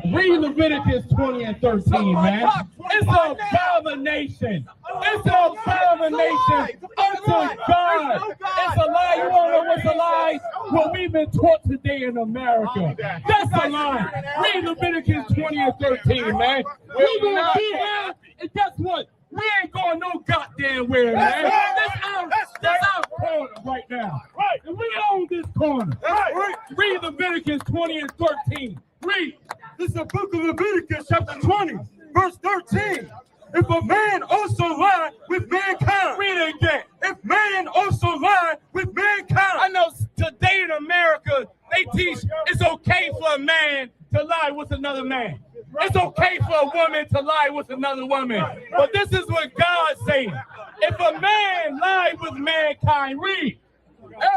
Read Leviticus 20 and 13, man. It's an abomination. It's an abomination unto God. It's a lie. You want to know what's a lie? What we've been taught today in America. That's a lie. Read Leviticus 20 and 13, man. We're going to be here, and guess what? We ain't going no goddamn where, man. That's our corner right now. And we own this corner. Read Leviticus 20 and 13. Read. This is the book of Leviticus, chapter 20, verse 13. If a man also lie with mankind. Read it again. If man also lie with mankind. I know today in America, they teach it's okay for a man to lie with another man. It's okay for a woman to lie with another woman. But this is what God's saying. If a man lied with mankind, read.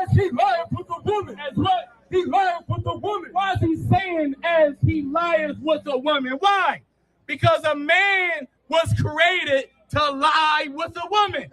As he lied with a woman. As what? He lied with a woman. Why is he saying as he lies with a woman? Why? Because a man was created to lie with a woman.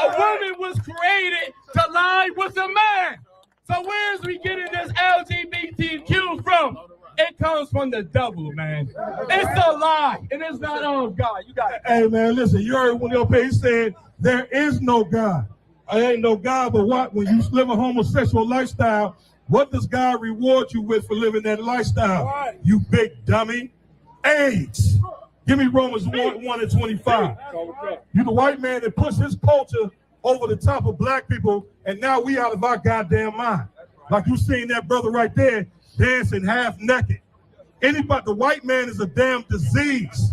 A woman was created to lie with a man. So where's we getting this LGBTQ from? It comes from the devil, man. It's a lie. It is not of God. You got it. Hey, man, listen. You heard when your page said there is no God. There ain't no God, but what? When you live a homosexual lifestyle, what does God reward you with for living that lifestyle? Right. You big dummy. AIDS. Give me Romans 1 and 25. You the white man that pushed his culture over the top of black people, and now we out of our goddamn mind. Like you seen that brother right there dancing half naked. Anybody, the white man is a damn disease.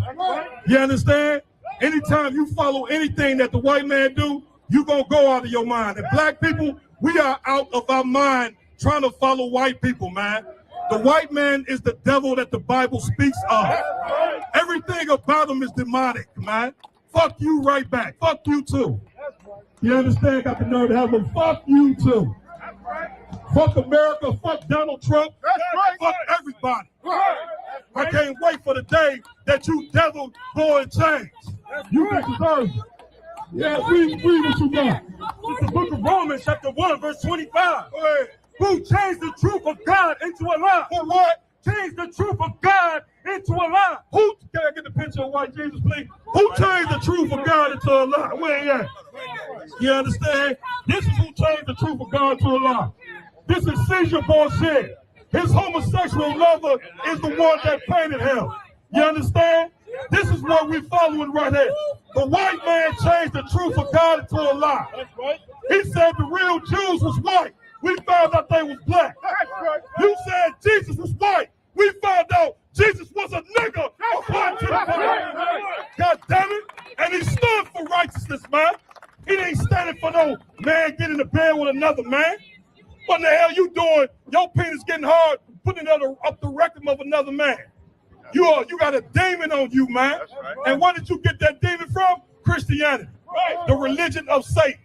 You understand? Anytime you follow anything that the white man do, you gonna go out of your mind. And black people, we are out of our mind trying to follow white people, man. The white man is the devil that the Bible speaks of. Everything about him is demonic, man. Fuck you right back. Fuck you too. You understand? Got the nerve to have them. Fuck you too. Fuck America. Fuck Donald Trump. Fuck everybody. I can't wait for the day that you devil go and change. You deserve it. Yeah, read what you got. It's the book of Romans, chapter 1, verse 25. Go ahead. Who changed the truth of God into a lie? For what? Changed the truth of God into a lie. Who, can I get the picture of white Jesus, please? Who changed the truth of God into a lie? Where you at? You understand? This is who changed the truth of God into a lie. This is Caesar Borgia. His homosexual lover is the one that painted him. You understand? This is what we're following right here. The white man changed the truth of God into a lie. He said the real Jews was white. We found out they was black. You said Jesus was white. We found out Jesus was a nigga according to the Bible. God damn it. And he stood for righteousness, man. He ain't standing for no man getting in the bed with another man. What the hell you doing? Your penis getting hard, putting it up the rectum of another man. You got a demon on you, man. And where did you get that demon from? Christianity. The religion of Satan.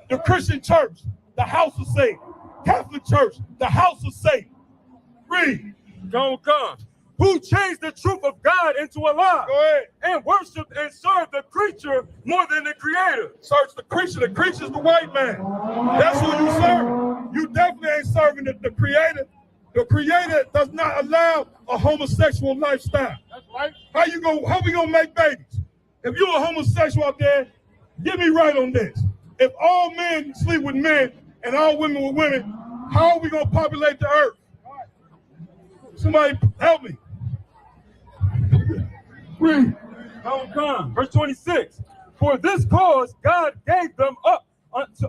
The Christian church, the house of Satan. Catholic Church, the house of Satan. Read. Don't come. Who changed the truth of God into a lie? Go ahead. And worshiped and served the creature more than the creator. Search the creature. The creature's the white man. That's who you serve. You definitely ain't serving the creator. The creator does not allow a homosexual lifestyle. That's right. How we gonna make babies? If you're a homosexual out there, get me right on this. If all men sleep with men and all women with women, how are we gonna populate the earth? Somebody help me. Read. Don't come. Verse 26. For this cause God gave them up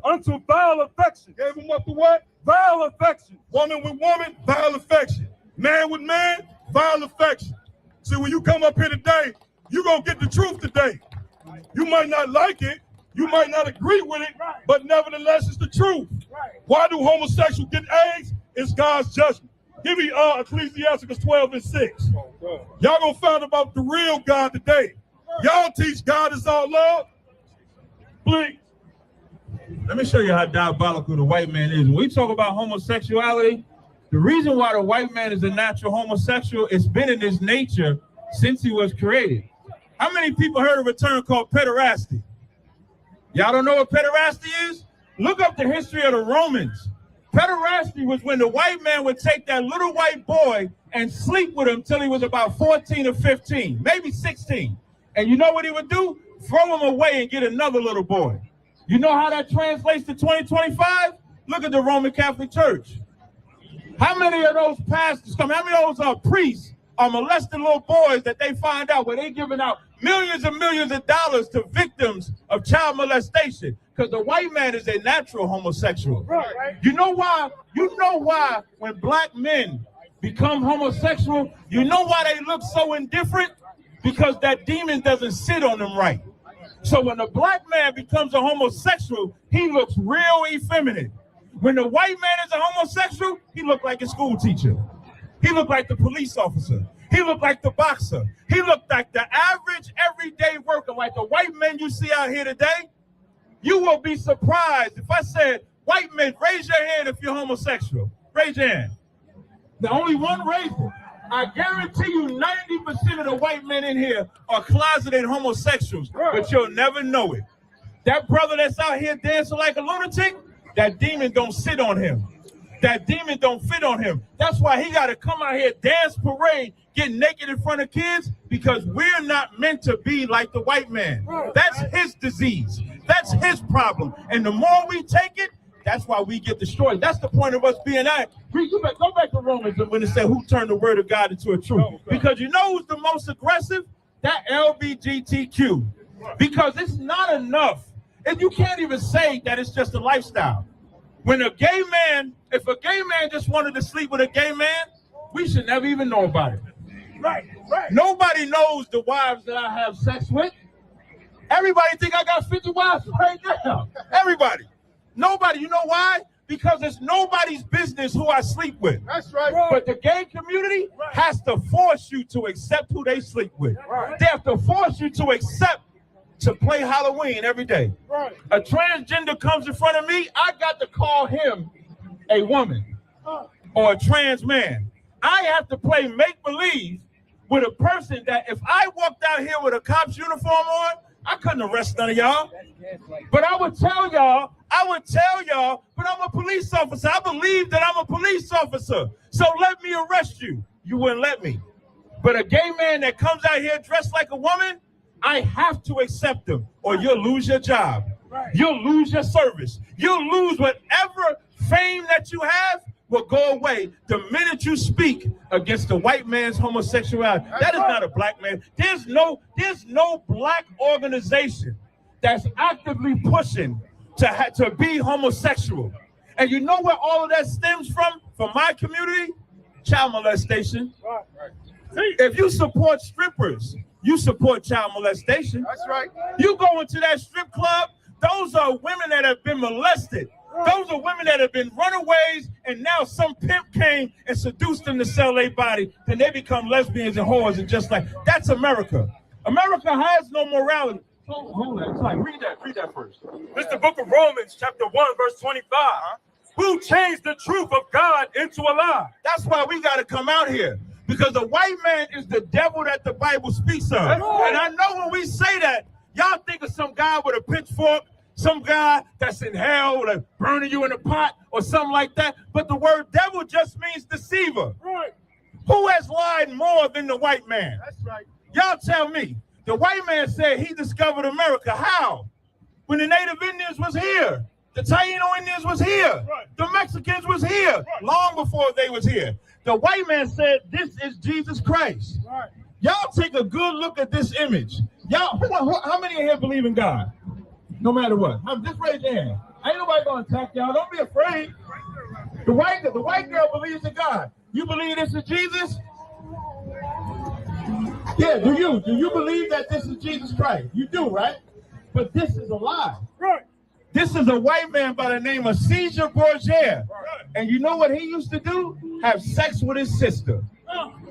unto vile affection. Gave them up to what? Vile affection. Woman with woman, vile affection. Man with man, vile affection. See, when you come up here today, you're going to get the truth today. You might not like it. You might not agree with it, but nevertheless, it's the truth. Why do homosexuals get AIDS? It's God's judgment. Give me Ecclesiastes 12 and 6. Y'all gonna find about the real God today. Y'all teach God is all love. Please. Let me show you how diabolical the white man is. When we talk about homosexuality, the reason why the white man is a natural homosexual, it's been in his nature since he was created. How many people heard of a term called pederasty? Y'all don't know what pederasty is? Look up the history of the Romans. Pederasty was when the white man would take that little white boy and sleep with him till he was about 14 or 15, maybe 16. And you know what he would do? Throw him away and get another little boy. You know how that translates to 2025? Look at the Roman Catholic Church. How many of those pastors how many of those priests are molesting little boys that they find out where they're giving out millions and millions of dollars to victims of child molestation? Because the white man is a natural homosexual. Right. You know why? You know why when black men become homosexual, you know why they look so indifferent? Because that demon doesn't sit on them right. So when a black man becomes a homosexual, he looks real effeminate. When the white man is a homosexual, he look like a school teacher. He looked like the police officer. He looked like the boxer. He looked like the average everyday worker, like the white men you see out here today. You will be surprised if I said, white men, raise your hand if you're homosexual. Raise your hand. The only one raised it. I guarantee you 90% of the white men in here are closeted homosexuals, but you'll never know it. That brother that's out here dancing like a lunatic, that demon don't sit on him. That demon don't fit on him. That's why he got to come out here, dance parade, get naked in front of kids, because we're not meant to be like the white man. That's his disease. That's his problem. And the more we take it, that's why we get destroyed. That's the point of us being out. Go back to Romans when it said who turned the word of God into a truth. Because you know who's the most aggressive? That LGBTQ. Because it's not enough. And you can't even say that it's just a lifestyle. When a gay man, if a gay man just wanted to sleep with a gay man, we should never even know about it. Right. Nobody knows the wives that I have sex with. Everybody think I got 50 wives right now. Everybody. Nobody. You know why? Because it's nobody's business who I sleep with. That's right. But the gay community has to force you to accept who they sleep with. Right. They have to force you to accept to play Halloween every day. Right. A transgender comes in front of me, I got to call him a woman or a trans man. I have to play make-believe with a person that if I walked out here with a cop's uniform on, I couldn't arrest none of y'all. But I would tell y'all, but I'm a police officer. I believe that I'm a police officer. So let me arrest you. You wouldn't let me. But a gay man that comes out here dressed like a woman, I have to accept him, or you'll lose your job. Right. You'll lose your service. You'll lose whatever fame that you have will go away the minute you speak against the white man's homosexuality. That is not a black man. There's no black organization that's actively pushing to be homosexual. And you know where all of that stems from? From my community? Child molestation. Right. If you support strippers, you support child molestation. That's right. You go into that strip club, those are women that have been molested. Those are women that have been runaways, and now some pimp came and seduced them to sell their body, and they become lesbians and whores, and just like, that's America. America has no morality. Hold on, it's like, read that first. This is the book of Romans, chapter 1, verse 25. Who changed the truth of God into a lie? That's why we got to come out here. Because the white man is the devil that the Bible speaks of. And I know when we say that, y'all think of some guy with a pitchfork, some guy that's in hell, like burning you in a pot or something like that. But the word devil just means deceiver. Right. Who has lied more than the white man? That's right. Y'all tell me. The white man said he discovered America. How? When the Native Indians was here. The Taino Indians was here. Right. The Mexicans was here. Right. Long before they was here. The white man said, this is Jesus Christ. Right. Y'all take a good look at this image. Y'all, how many in here believe in God? No matter what. Just raise your hand. Ain't nobody gonna attack y'all. Don't be afraid. The white girl believes in God. You believe this is Jesus? Yeah, do you believe that this is Jesus Christ? You do, right? But this is a lie. Right. This is a white man by the name of Caesar Borgia. Right. And you know what he used to do? Have sex with his sister.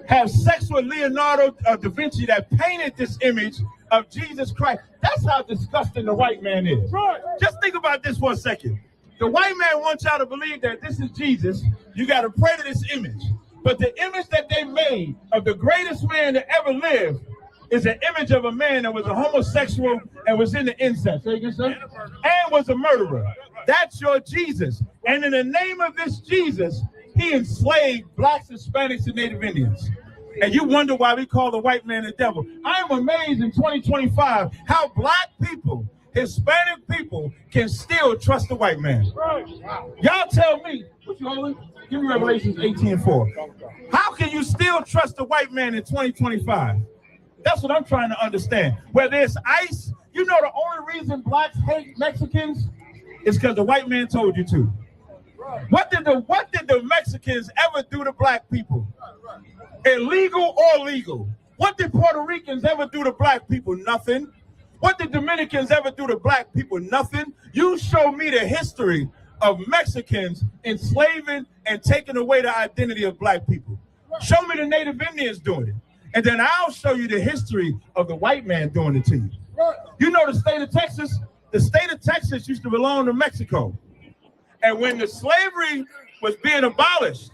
Have sex with Leonardo da Vinci that painted this image of Jesus Christ. That's how disgusting the white man is. Right. Just think about this for a second. The white man wants y'all to believe that this is Jesus. You got to pray to this image. But the image that they made of the greatest man that ever lived is an image of a man that was a homosexual and was into incest. And was a murderer. That's your Jesus. And in the name of this Jesus, he enslaved blacks, Hispanics, and Native Indians. And you wonder why we call the white man the devil. I am amazed in 2025 how black people, Hispanic people can still trust the white man. Right. Y'all tell me, what you holding? Give me Revelations 18:4. How can you still trust the white man in 2025? That's what I'm trying to understand. Where there's ICE, you know the only reason blacks hate Mexicans is because the white man told you to. What did the Mexicans ever do to black people? Illegal or legal? What did Puerto Ricans ever do to black people? Nothing. What did Dominicans ever do to black people? Nothing. You show me the history of Mexicans enslaving and taking away the identity of black people. Show me the Native Indians doing it. And then I'll show you the history of the white man doing it to you. You know the state of Texas? The state of Texas used to belong to Mexico. And when the slavery was being abolished,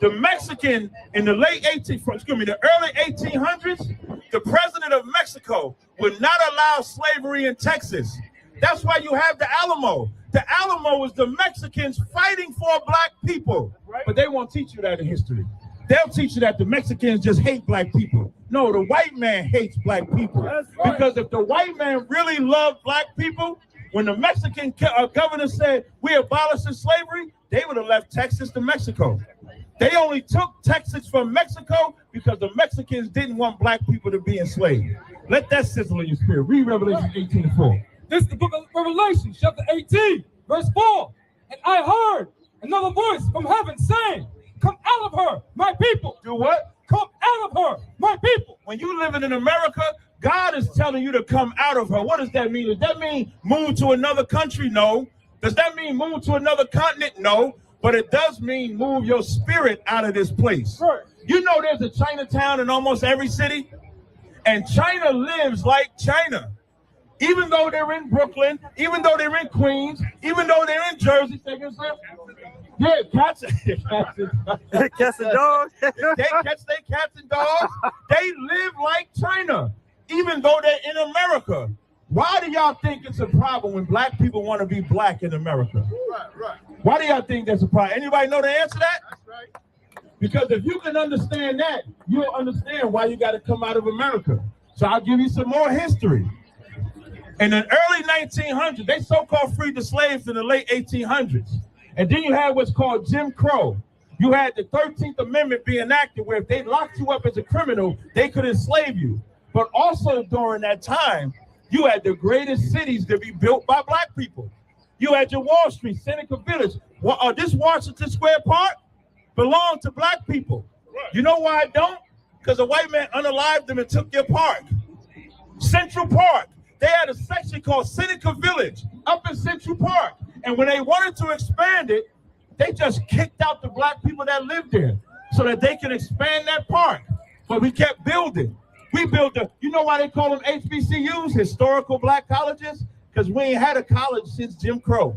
the Mexican in the early 1800s, the president of Mexico would not allow slavery in Texas. That's why you have the Alamo. The Alamo was the Mexicans fighting for black people. But they won't teach you that in history. They'll teach you that the Mexicans just hate black people. No, the white man hates black people. Because if the white man really loved black people, when the Mexican governor said we abolishing slavery, they would have left Texas to Mexico. They only took Texas from Mexico because the Mexicans didn't want black people to be enslaved. Let that sizzle in your spirit. Read Revelation 18:4. This is the book of Revelation, chapter 18, verse 4. And I heard another voice from heaven saying, come out of her, my people. Do what? Come out of her, my people. When you living in America, God is telling you to come out of her. What does that mean? Does that mean move to another country? No. Does that mean move to another continent? No. But it does mean move your spirit out of this place. Right. You know there's a Chinatown in almost every city? And China lives like China. Even though they're in Brooklyn, even though they're in Queens, even though they're in Jersey. Yeah, cats and dogs. They catch their cats and dogs. They live like China, even though they're in America. Why do y'all think it's a problem when black people want to be black in America? Right. Why do y'all think that's a problem? Anybody know the answer to that? That's right. Because if you can understand that, you'll understand why you got to come out of America. So I'll give you some more history. In the early 1900s, they so-called freed the slaves in the late 1800s. And then you had what's called Jim Crow. You had the 13th Amendment being enacted where if they locked you up as a criminal, they could enslave you. But also during that time, you had the greatest cities to be built by black people. You had your Wall Street, Seneca Village. This Washington Square Park belonged to black people. You know why I don't? Because a white man unalived them and took your park. Central Park. They had a section called Seneca Village up in Central Park. And when they wanted to expand it, they just kicked out the black people that lived there so that they could expand that park. But we kept building. We built you know why they call them HBCUs, historical black colleges? Because we ain't had a college since Jim Crow.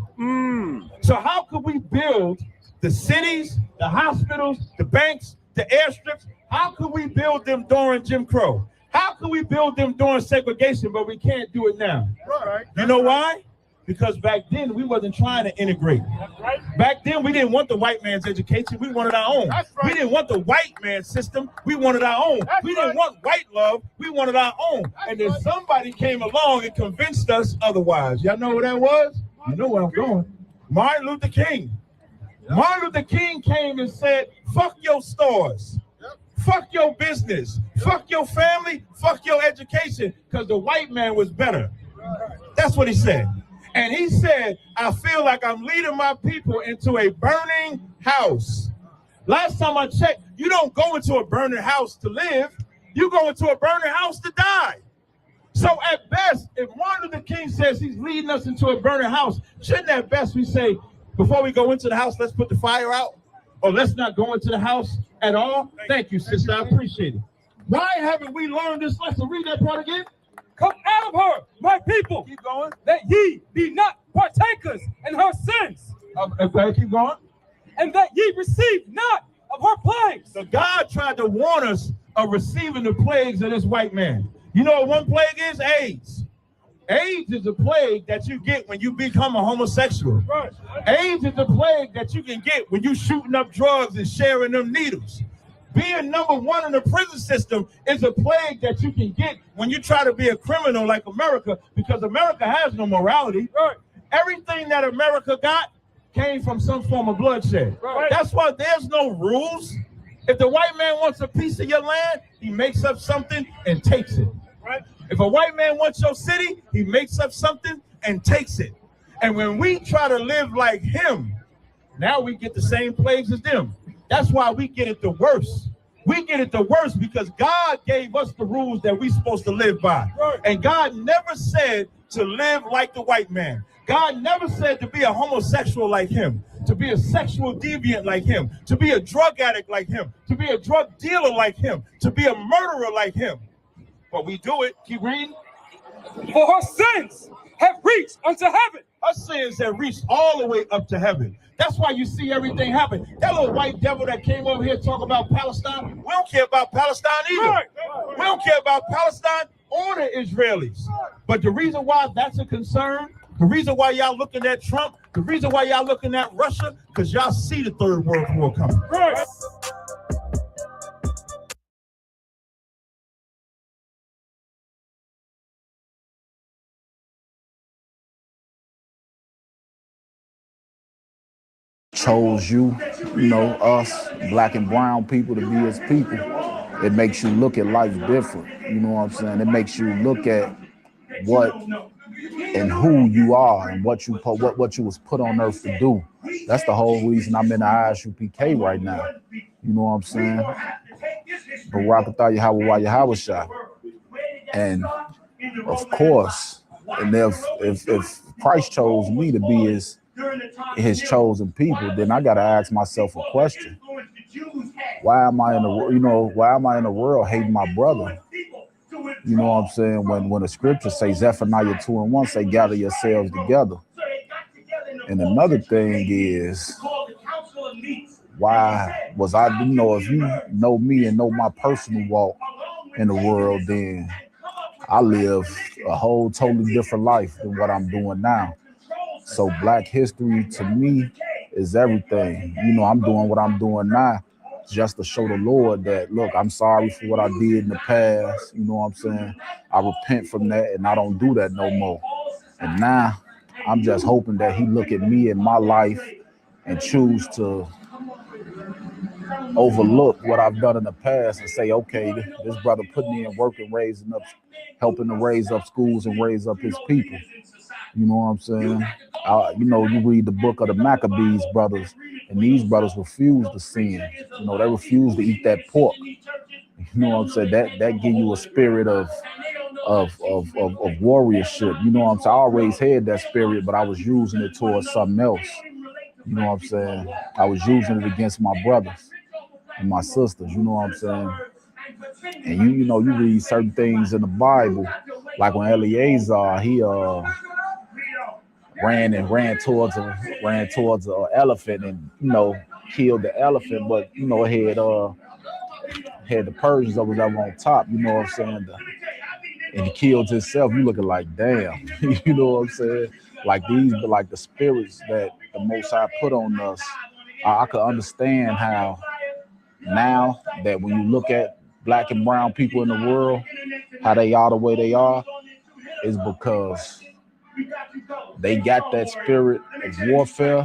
So how could we build the cities, the hospitals, the banks, the airstrips? How could we build them during Jim Crow? How could we build them during segregation, but we can't do it now? Right. You know why? Because back then we wasn't trying to integrate. Back then we didn't want the white man's education, we wanted our own. We didn't want the white man's system, we wanted our own. We didn't want white love, we wanted our own. And then somebody came along and convinced us otherwise. Y'all know who that was? You know where I'm going. Martin Luther King. Martin Luther King came and said, fuck your stores. Fuck your business. Fuck your family. Fuck your education. Because the white man was better. That's what he said. And he said, I feel like I'm leading my people into a burning house. Last time I checked, you don't go into a burning house to live. You go into a burning house to die. So at best, if Martin Luther King says he's leading us into a burning house, shouldn't at best we say, before we go into the house, let's put the fire out? Or let's not go into the house at all? Thank you, sister. I appreciate it. Why haven't we learned this lesson? Read that part again. Come out of her, my people. Keep going. That ye be not partakers in her sins. Okay, keep going. And that ye receive not of her plagues. So God tried to warn us of receiving the plagues of this white man. You know what one plague is? AIDS. AIDS is a plague that you get when you become a homosexual. Right. AIDS is a plague that you can get when you shooting up drugs and sharing them needles. Being number one in the prison system is a plague that you can get when you try to be a criminal like America, because America has no morality. Right. Everything that America got came from some form of bloodshed. Right. That's why there's no rules. If the white man wants a piece of your land, he makes up something and takes it. Right. If a white man wants your city, he makes up something and takes it. And when we try to live like him, now we get the same plagues as them. That's why we get it the worst. We get it the worst because God gave us the rules that we're supposed to live by. Right. And God never said to live like the white man. God never said to be a homosexual like him, to be a sexual deviant like him, to be a drug addict like him, to be a drug dealer like him, to be a murderer like him. But we do it. Keep reading. For her sins have reached unto heaven. Her sins have reached all the way up to heaven. That's why you see everything happen. That little white devil that came over here talking about Palestine, we don't care about Palestine either. Right. We don't care about Palestine or the Israelis. But the reason why that's a concern, the reason why y'all looking at Trump, the reason why y'all looking at Russia, because y'all see the third world war coming. Right. Chose you know, us, black and brown people, to be his people. It makes you look at life different. You know what I'm saying? It makes you look at what and who you are and what you was put on earth to do. That's the whole reason I'm in the ISUPK right now. You know what I'm saying? Rtot Ep.151. And of course, and if Christ chose me to be his chosen people, then I gotta ask myself a question. Why am I in the world hating my brother? You know what I'm saying? When the scripture says Zephaniah 2:1 say gather yourselves together. And another thing is, why was I, if you know me and know my personal walk in the world, then I live a whole totally different life than what I'm doing now. So Black history to me is everything. I'm doing what I'm doing now just to show the Lord that, look, I'm sorry for what I did in the past. You know what I'm saying? I repent from that and I don't do that no more. And now I'm just hoping that he look at me in my life and choose to overlook what I've done in the past and say, okay, this brother put me in work and helping to raise up schools and raise up his people. You know what I'm saying? You read the book of the Maccabees brothers, and these brothers refused to sin. They refused to eat that pork. You know what I'm saying? That give you a spirit of warriorship. You know what I'm saying? I always had that spirit, but I was using it towards something else. You know what I'm saying? I was using it against my brothers and my sisters. You know what I'm saying? And you read certain things in the Bible, like when Eleazar, he ran towards an elephant and killed the elephant, but it had the Persians that was up on top. You know what I'm saying? And he killed himself. You looking like, damn. You know what I'm saying? Like the spirits that the Most High put on us. I could understand how now that when you look at Black and brown people in the world, how they are the way they are, is because they got that spirit of warfare,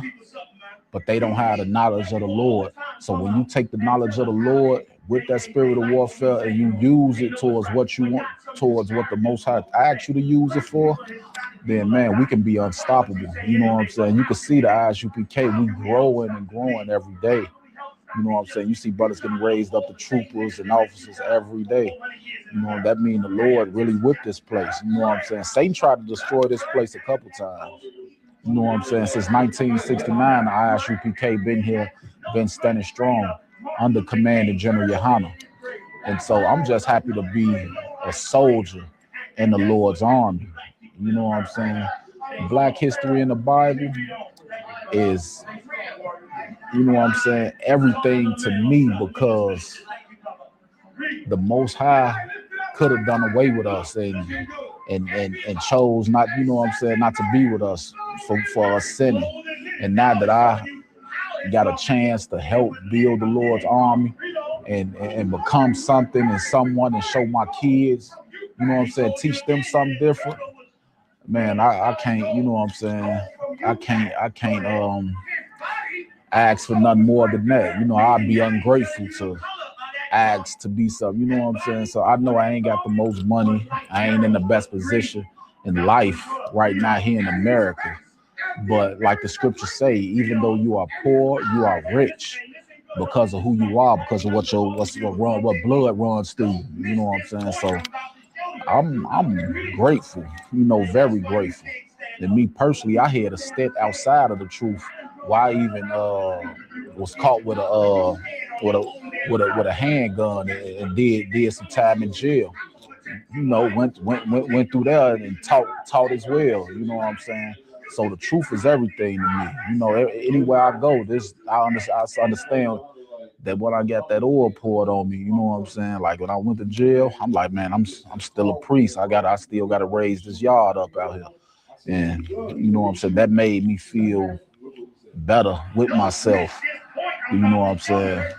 but they don't have the knowledge of the Lord. So when you take the knowledge of the Lord with that spirit of warfare and you use it towards what you want, towards what the Most High asked you to use it for, then man, we can be unstoppable. You know what I'm saying? You can see the ISUPK, we growing and growing every day. You know what I'm saying? You see brothers getting raised up to troopers and officers every day. That means the Lord really with this place. You know what I'm saying? Satan tried to destroy this place a couple times. You know what I'm saying? Since 1969, the ISUPK been here, been standing strong under command of General Yohana. And so I'm just happy to be a soldier in the Lord's army. You know what I'm saying? Black history in the Bible is, you know what I'm saying, everything to me, because the Most High could have done away with us and and chose not, you know what I'm saying, not to be with us for us sinning. And now that I got a chance to help build the Lord's army and become something and someone and show my kids, you know what I'm saying, teach them something different. Man, I can't, you know what I'm saying, I can't ask for nothing more than that. You know, I'd be ungrateful to ask to be something, you know what I'm saying? So I know I ain't got the most money. I ain't in the best position in life right now here in America. But like the scriptures say, even though you are poor, you are rich because of who you are, because of what blood runs through you. You know what I'm saying? So I'm grateful, you know, very grateful. And me personally, I had a step outside of the truth. Why I even was caught with a handgun and did some time in jail. You know, went through there and taught as well. You know what I'm saying? So the truth is everything to me. You know, anywhere I go, I understand that when I got that oil poured on me, you know what I'm saying? Like when I went to jail, I'm like, man, I'm still a priest. I still gotta raise this yard up out here. And you know what I'm saying? That made me feel better with myself. You know what I'm saying?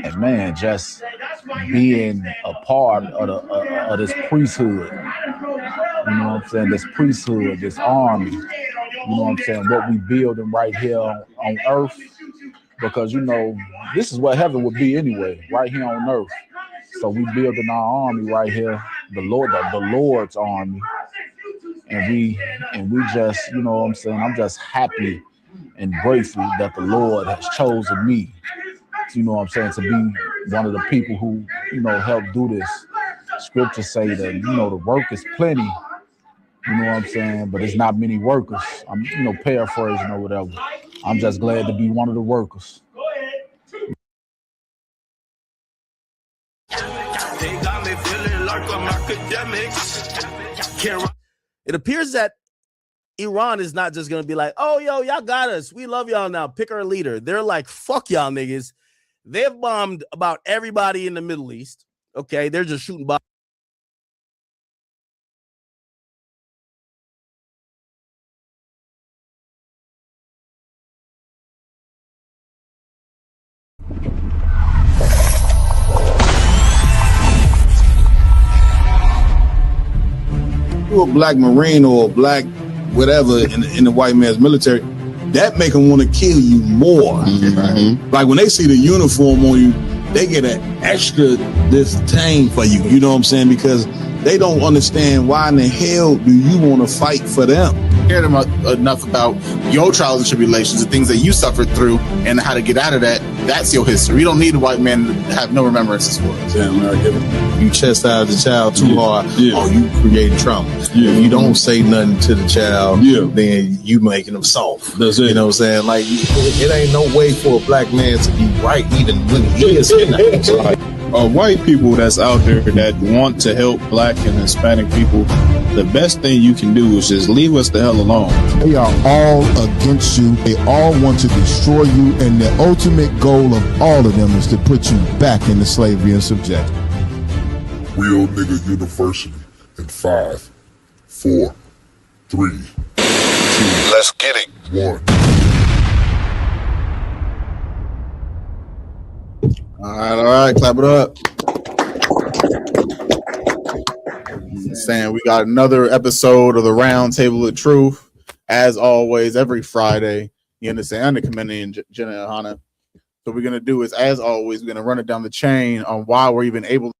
And man, just being a part of this priesthood, you know what I'm saying? This priesthood, this army, you know what I'm saying? What we building right here on earth, because you know this is what heaven would be anyway, right here on earth. So we building our army right here, the Lord's army, and we just, you know what I'm saying? I'm just happy and grateful that the Lord has chosen me, you know what I'm saying, to be one of the people who, you know, help do this. Scriptures say that, you know, the work is plenty, you know what I'm saying, but it's not many workers. I'm, you know, paraphrasing or whatever. I'm just glad to be one of the workers. It appears that Iran is not just going to be like, oh, yo, y'all got us. We love y'all now. Pick our leader. They're like, fuck y'all niggas. They've bombed about everybody in the Middle East. Okay, they're just shooting bombs. A black Marine or a black whatever in the white man's military, that make them want to kill you more. Mm-hmm. Like when they see the uniform on you, they get an extra disdain for you. You know what I'm saying? Because they don't understand why in the hell do you want to fight for them? Cared enough about your trials and tribulations, the things that you suffered through, and how to get out of that. That's your history. You don't need a white man to have no remembrances for it. Yeah, America. You chastise the child too hard, oh, you creating trauma. If you don't say nothing to the child, then you making them soft. That's it. You know what I'm saying? Like, it ain't no way for a black man to be right even when he is in the house. White people that's out there that want to help black and Hispanic people, the best thing you can do is just leave us the hell alone. They are all against you. They all want to destroy you, and the ultimate goal of all of them is to put you back into slavery and subjection. Real Nigga University in 5, 4, 3, 2, let's get it. 1. All right, clap it up. Saying we got another episode of the Round Table of Truth. As always, every Friday, you understand, under Community and Jenna and Hannah. So what we're going to do is, as always, we're going to run it down the chain on why we're even able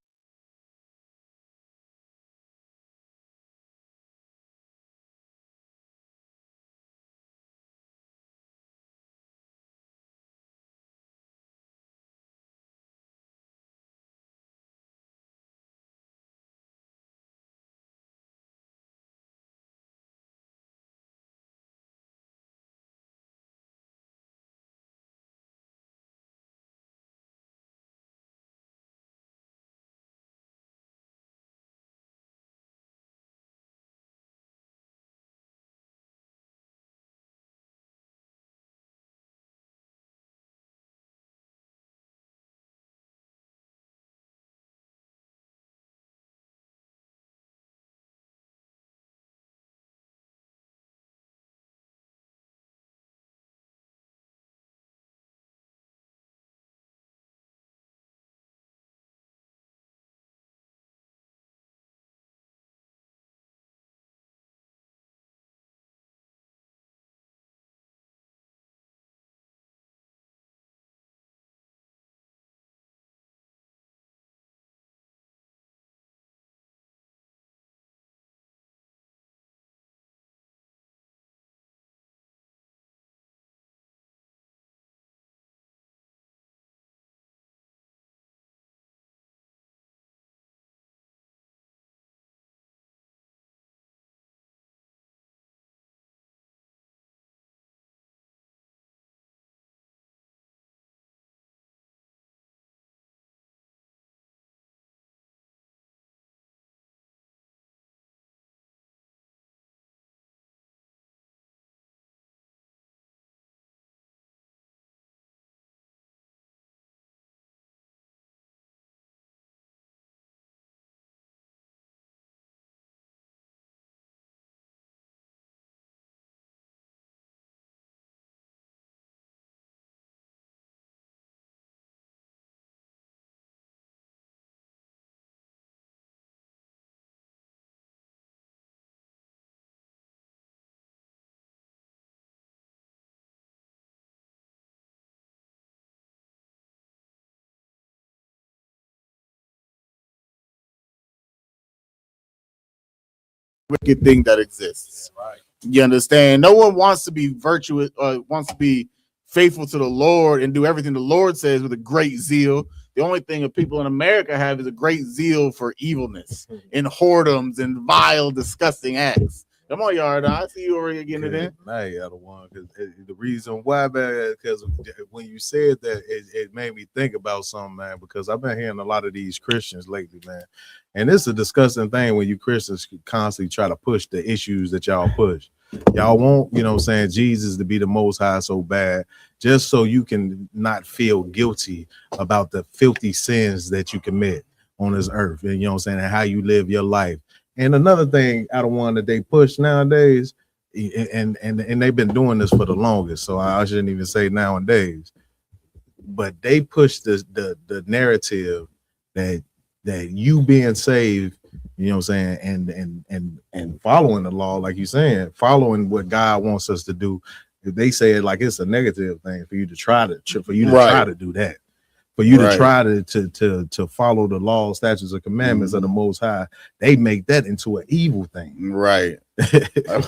wicked thing that exists. You understand? No one wants to be virtuous or wants to be faithful to the Lord and do everything the Lord says with a great zeal. The only thing that people in America have is a great zeal for evilness and whoredoms and vile, disgusting acts. Come on, y'all. I see you already getting it in. Hey, other one, because the reason why, man, because when you said that, it made me think about something, man, because I've been hearing a lot of these Christians lately, man. And it's a disgusting thing when you Christians constantly try to push the issues that y'all push. Y'all want, you know what I'm saying, Jesus to be the most high so bad, just so you can not feel guilty about the filthy sins that you commit on this earth. And you know what I'm saying, and how you live your life. And another thing out of one that they push nowadays, and they've been doing this for the longest, so I shouldn't even say nowadays, but they push the narrative that you being saved, you know what I'm saying, and following the law, like you're saying, following what God wants us to do. They say it like it's a negative thing for you to try to try to do that. For you to try to follow the law, statutes, and commandments of the Most High, they make that into an evil thing. Right.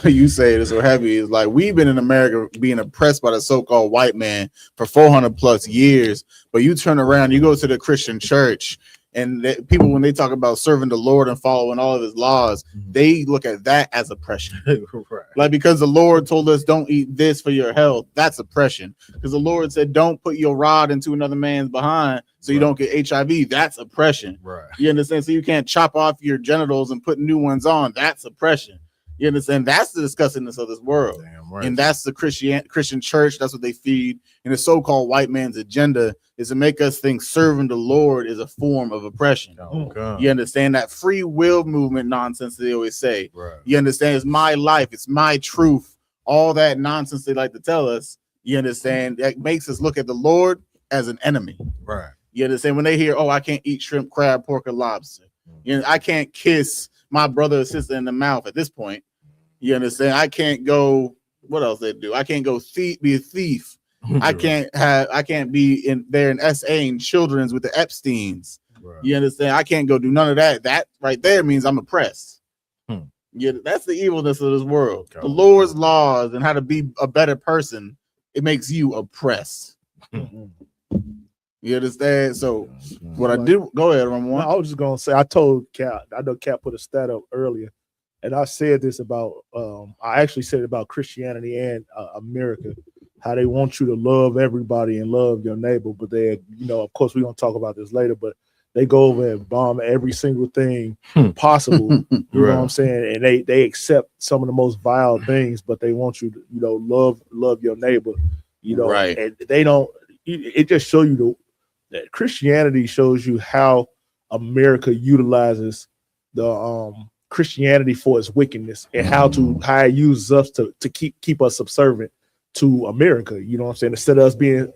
You say it so heavy. It's like we've been in America being oppressed by the so-called white man for 400 plus years. But you turn around, you go to the Christian church, and people, when they talk about serving the Lord and following all of his laws, they look at that as oppression. Right. Like, because the Lord told us don't eat this for your health, that's oppression. Because the Lord said don't put your rod into another man's behind so you don't get HIV, that's oppression. Right. You understand? So you can't chop off your genitals and put new ones on, that's oppression. You understand? That's the disgustingness of this world. Damn right. And that's the Christian church. That's what they feed. And the so-called white man's agenda is to make us think serving the Lord is a form of oppression. Oh, you understand? That free will movement nonsense that they always say. Right. You understand? It's my life. It's my truth. All that nonsense they like to tell us. You understand? That makes us look at the Lord as an enemy. Right. You understand? When they hear, oh, I can't eat shrimp, crab, pork, or lobster. You know, I can't kiss my brother or sister in the mouth at this point. You understand? I can't go. What else they do? I can't go be a thief. I can't be in there in SA children's with the Epsteins. Right. You understand? I can't go do none of that. That right there means I'm oppressed. Yeah, that's the evilness of this world. The Lord's laws and how to be a better person, it makes you oppressed. You understand? So what I do, go ahead, Ramon. I was just gonna say, I told Cap, I know Cap put a stat up earlier, and I said this about I actually said it about Christianity and America, how they want you to love everybody and love your neighbor, but they, you know, of course we're gonna talk about this later, but they go over and bomb every single thing possible. You know what I'm saying? And they accept some of the most vile things, but they want you to, you know, love your neighbor, you know, and they don't. It just show you that Christianity shows you how America utilizes the Christianity for its wickedness and how it uses us to keep us subservient to America. You know what I'm saying? Instead of us being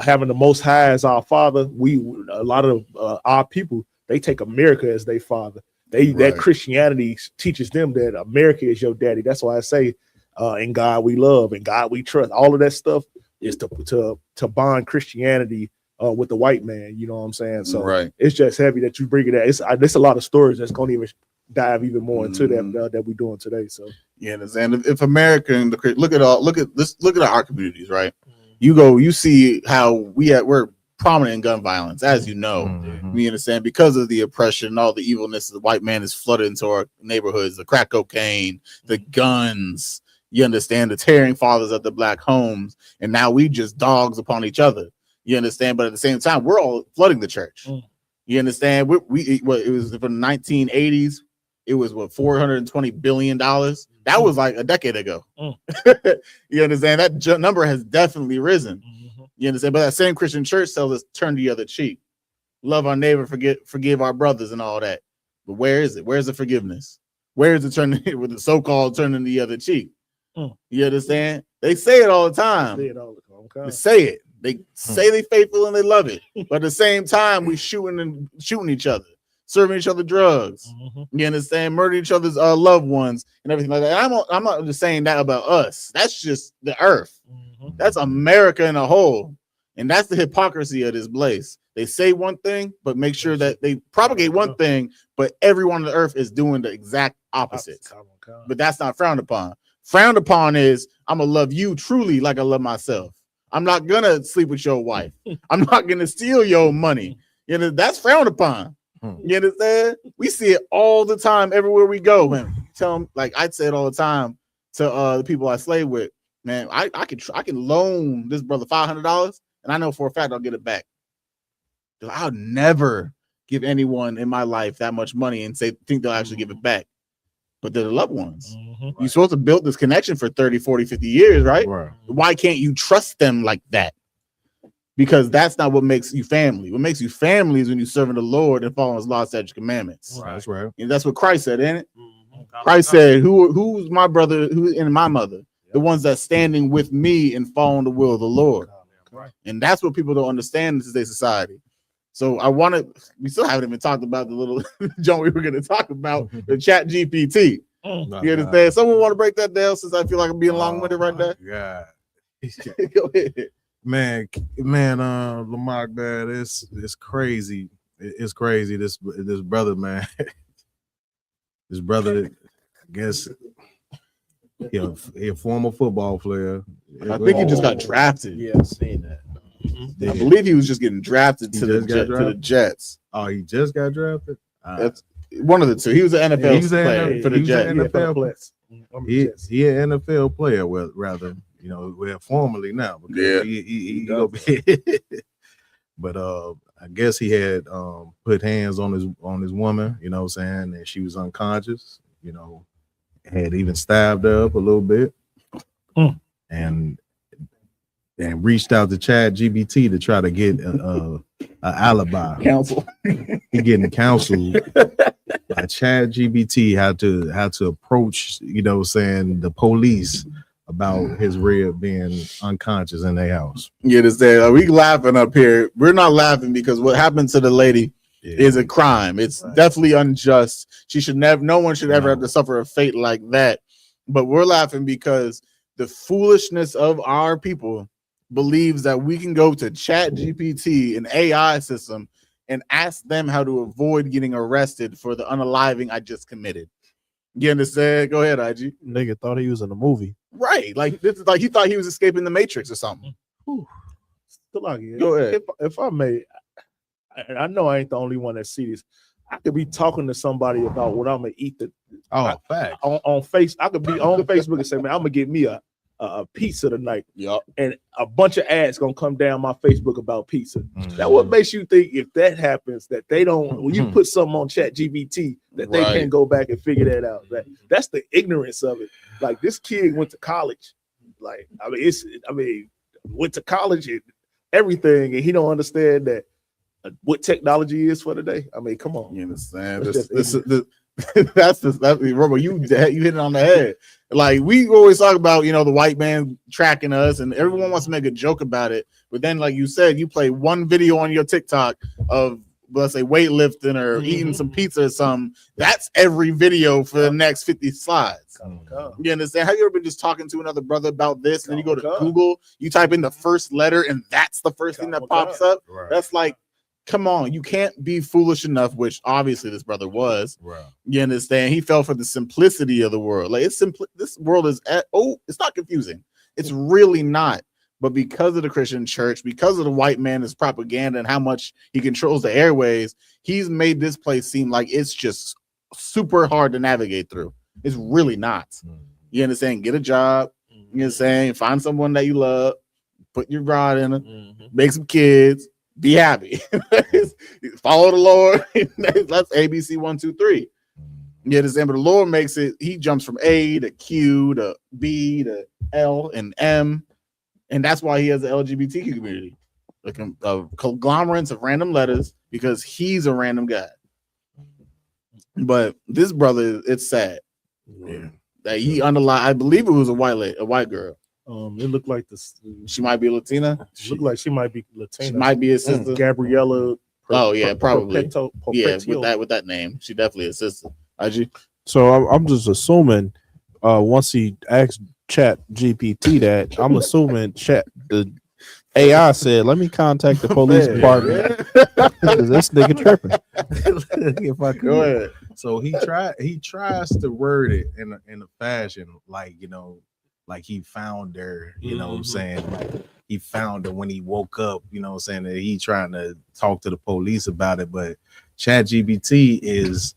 having the Most High as our father, a lot of our people, they take America as their father. That Christianity teaches them that America is your daddy. That's why I say in God we love and God we trust. All of that stuff is to bond Christianity with the white man. You know what I'm saying? So it's just heavy that you bring it out. There's a lot of stories that's going to even dive even more into that we're doing today. So yeah, and if America and look at our communities, right? You see how we're prominent in gun violence, as you know. You understand, because of the oppression and all the evilness the white man is flooded into our neighborhoods, the crack cocaine, the guns. You understand, the tearing fathers of the black homes, and now we just dogs upon each other. You understand, but at the same time, we're all flooding the church. You understand? It was from the 1980s. It was $420 billion. That was like a decade ago. You understand? That number has definitely risen. You understand? But that same Christian church tells us turn the other cheek, love our neighbor, forgive our brothers, and all that. But where is it? Where's the forgiveness? Where is the turning with the so-called turning the other cheek? You understand? They say it all the time. They say it. They say they faithful and they love it. But at the same time, we shooting each other, serving each other drugs. You understand? Murdering each other's loved ones and everything like that. And I'm not just saying that about us. That's just the earth. That's America in a whole. And that's the hypocrisy of this place. They say one thing, but make sure that they propagate one thing, but everyone on the earth is doing the exact opposites. But that's not frowned upon. Frowned upon is I'm gonna love you truly like I love myself. I'm not gonna sleep with your wife. I'm not gonna steal your money. You know, that's frowned upon. You understand? We see it all the time everywhere we go. Man, tell them, like I'd say it all the time to the people I slave with. Man, I can loan this brother $500, and I know for a fact I'll get it back. I'll never give anyone in my life that much money and think they'll actually give it back. But they're the loved ones. You're supposed to build this connection for 30, 40, 50 years, right? Why can't you trust them like that? Because that's not what makes you family. What makes you family is when you're serving the Lord and following his law, statutes, commandments. That's right. And that's what Christ said, ain't it? Christ said, who's my brother, who and my mother? The ones that's standing with me and following the will of the Lord. And that's what people don't understand in today's society. So we still haven't even talked about the little junk we were going to talk about, the Chat GPT. You understand? Someone want to break that down since I feel like I'm being long-winded right now? Yeah. Go ahead. Man, Lamar, man, it's crazy. It's crazy. This brother, man. This brother, I guess he a former football player. I think he just got drafted. Yeah, I've seen that. I believe he was just getting drafted to the Jets. Oh, he just got drafted? That's one of the two. He was an NFL player for the Jets. He an NFL player, well, rather, you know, well, formerly now. Yeah. He but I guess he had put hands on his woman, you know what I'm saying, and she was unconscious, you know, had even stabbed her up a little bit, and reached out to Chad GBT to try to get an alibi counsel. He getting counseled by Chad GBT how to approach, you know, saying the police about his rib being unconscious in their house. You understand? We laughing up here. We're not laughing because what happened to the lady is a crime. It's definitely unjust. She should never. No one should ever have to suffer a fate like that. But we're laughing because the foolishness of our people believes that we can go to Chat GPT, an AI system, and ask them how to avoid getting arrested for the unaliving I just committed. You understand? Go ahead, IG. Nigga thought he was in a movie. Right. Like this is like he thought he was escaping the Matrix or something. Go ahead. If I may, I know I ain't the only one that see this. I could be talking to somebody about what I'm gonna eat fact. on face. I could be on Facebook and say, man, I'm gonna get me a pizza tonight. Yep. And a bunch of ads gonna come down my Facebook about pizza. That what makes you think if that happens that they don't when you put something on Chat GBT that they can't go back and figure that out. That's the ignorance of it. Like this kid went to college. Like went to college and everything, and he don't understand that what technology is for today. I mean, come on. You understand? That's Robo. You hit it on the head. Like we always talk about, you know, the white man tracking us, and everyone wants to make a joke about it. But then, like you said, you play one video on your TikTok of, let's say, weightlifting or eating some pizza or something. That's every video for the next 50 slides. You understand? Have you ever been just talking to another brother about this, and then you go to Google, you type in the first letter, and that's the first thing that pops up? Right. That's like, come on, you can't be foolish enough, which obviously this brother was. Right. You understand? He fell for the simplicity of the world. Like it's simple. This world is it's not confusing. It's really not. But because of the Christian church, because of the white man's propaganda and how much he controls the airways, he's made this place seem like it's just super hard to navigate through. It's really not. You understand? Get a job. You understand? Find someone that you love. Put your rod in it. Make some kids. Be happy. Follow the Lord. That's ABC 1, 2, 3. You understand? But the Lord makes it. He jumps from A to Q to B to L and M, and that's why he has the LGBTQ community, like conglomerates of random letters, because he's a random guy. But this brother, it's sad. Yeah, that he underlined. I believe it was a white girl. It looked like she might be Latina. Looked like she might be Latina. She might be a sister. Gabriella. Probably. With that name, she definitely a sister. IG. So I'm just assuming once he asked Chat GPT that, I'm assuming the AI said, "Let me contact the police department because this nigga tripping." If I could. Go ahead. So he tries to word it in a fashion like, like he found her, you know what I'm saying? Like he found her when he woke up, you know what I'm saying? That he trying to talk to the police about it, but ChatGPT is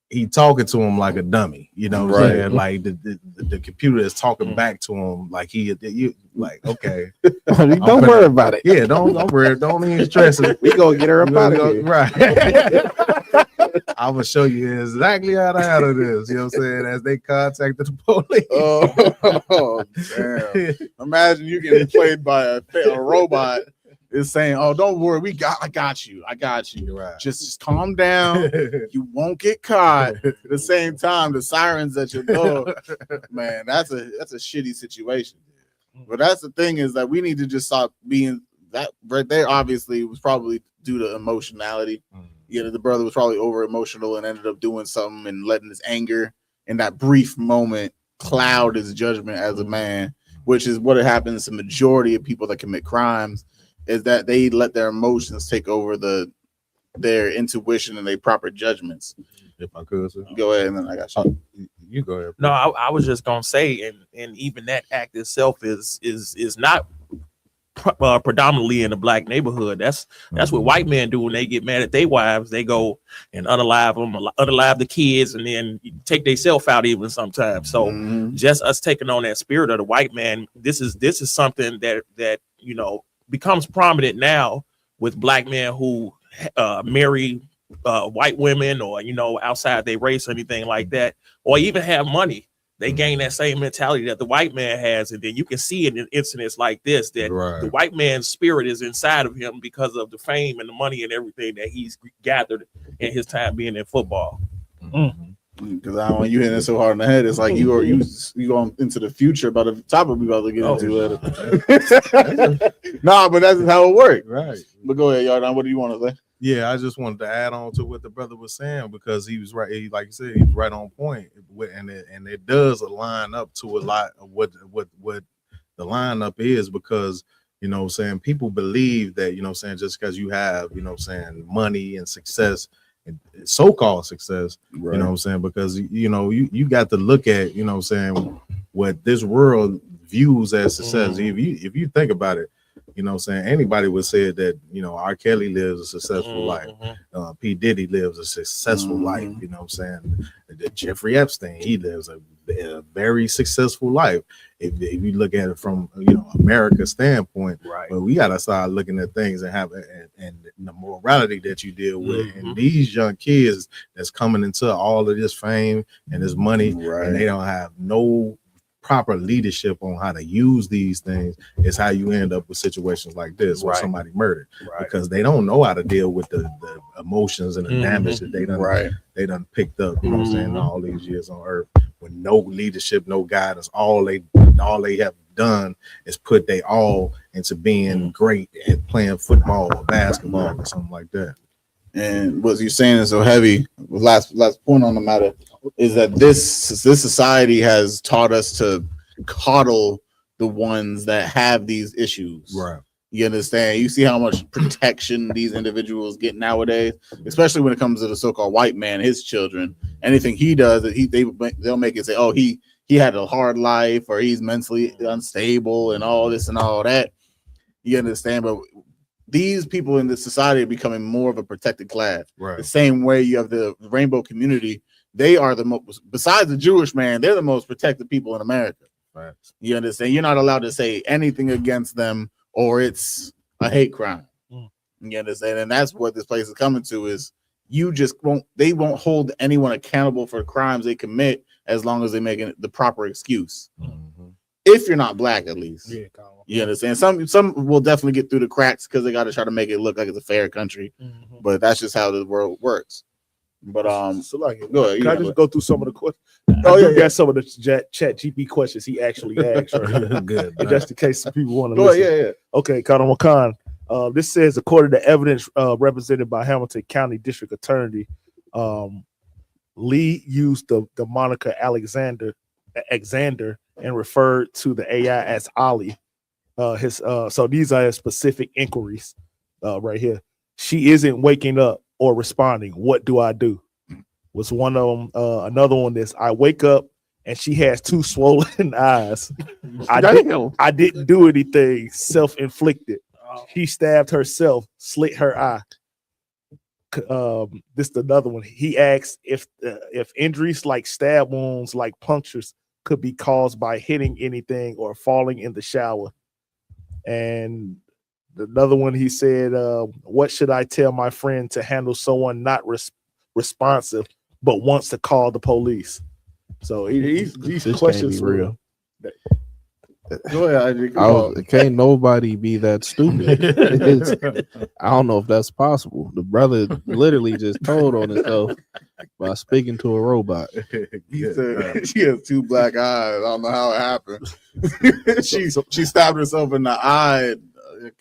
he talking to him like a dummy, you know what I'm saying? Like the computer is talking back to him like you like, okay. Don't worry about it. Yeah, don't worry, don't even stress it. We gonna get her up out of here. Right. I'm gonna show you exactly how to handle this. You know what I'm saying? As they contacted the police. Oh, damn. Imagine you getting played by a robot is saying, "Oh, don't worry, I got you. Right. Just calm down. You won't get caught." At the same time, the sirens at your door, man, that's a shitty situation. But that's the thing is that we need to just stop being that right there. Obviously, was probably due to emotionality. The brother was probably over emotional and ended up doing something and letting his anger in that brief moment cloud his judgment as a man, which is what happens to the majority of people that commit crimes, is that they let their emotions take over their intuition and their proper judgments. If I could, sir. Go ahead, and then I got you. You go ahead. No, I was just gonna say, and even that act itself is not predominantly in the black neighborhood. That's what white men do when they get mad at their wives. They go and unalive them, unalive the kids, and then take themselves out even sometimes. So just us taking on that spirit of the white man, this is something that becomes prominent now with black men who marry white women or outside their race or anything like that, or even have money. They gain that same mentality that the white man has, and then you can see it in incidents like this that the white man's spirit is inside of him because of the fame and the money and everything that he's gathered in his time being in football. Because I don't want you hitting it so hard in the head. It's like you going into the future about the topic we about to get into later. Nah, but that's how it works. Right. But go ahead, Yardan. What do you want to say? Yeah, I just wanted to add on to what the brother was saying because he was right. Like you said, he's right on point, and it does line up to a lot of what the lineup is, because people believe that just because you have money and success, and so-called success, because you got to look at what this world views as success. If you think about it. Anybody would say that, R. Kelly lives a successful life. P. Diddy lives a successful life. Jeffrey Epstein, he lives a very successful life. If you look at it from, America's standpoint, but we got to start looking at things and the morality that you deal with. And these young kids that's coming into all of this fame and this money, and they don't have no proper leadership on how to use these things, is how you end up with situations like this where somebody murdered because they don't know how to deal with the emotions and the damage that they done picked up, all these years on earth with no leadership, no guidance. All they have done is put they all into being great at playing football or basketball or something like that. And what you're saying is so heavy. Last point on the matter is that this society has taught us to coddle the ones that have these issues. Right. You understand? You see how much protection these individuals get nowadays, especially when it comes to the so-called white man, his children. Anything he does, they'll make it say, "Oh, he had a hard life," or "He's mentally unstable," and all this and all that. You understand? But these people in this society are becoming more of a protected class. The same way you have the rainbow community. They are the most, besides the Jewish man, they're the most protected people in America. You understand? You're not allowed to say anything against them or it's a hate crime. You understand? And that's what this place is coming to, is they won't hold anyone accountable for crimes they commit as long as they make the proper excuse. If you're not black, at least. You understand? Some will definitely get through the cracks because they got to try to make it look like it's a fair country. But that's just how the world works. But so like, go ahead. Can I just go through some of the questions? That's some of the chat GP questions he actually asked. Right? Good. Just in case some people want to go listen. ahead, Okay, Khan Wakan. This says, according to evidence represented by Hamilton County District Attorney, Lee used the moniker Alexander and referred to the AI as Ali. So these are specific inquiries right here. She isn't waking up or responding. What do I do? was one of them. Another one is I wake up and she has 2 swollen eyes. I didn't do anything, self-inflicted. She stabbed herself, slit her eye. This is another one. He asks if injuries like stab wounds, like punctures, could be caused by hitting anything or falling in the shower. And another one, he said, what should I tell my friend to handle someone not responsive but wants to call the police? So these questions real. Go ahead. Can't nobody be that stupid. I don't know if that's possible. The brother literally just told on himself by speaking to a robot. He said she has 2 black eyes. I don't know how it happened. she stabbed herself in the eye.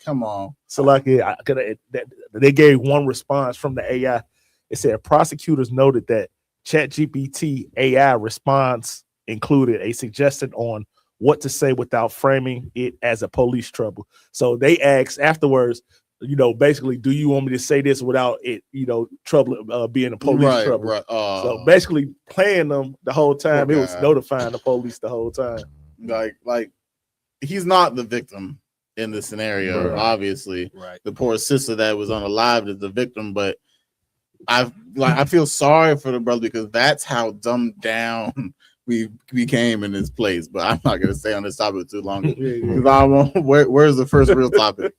Come on. So like they gave one response from the AI. It said prosecutors noted that ChatGPT AI response included a suggestion on what to say without framing it as a police trouble. So they asked afterwards, basically, do you want me to say this without it, trouble being a police trouble? Right. So basically playing them the whole time. It was notifying the police the whole time. Like he's not the victim in the scenario, obviously. Right. The poor sister that was unalived is the victim, but I feel sorry for the brother because that's how dumbed down we became in this place. But I'm not gonna stay on this topic too long because where's the first real topic?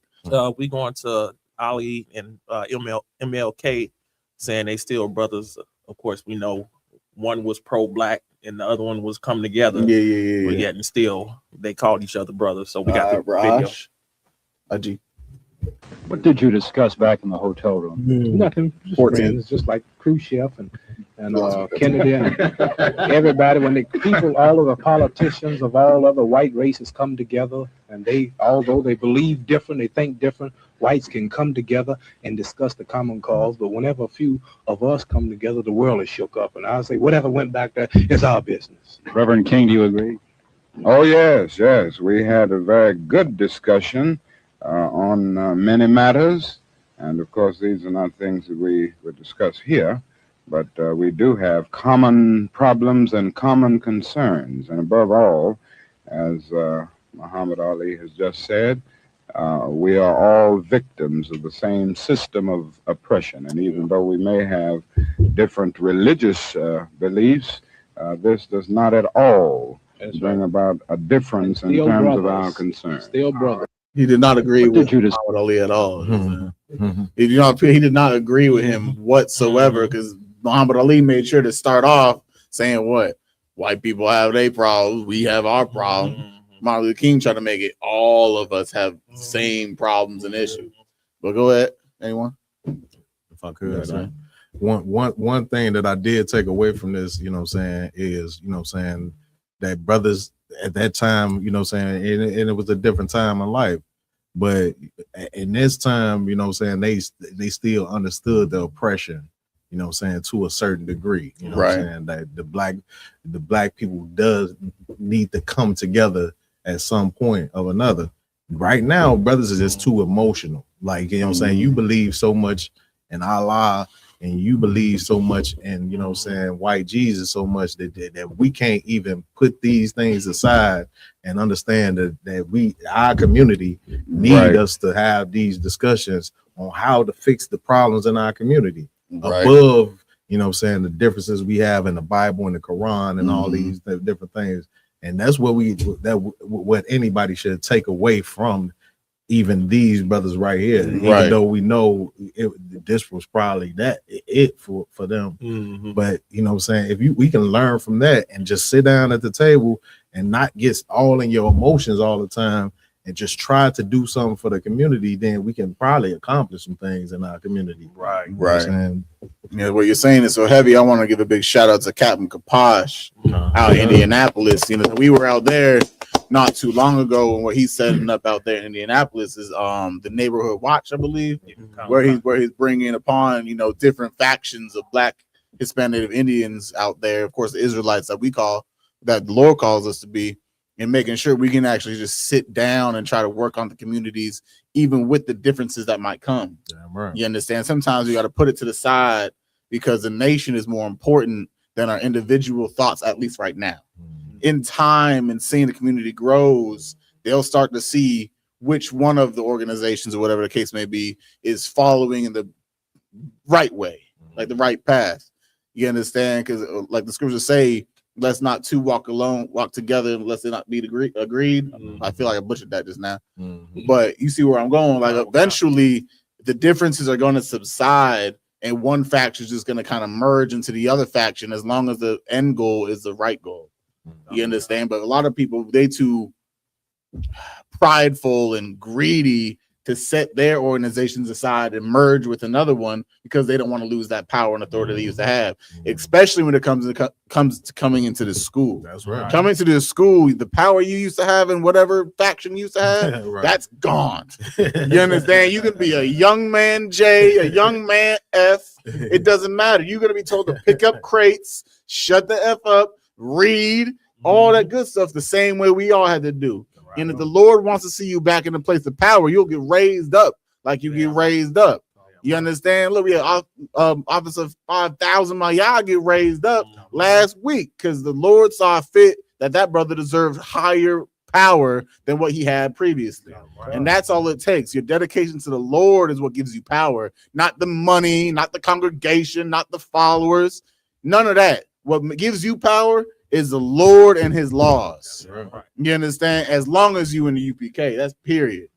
We going to Ali and MLK saying they still brothers. Of course, we know one was pro-black and the other one was come together. Yeah. But yet and still they called each other brothers. So we got the video. Ajit. What did you discuss back in the hotel room? Nothing. Just friends, just like Khrushchev and Kennedy and everybody. When the people, all of the politicians of all other white races come together, and although they believe different, they think different, whites can come together and discuss the common cause. But whenever a few of us come together, the world is shook up. And I say, whatever went back there is our business. Reverend King, do you agree? Oh, yes. We had a very good discussion on many matters. And of course, these are not things that we would discuss here, but we do have common problems and common concerns. And above all, as Muhammad Ali has just said, we are all victims of the same system of oppression. And even though we may have different religious beliefs, this does not at all bring about a difference in terms of our concerns. Still brothers. He did not agree with Muhammad Ali at all. He did not agree with him whatsoever because Muhammad Ali made sure to start off saying what? White people have their problems, we have our problem. Martin Luther King tried to make it all of us have the same problems and issues. But go ahead, anyone? If I could, one thing that I did take away from this, is, that brothers at that time, and it was a different time in life. But in this time, they still understood the oppression, to a certain degree. That the black people does need to come together at some point or another. Right now, brothers are just too emotional. Like, you believe so much in Allah and you believe so much in, white Jesus so much that we can't even put these things aside and understand that our community need us to have these discussions on how to fix the problems in our community above, the differences we have in the Bible and the Quran and all these different things. And that's what what anybody should take away from even these brothers right here, even though we know this was probably it for them. But if we can learn from that and just sit down at the table and not get all in your emotions all the time and just try to do something for the community, then we can probably accomplish some things in our community. Right. Yeah, what you're saying is so heavy. I want to give a big shout out to Captain Kaposh out in Indianapolis. We were out there not too long ago, and what he's setting up out there in Indianapolis is the Neighborhood Watch, I believe, where he's bringing upon different factions of Black, Hispanic, Indians out there. Of course, the Israelites that the Lord calls us to be, and making sure we can actually just sit down and try to work on the communities, even with the differences that might come. You understand? Sometimes you got to put it to the side because the nation is more important than our individual thoughts, at least right now. In time and seeing the community grows, they'll start to see which one of the organizations or whatever the case may be is following in the right way, like the right path. You understand? Because like the scriptures say, let's not two walk together unless they not be agreed. I feel like I butchered that just now. But you see where I'm going. Like eventually the differences are going to subside and one faction is just going to kind of merge into the other faction as long as the end goal is the right goal. You understand? But a lot of people, they too prideful and greedy to set their organizations aside and merge with another one because they don't want to lose that power and authority they used to have, especially when it comes to coming into the school. That's right. Coming to the school, the power you used to have in whatever faction you used to have, Right. that's gone. You understand? You can be a young man J, a young man F. It doesn't matter. You're going to be told to pick up crates, shut the F up, read, all that good stuff the same way we all had to do. And if the Lord wants to see you back in the place of power, you'll get raised up like you get raised up. You understand? Look, we had Office of 5,000. Y'all get raised up last week because the Lord saw fit that brother deserved higher power than what he had previously. And that's all it takes. Your dedication to the Lord is what gives you power, not the money, not the congregation, not the followers, none of that. What gives you power is the Lord and his laws. You understand? As long as you in the UPK, that's period.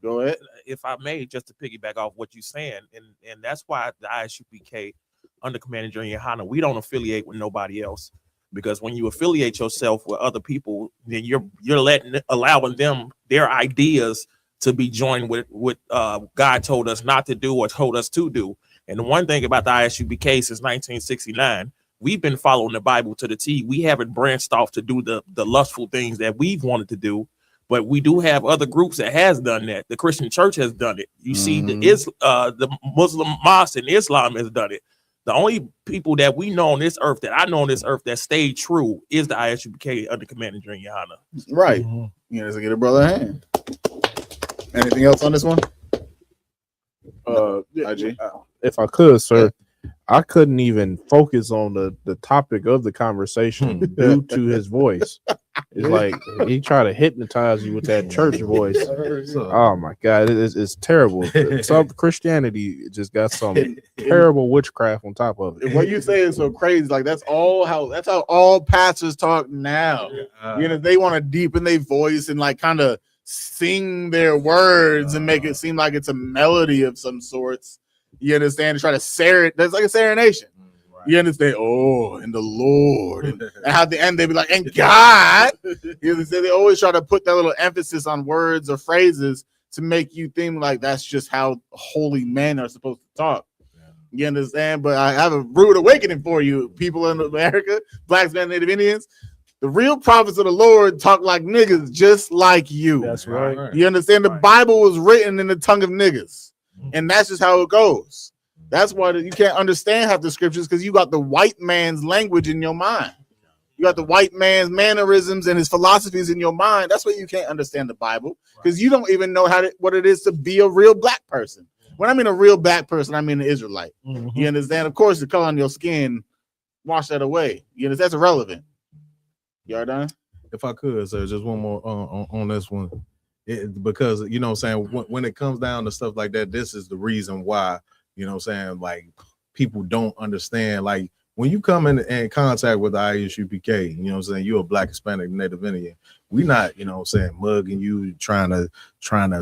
Go ahead. If I may, just to piggyback off what you're saying, and that's why the ISUPK under Commander Junior Hanna, we don't affiliate with nobody else, because when you affiliate yourself with other people, then you're allowing them their ideas to be joined with what God told us not to do or told us to do. And the one thing about the ISUPK since 1969, we've been following the Bible to the T. We haven't branched off to do the lustful things that we've wanted to do, but we do have other groups that has done that. The Christian church has done it. You see, the Muslim mosque and Islam has done it. The only people that we know on this earth, that I know on this earth, that stayed true is the ISUPK under Commander Junior Hanna. Right. You know, so get a brother a hand. Anything else on this one? IG? If I could, sir. I couldn't even focus on the topic of the conversation due to his voice. It's like he tried to hypnotize you with that church voice. Oh my God, it's terrible. Some Christianity just got some terrible witchcraft on top of it. What you say is so crazy. Like that's how all pastors talk now. You know, they want to deepen their voice and like kind of sing their words and make it seem like it's a melody of some sorts. You understand? To try to that's like a serenation. You understand? Oh, and the Lord, and how at the end they be like, and God. You understand? They always try to put that little emphasis on words or phrases to make you think like that's just how holy men are supposed to talk. You understand? But I have a rude awakening for you, people in America, blacks, men, Native Indians. The real prophets of the Lord talk like niggas, just like you. That's right. You understand? The Bible was written in the tongue of niggas. And that's just how it goes. That's why you can't understand half the scriptures, because you got the white man's language in your mind. You got the white man's mannerisms and his philosophies in your mind. That's why you can't understand the Bible, because you don't even know what it is to be a real black person. When I mean a real black person, I mean an Israelite. You understand? Of course, the color on your skin, wash that away. You know, that's irrelevant. You are done? If I could, sir, just one more on this one. Because you know what I'm saying, when it comes down to stuff like that, this is the reason why, you know what I'm saying, like people don't understand. Like when you come in contact with the ISUPK, you know what I'm saying, you're a black, Hispanic, Native Indian. We not, you know what I'm saying, mugging you, trying to,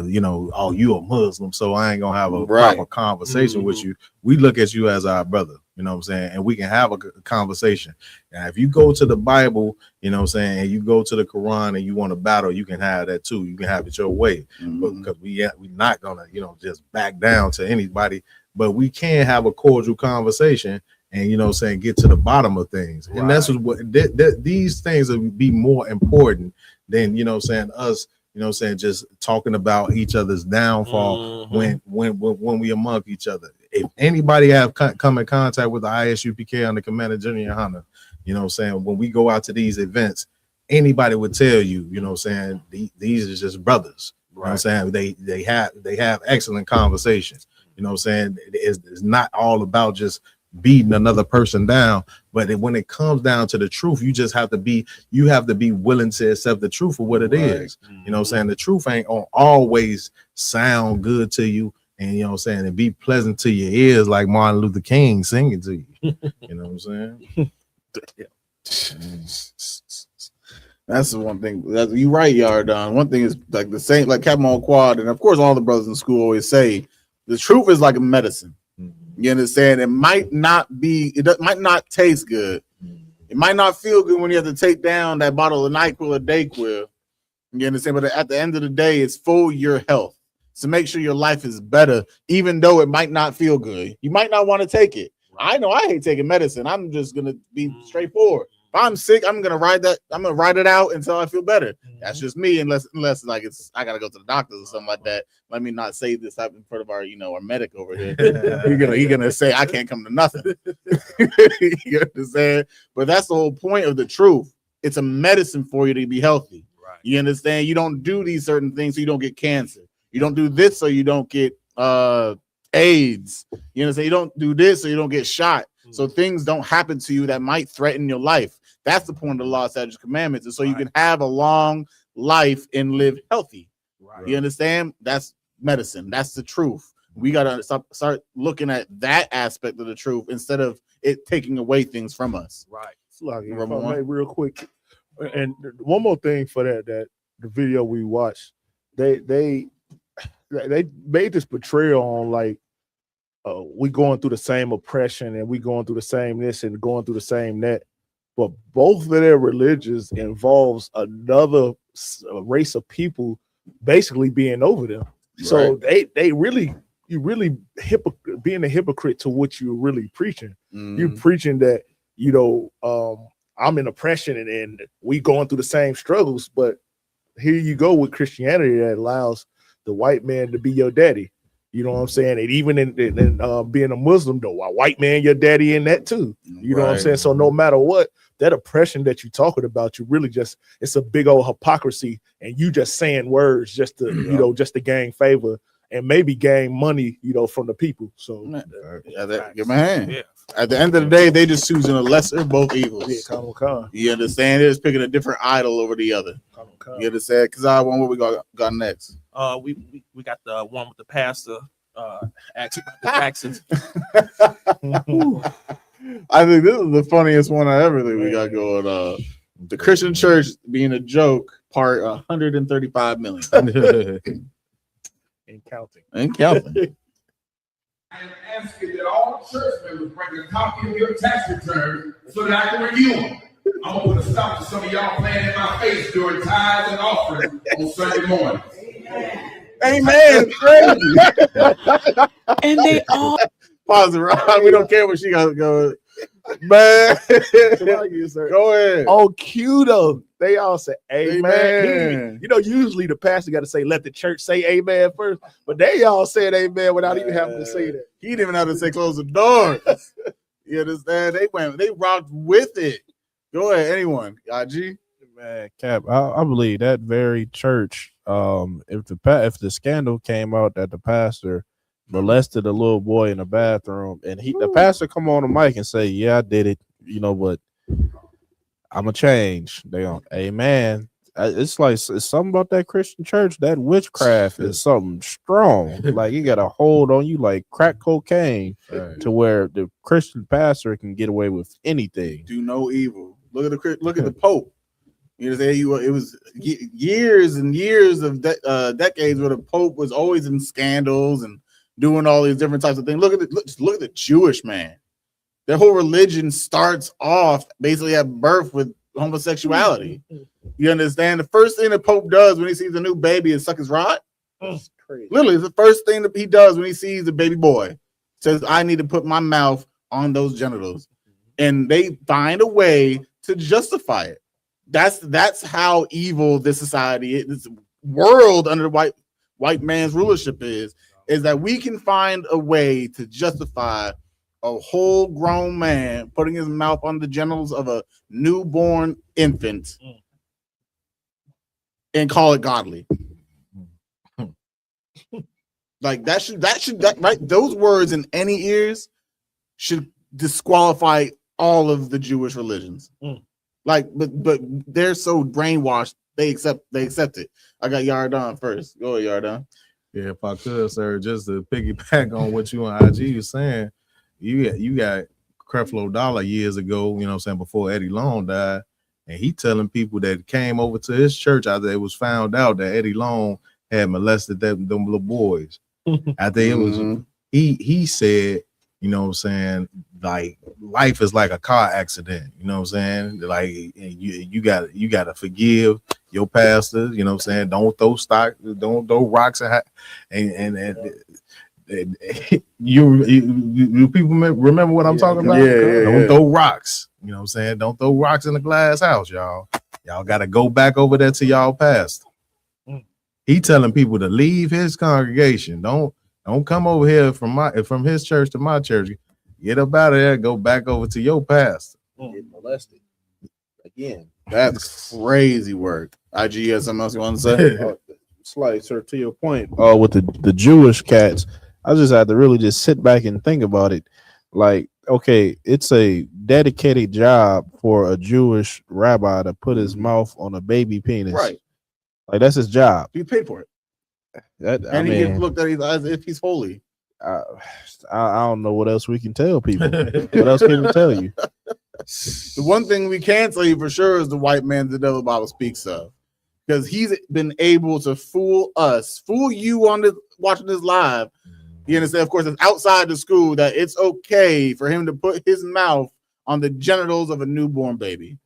you know, oh, you a Muslim, so I ain't gonna have a proper conversation with you. We look at you as our brother, you know what I'm saying, and we can have a conversation. Now, if you go to the Bible, you know what I'm saying, and you go to the Quran and you want to battle, you can have that too. You can have it your way, because we not gonna, you know, just back down to anybody, but we can have a cordial conversation. And you know what I'm saying, get to the bottom of things. And that's what these things would be more important than, you know what I'm saying, us, you know what I'm saying, just talking about each other's downfall when we among each other. If anybody have come in contact with the ISUPK under Commander Junior Hanna, you know what I'm saying, when we go out to these events, anybody would tell you, you know what I'm saying, these are just brothers. You know what I'm saying? They have excellent conversations. You know what I'm saying? It's not all about just beating another person down. But when it comes down to the truth, you have to be willing to accept the truth for what it is. You know what I'm saying? The truth ain't gonna always sound good to you, and you know what I'm saying, and be pleasant to your ears like Martin Luther King singing to you. You know what I'm saying? That's the one thing. You right, Yardon. One thing is like the same, like Captain on Quad, and of course all the brothers in school always say, the truth is like a medicine. You understand? It might not taste good. It might not feel good when you have to take down that bottle of NyQuil or Dayquil. You understand? But at the end of the day, it's for your health. So make sure your life is better, even though it might not feel good. You might not want to take it. I know I hate taking medicine. I'm just gonna be straightforward. If I'm sick, I'm gonna ride it out until I feel better. That's just me, unless like I gotta go to the doctors or something like that. Let me not say this up in front of our our medic over here. He's gonna say I can't come to nothing. You understand? But that's the whole point of the truth. It's a medicine for you to be healthy. Right. You understand? You don't do these certain things so you don't get cancer. You don't do this so you don't get AIDS. You understand? You don't do this so you don't get shot. So things don't happen to you that might threaten your life. That's the point of the law, statutes, commandments, and so you can have a long life and live healthy. Right. You understand? That's medicine. That's the truth. We gotta start looking at that aspect of the truth instead of it taking away things from us. Right. Like, if I may, real quick, and one more thing for that the video we watched, they made this portrayal on like we going through the same oppression and we going through the same this and going through the same that. But both of their religions involves another race of people basically being over them. Right. So they really, you really being a hypocrite to what you're really preaching. You're preaching that, I'm in oppression and we going through the same struggles, but here you go with Christianity that allows the white man to be your daddy. You know what I'm saying? And even in being a Muslim, though, a white man, your daddy in that too. You know what I'm saying? So no matter what, that oppression that you're talking about, you really it's a big old hypocrisy, and you just saying words just to, just to gain favor and maybe gain money, from the people. So give my hand. Yeah. At the end of the day, they just choosing a lesser of both evils. Yeah, you understand? They're just picking a different idol over the other. You understand? Because I want what we got next. We got the one with the pastor asking about the taxes. I think this is the funniest one I ever think we got going on. The Christian church being a joke, part 135 million. And counting. I am asking that all church members bring a copy of your tax return so that I can review them. I'm going to put a stop to some of y'all playing in my face during tithes and offerings on Sunday morning. Amen. Crazy. And they all pause it, Ron. We don't care what she got to go. Man, go ahead. Oh, cute though. They all say amen. Usually the pastor got to say, let the church say amen first, but they all said amen without even having to say that. He didn't even have to say close the door. You understand? They rocked with it. Go ahead, anyone. IG? Man, Cap, I believe that very church, if the scandal came out that the pastor molested a little boy in the bathroom, and the pastor come on the mic and say, yeah, I did it, but I'm a change. They on amen. It's like it's something about that Christian church. That witchcraft is something strong. Like you got a hold on you like crack cocaine, to where the Christian pastor can get away with anything. Do no evil. Look at the Pope. You know, it was years and years of decades where the Pope was always in scandals and doing all these different types of things. Look at the Jewish man. Their whole religion starts off basically at birth with homosexuality. You understand? The first thing the Pope does when he sees a new baby is suck his rod. That's crazy. Literally, the first thing that he does when he sees a baby boy, says, I need to put my mouth on those genitals. And they find a way to justify it. That's how evil this society is, this world under the white man's rulership is that we can find a way to justify a whole grown man putting his mouth on the genitals of a newborn infant and call it godly. Like that should right? Those words in any ears should disqualify all of the Jewish religions. Like, but they're so brainwashed, they accept it. I got Yardan first. Go ahead, Yardan. Yeah, if I could, sir, just to piggyback on what you and IG was saying, you got Creflo Dollar years ago, you know what I'm saying, before Eddie Long died, and he telling people that came over to his church after it was found out that Eddie Long had molested them little boys. After it was, he said, you know what I'm saying, like life is like a car accident, you know what I'm saying? Like you gotta forgive your pastor, you know what I'm saying? Don't throw rocks and you people remember what I'm talking about? Don't throw rocks, you know what I'm saying? Don't throw rocks in the glass house, y'all. Y'all gotta go back over there to y'all pastor. He telling people to leave his congregation. Don't come over here from his church to my church. Get up out of there. Go back over to your pastor. Get molested again. That's crazy work. IG, you have something else you want to say? Slight, sir, to your point. With the Jewish cats, I just had to really just sit back and think about it. Like, okay, it's a dedicated job for a Jewish rabbi to put his mouth on a baby penis. Right. Like, that's his job. You paid for it. And he gets looked at as if he's holy. I don't know what else we can tell people. What else can we tell you? The one thing we can tell you for sure is the white man the devil Bible speaks of, because he's been able to fool you on this watching this live. You understand? Of course, it's outside the school that it's okay for him to put his mouth on the genitals of a newborn baby.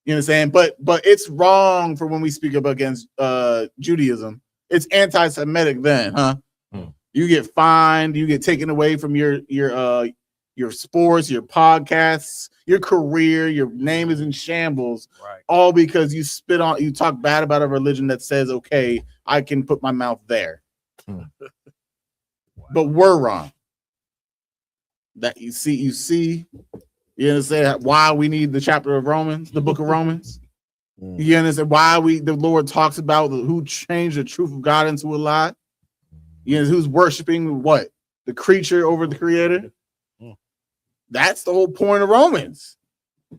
You understand? But it's wrong for when we speak up against Judaism. It's anti-Semitic then, huh? You get fined, you get taken away from your sports, your podcasts, your career, your name is in shambles, right? All because you talk bad about a religion that says, okay, I can put my mouth there. But we're wrong. That you see, you understand why we need the chapter of Romans, the book of Romans. You understand why the Lord talks about who changed the truth of God into a lie. You know, who's worshiping what? The creature over the creator. That's the whole point of Romans.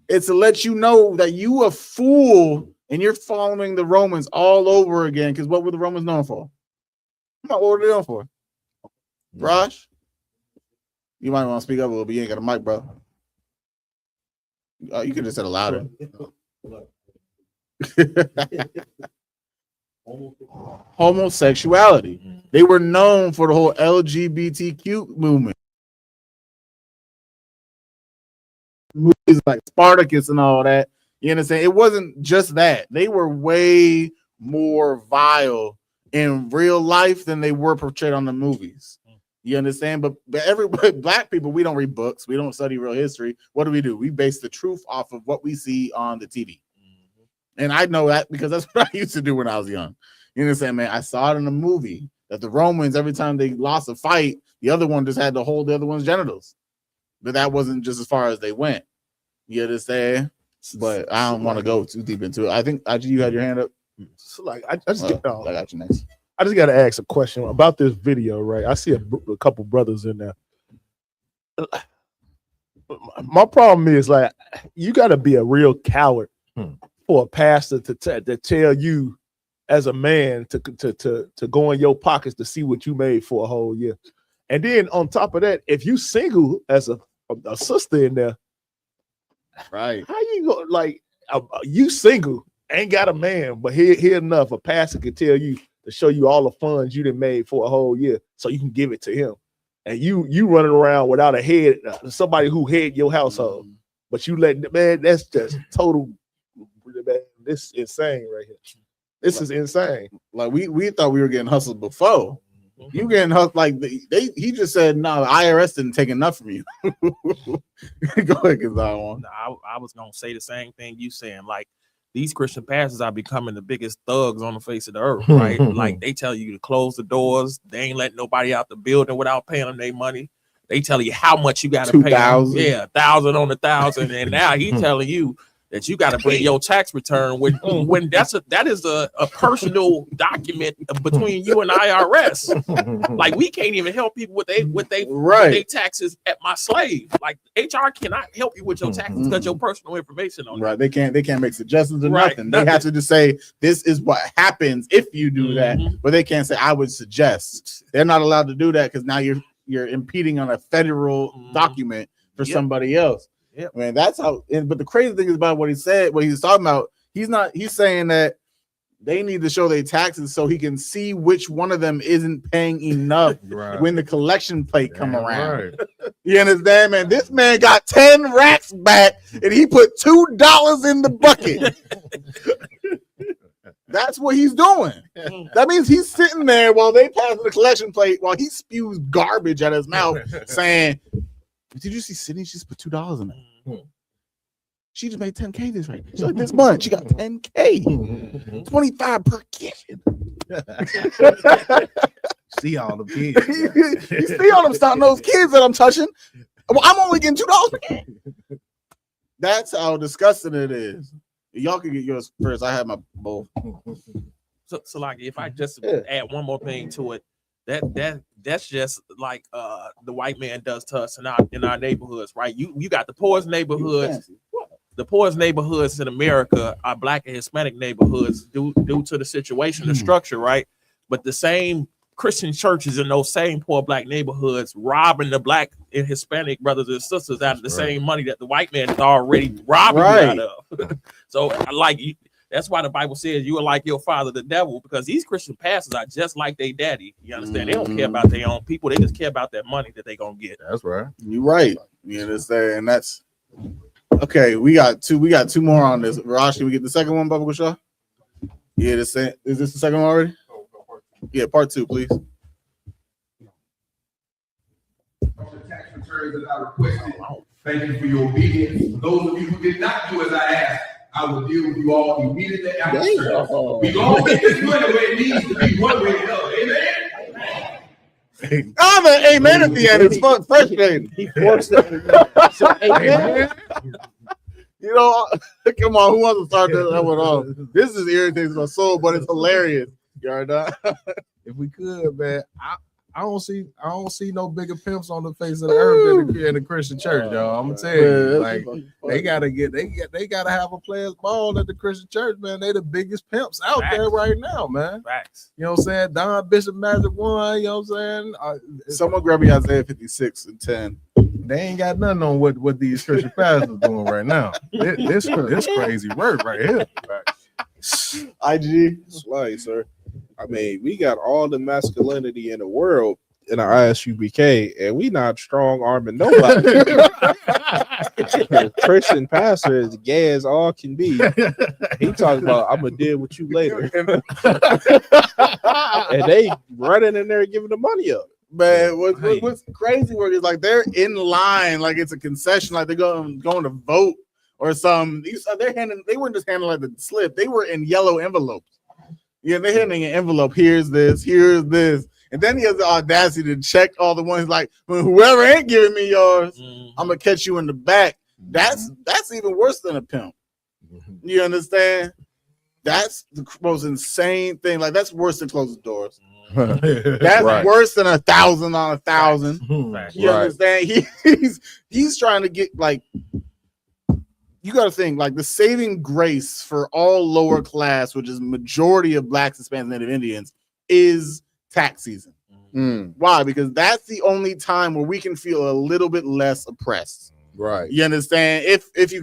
It's to let you know that you a fool and you're following the Romans all over again. Because what were the Romans known for? What were they known for? Raj, you might want to speak up a little bit. You ain't got a mic, bro. You could just say it louder. Homosexuality. They were known for the whole LGBTQ movement. Movies like Spartacus and all that. You understand? It wasn't just that. They were way more vile in real life than they were portrayed on the movies. You understand? But everybody, black people, we don't read books. We don't study real history. What do? We base the truth off of what we see on the TV. And I know that because that's what I used to do when I was young. You understand, man? I saw it in a movie that the Romans, every time they lost a fight, the other one just had to hold the other one's genitals. But that wasn't just as far as they went. You understand? But I don't want to go too deep into it. I think you had your hand up. So like I just I got you next. I just got to ask a question about this video, right? I see a couple brothers in there. My problem is like you got to be a real coward for a pastor to tell you as a man to go in your pockets to see what you made for a whole year. And then on top of that, if you single as a sister in there, right? How you go like you single, ain't got a man, but here enough a pastor can tell you to show you all the funds you done made for a whole year, so you can give it to him. And you running around without a head, somebody who head your household, but you let man. That's just total. Man, this is insane right here. This is insane. Like we thought we were getting hustled before. You getting hustled like he just said no. The IRS didn't take enough from you. Go ahead, Kazan. I was gonna say the same thing you saying. Like these Christian pastors are becoming the biggest thugs on the face of the earth, right? Like they tell you to close the doors. They ain't letting nobody out the building without paying them their money. They tell you how much you got to pay. 2,000. Yeah, 1,000 on 1,000. And now he telling you that you got to bring your tax return when that is a personal document between you and IRS. Like we can't even help people with they taxes at my slave. Like HR cannot help you with your taxes because your personal information on Right. They can't make suggestions or nothing. They have to just say this is what happens if you do that, but they can't say I would suggest. They're not allowed to do that because now you're impeding on a federal document for somebody else. Yep. Man, that's how. But the crazy thing is about what he said, what he's talking about. He's saying that they need to show their taxes so he can see which one of them isn't paying enough when the collection plate come around. You understand, man? This man got 10 racks back and he put $2 in the bucket. That's what he's doing. That means he's sitting there while they pass the collection plate while he spews garbage out his mouth saying, did you see Sydney? She just put $2 in it. She just made 10K this month. She got 10K. 25 per kid. See all the kids. You see all them starting those kids that I'm touching. Well, I'm only getting $2 per kid. That's how disgusting it is. Y'all can get yours first. I have my both. So like if I just add one more thing to it, that's just like the white man does to us in our neighborhoods, right? You got the poorest neighborhoods. The poorest neighborhoods in America are Black and Hispanic neighborhoods due to the situation, the structure, right? But the same Christian churches in those same poor Black neighborhoods robbing the Black and Hispanic brothers and sisters out of the same money that the white man is already robbing you out of. So like that's why the Bible says you are like your father, the devil, because these Christian pastors are just like their daddy. You understand? They don't care about their own people. They just care about that money that they're going to get. That's right. You're right. You understand? And that's okay. We got two more on this. Raj, can we get the second one, Bubba Shaw? Yeah, is this the second one already? Yeah, part 2, please. Tax returns that I requested. Thank you for your obedience. For those of you who did not do as I asked, I will deal with you all immediately after service. We gonna get this money where it needs to be, one way or another. Amen. I'm an amen at the end. It's frustrating. He forced it. Amen. You know, come on, who wants to start that one off? This is irritating my soul, but it's hilarious. You already done? If we could, man, I don't see no bigger pimps on the face of the earth in the Christian church, y'all. I'm gonna tell you, like they gotta have a players ball at the Christian church, man. They the biggest pimps out there right now, man. Facts. You know what I'm saying? Don Bishop Magic 1, you know what I'm saying? Someone grab me Isaiah 56:10. They ain't got nothing on what these Christian pastors doing right now. This crazy work right here. IG slide, sir. I mean, we got all the masculinity in the world in our ISUBK, and we not strong arming nobody. Christian pastor is gay as all can be. He talking about I'm gonna deal with you later, and they running in there giving the money up. Man, what's crazy work is like they're in line, like it's a concession, like they're going to vote or something. They weren't just handing like the slip; they were in yellow envelopes. Yeah, they're handing an envelope. Here's this, and then he has the audacity to check all the ones like, well, whoever ain't giving me yours, I'm gonna catch you in the back. That's even worse than a pimp. You understand? That's the most insane thing. Like that's worse than closing doors. That's worse than 1,000 on 1,000. You understand? He's trying to get like. You got to think like the saving grace for all lower class, which is majority of Blacks, Hispanics, and Native Indians, is tax season. Why? Because that's the only time where we can feel a little bit less oppressed. Right. You understand? If you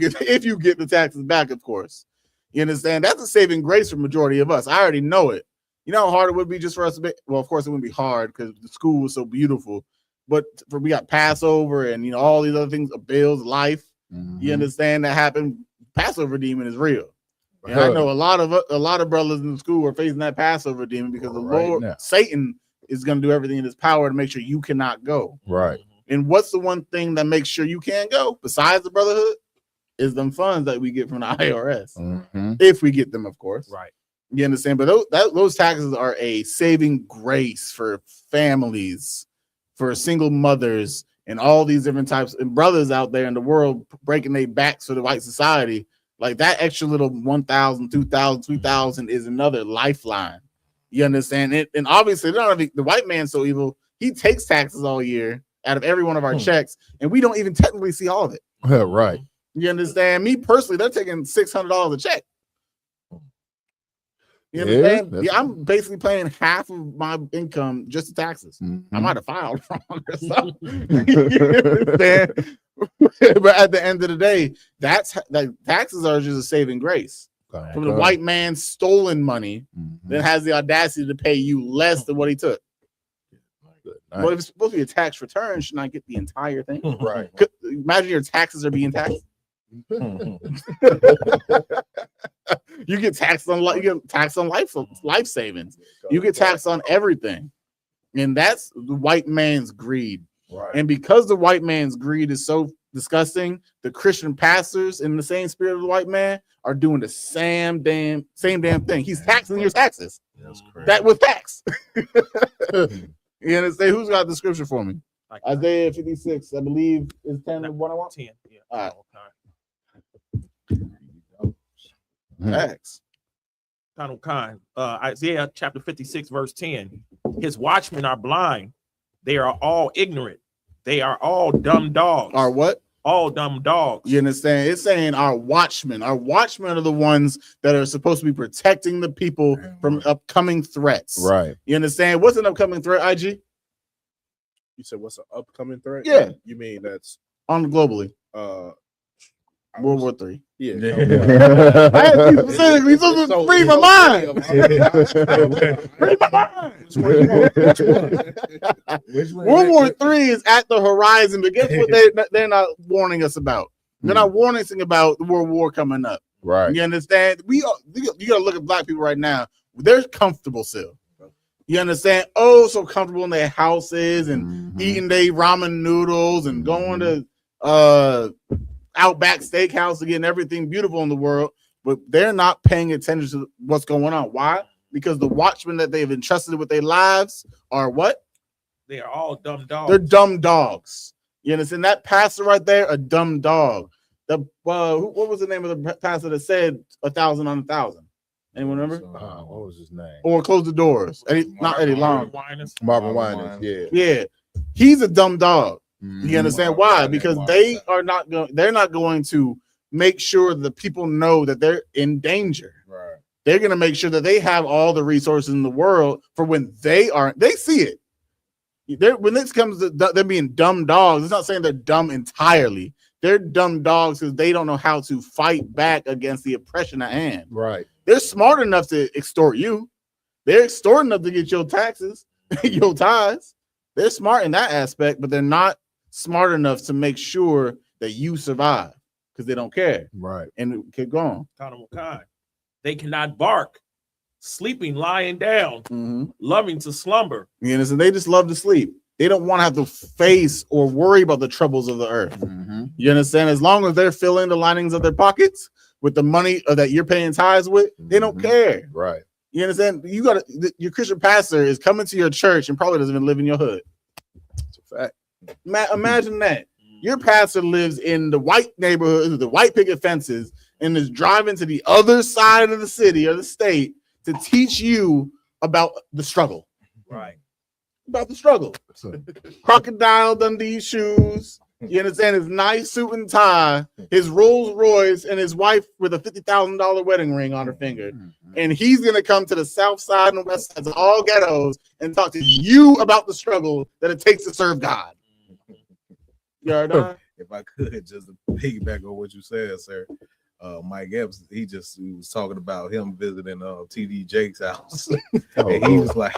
get the taxes back, of course. You understand? That's a saving grace for majority of us. I already know it. You know how hard it would be just for us to be. Well, of course it wouldn't be hard because the school was so beautiful. But we got Passover and all these other things, bills, life. You understand that happened. Passover demon is real. And I know a lot of brothers in the school are facing that Passover demon because the Lord Satan is going to do everything in his power to make sure you cannot go. Right. And what's the one thing that makes sure you can't go besides the brotherhood is them funds that we get from the IRS. If we get them, of course. Right. You understand? But those taxes are a saving grace for families, for single mothers, and all these different types of brothers out there in the world breaking their backs for the white society. Like that extra little 1,000, 2,000, 3,000 is another lifeline. You understand it? And obviously, the white man's so evil. He takes taxes all year out of every one of our checks, and we don't even technically see all of it. Right. You understand? Me personally, they're taking $600 a check. You understand? Yeah, I'm basically paying half of my income just to taxes. I might have filed wrong or something. You understand? But at the end of the day, taxes are just a saving grace from the white man's stolen money that has the audacity to pay you less than what he took. Well, if it's supposed to be a tax return, shouldn't I get the entire thing? Right. Imagine your taxes are being taxed. You get taxed on life savings. You get taxed on everything, and that's the white man's greed. Right. And because the white man's greed is so disgusting, the Christian pastors in the same spirit of the white man are doing the same damn thing. He's taxing your taxes. That's crazy. That was tax. You understand? Who's got the scripture for me? Isaiah 56, I believe, is 10 the one I want. 10. Yeah. All right. Tax. Donald Khan, Isaiah chapter 56, verse 10. His watchmen are blind. They are all ignorant. They are all dumb dogs. Are what? All dumb dogs. You understand? It's saying our watchmen. Our watchmen are the ones that are supposed to be protecting the people from upcoming threats. Right. You understand? What's an upcoming threat, IG? You said what's an upcoming threat? Yeah. You mean that's on globally? World War III. Yeah. I had to be specifically so free my mind. Free my mind. World War III is at the horizon, but guess what they're not warning us about? They're not warning us about the World War coming up. Right. You understand? You gotta look at black people right now. They're comfortable still. You understand? Oh, so comfortable in their houses and eating their ramen noodles and going to Outback Steakhouse and getting everything beautiful in the world, but they're not paying attention to what's going on. Why? Because the watchmen that they've entrusted with their lives are what? They are all dumb dogs. They're dumb dogs. You understand? That pastor right there, a dumb dog. What was the name of the pastor that said 1,000 on 1,000? Anyone remember? What was his name? Or close the doors. Not Eddie Long. Marvin Winans. Yeah. Yeah. He's a dumb dog. You understand why? Because they're not going to make sure that people know that they're in danger. Right. They're going to make sure that they have all the resources in the world for when they see it. When this comes to them being dumb dogs, it's not saying they're dumb entirely. They're dumb dogs because they don't know how to fight back against the oppression at hand. Right. They're smart enough to extort you. They're extorting enough to get your taxes, your tithes. They're smart in that aspect, but they're not smart enough to make sure that you survive because they don't care. Right. And keep going. They cannot bark, sleeping, lying down, loving to slumber. You know, so they just love to sleep. They don't want to have to face or worry about the troubles of the earth. You understand? As long as they're filling the linings of their pockets with the money that you're paying tithes with, they don't care. Right. You understand? Your Christian pastor is coming to your church and probably doesn't even live in your hood. It's a fact. Imagine that. Your pastor lives in the white neighborhood, the white picket fences, and is driving to the other side of the city or the state to teach you about the struggle. Right. About the struggle. Crocodile Dundee shoes. You understand? His nice suit and tie, his Rolls Royce, and his wife with a $50,000 wedding ring on her finger. And he's going to come to the south side and west sides of all ghettos and talk to you about the struggle that it takes to serve God. You heard that? If I could just piggyback on what you said, sir. Mike Epps, he was talking about him visiting TD Jake's house. And he was like,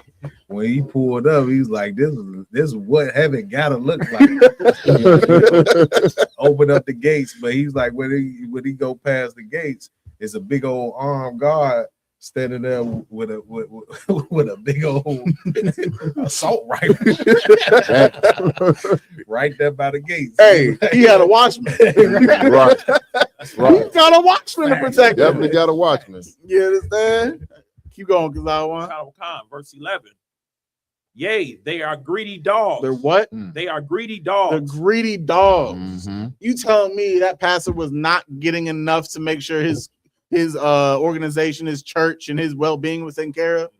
when he pulled up, he was like, this is what heaven gotta look like. Open up the gates, but he's like, when he go past the gates, it's a big old armed guard standing there with a big old assault rifle right there by the gates. Hey, he had a watchman. Right. He's got a watchman to protect him. Definitely got a watchman. You understand? Keep going, because I want. Verse 11. Yea, they are greedy dogs. They're what? They are greedy dogs. They're greedy dogs. You telling me that pastor was not getting enough to make sure his organization, his church, and his well-being was taken care of?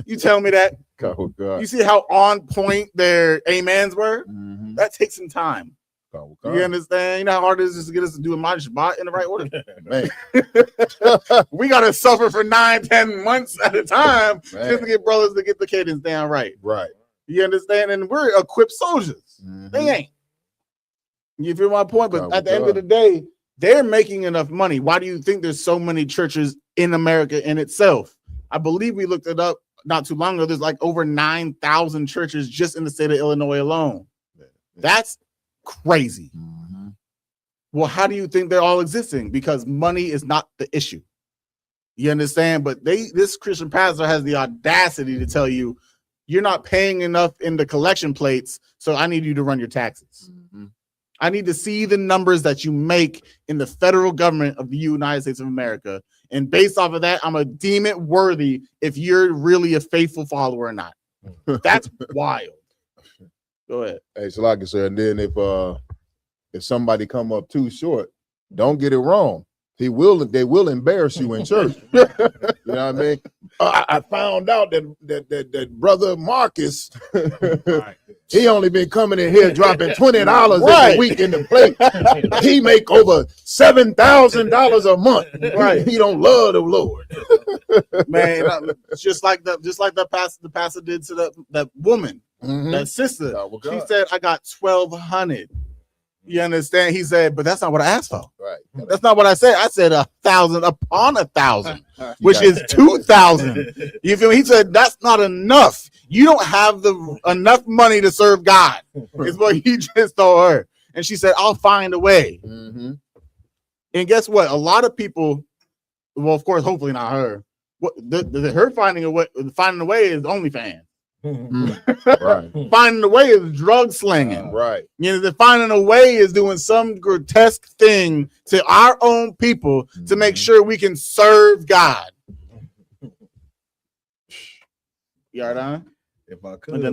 You tell me that? Oh, God. You see how on point their amens were? That takes some time. Oh, You understand? You know how hard it is just to get us to do a Imad Shabbat in the right order? Man. We gotta suffer for 9-10 months at a time Man. just to get brothers to get the cadence down right. Right. You understand? And we're equipped soldiers. They ain't. You feel my point? But at the end of the day, they're making enough money. Why do you think there's so many churches in America in itself? I believe we looked it up not too long ago. There's like over 9,000 churches just in the state of Illinois alone. That's crazy. Well, how do you think they're all existing? Because money is not the issue. You understand? But this Christian pastor has the audacity to tell you, you're not paying enough in the collection plates, so I need you to run your taxes. I need to see the numbers that you make in the federal government of the United States of America. And based off of that, I'm going to deem it worthy if you're really a faithful follower or not. That's wild. Go ahead. Hey, so like I said, and then if somebody come up too short, don't get it wrong. They will embarrass you in church. You know what I mean? I found out that brother Marcus, he only been coming in here dropping $20 every week in the plate. He make over $7,000 a month. Right? He don't love the Lord. Man, just like the pastor did to that woman, that sister. She said, "I got 1,200." You understand? He said, but that's not what I asked for. Right. That's not what I said. I said 1,000 upon 1,000, which is 2,000. You feel me? He said, that's not enough. You don't have enough money to serve God, is what he just told her. And she said, I'll find a way. And guess what? A lot of people, well, of course, hopefully not her. Her finding a way is OnlyFans. Right. Finding a way is drug slinging. Right. You know, finding a way is doing some grotesque thing to our own people to make sure we can serve God. You all right on? If I could,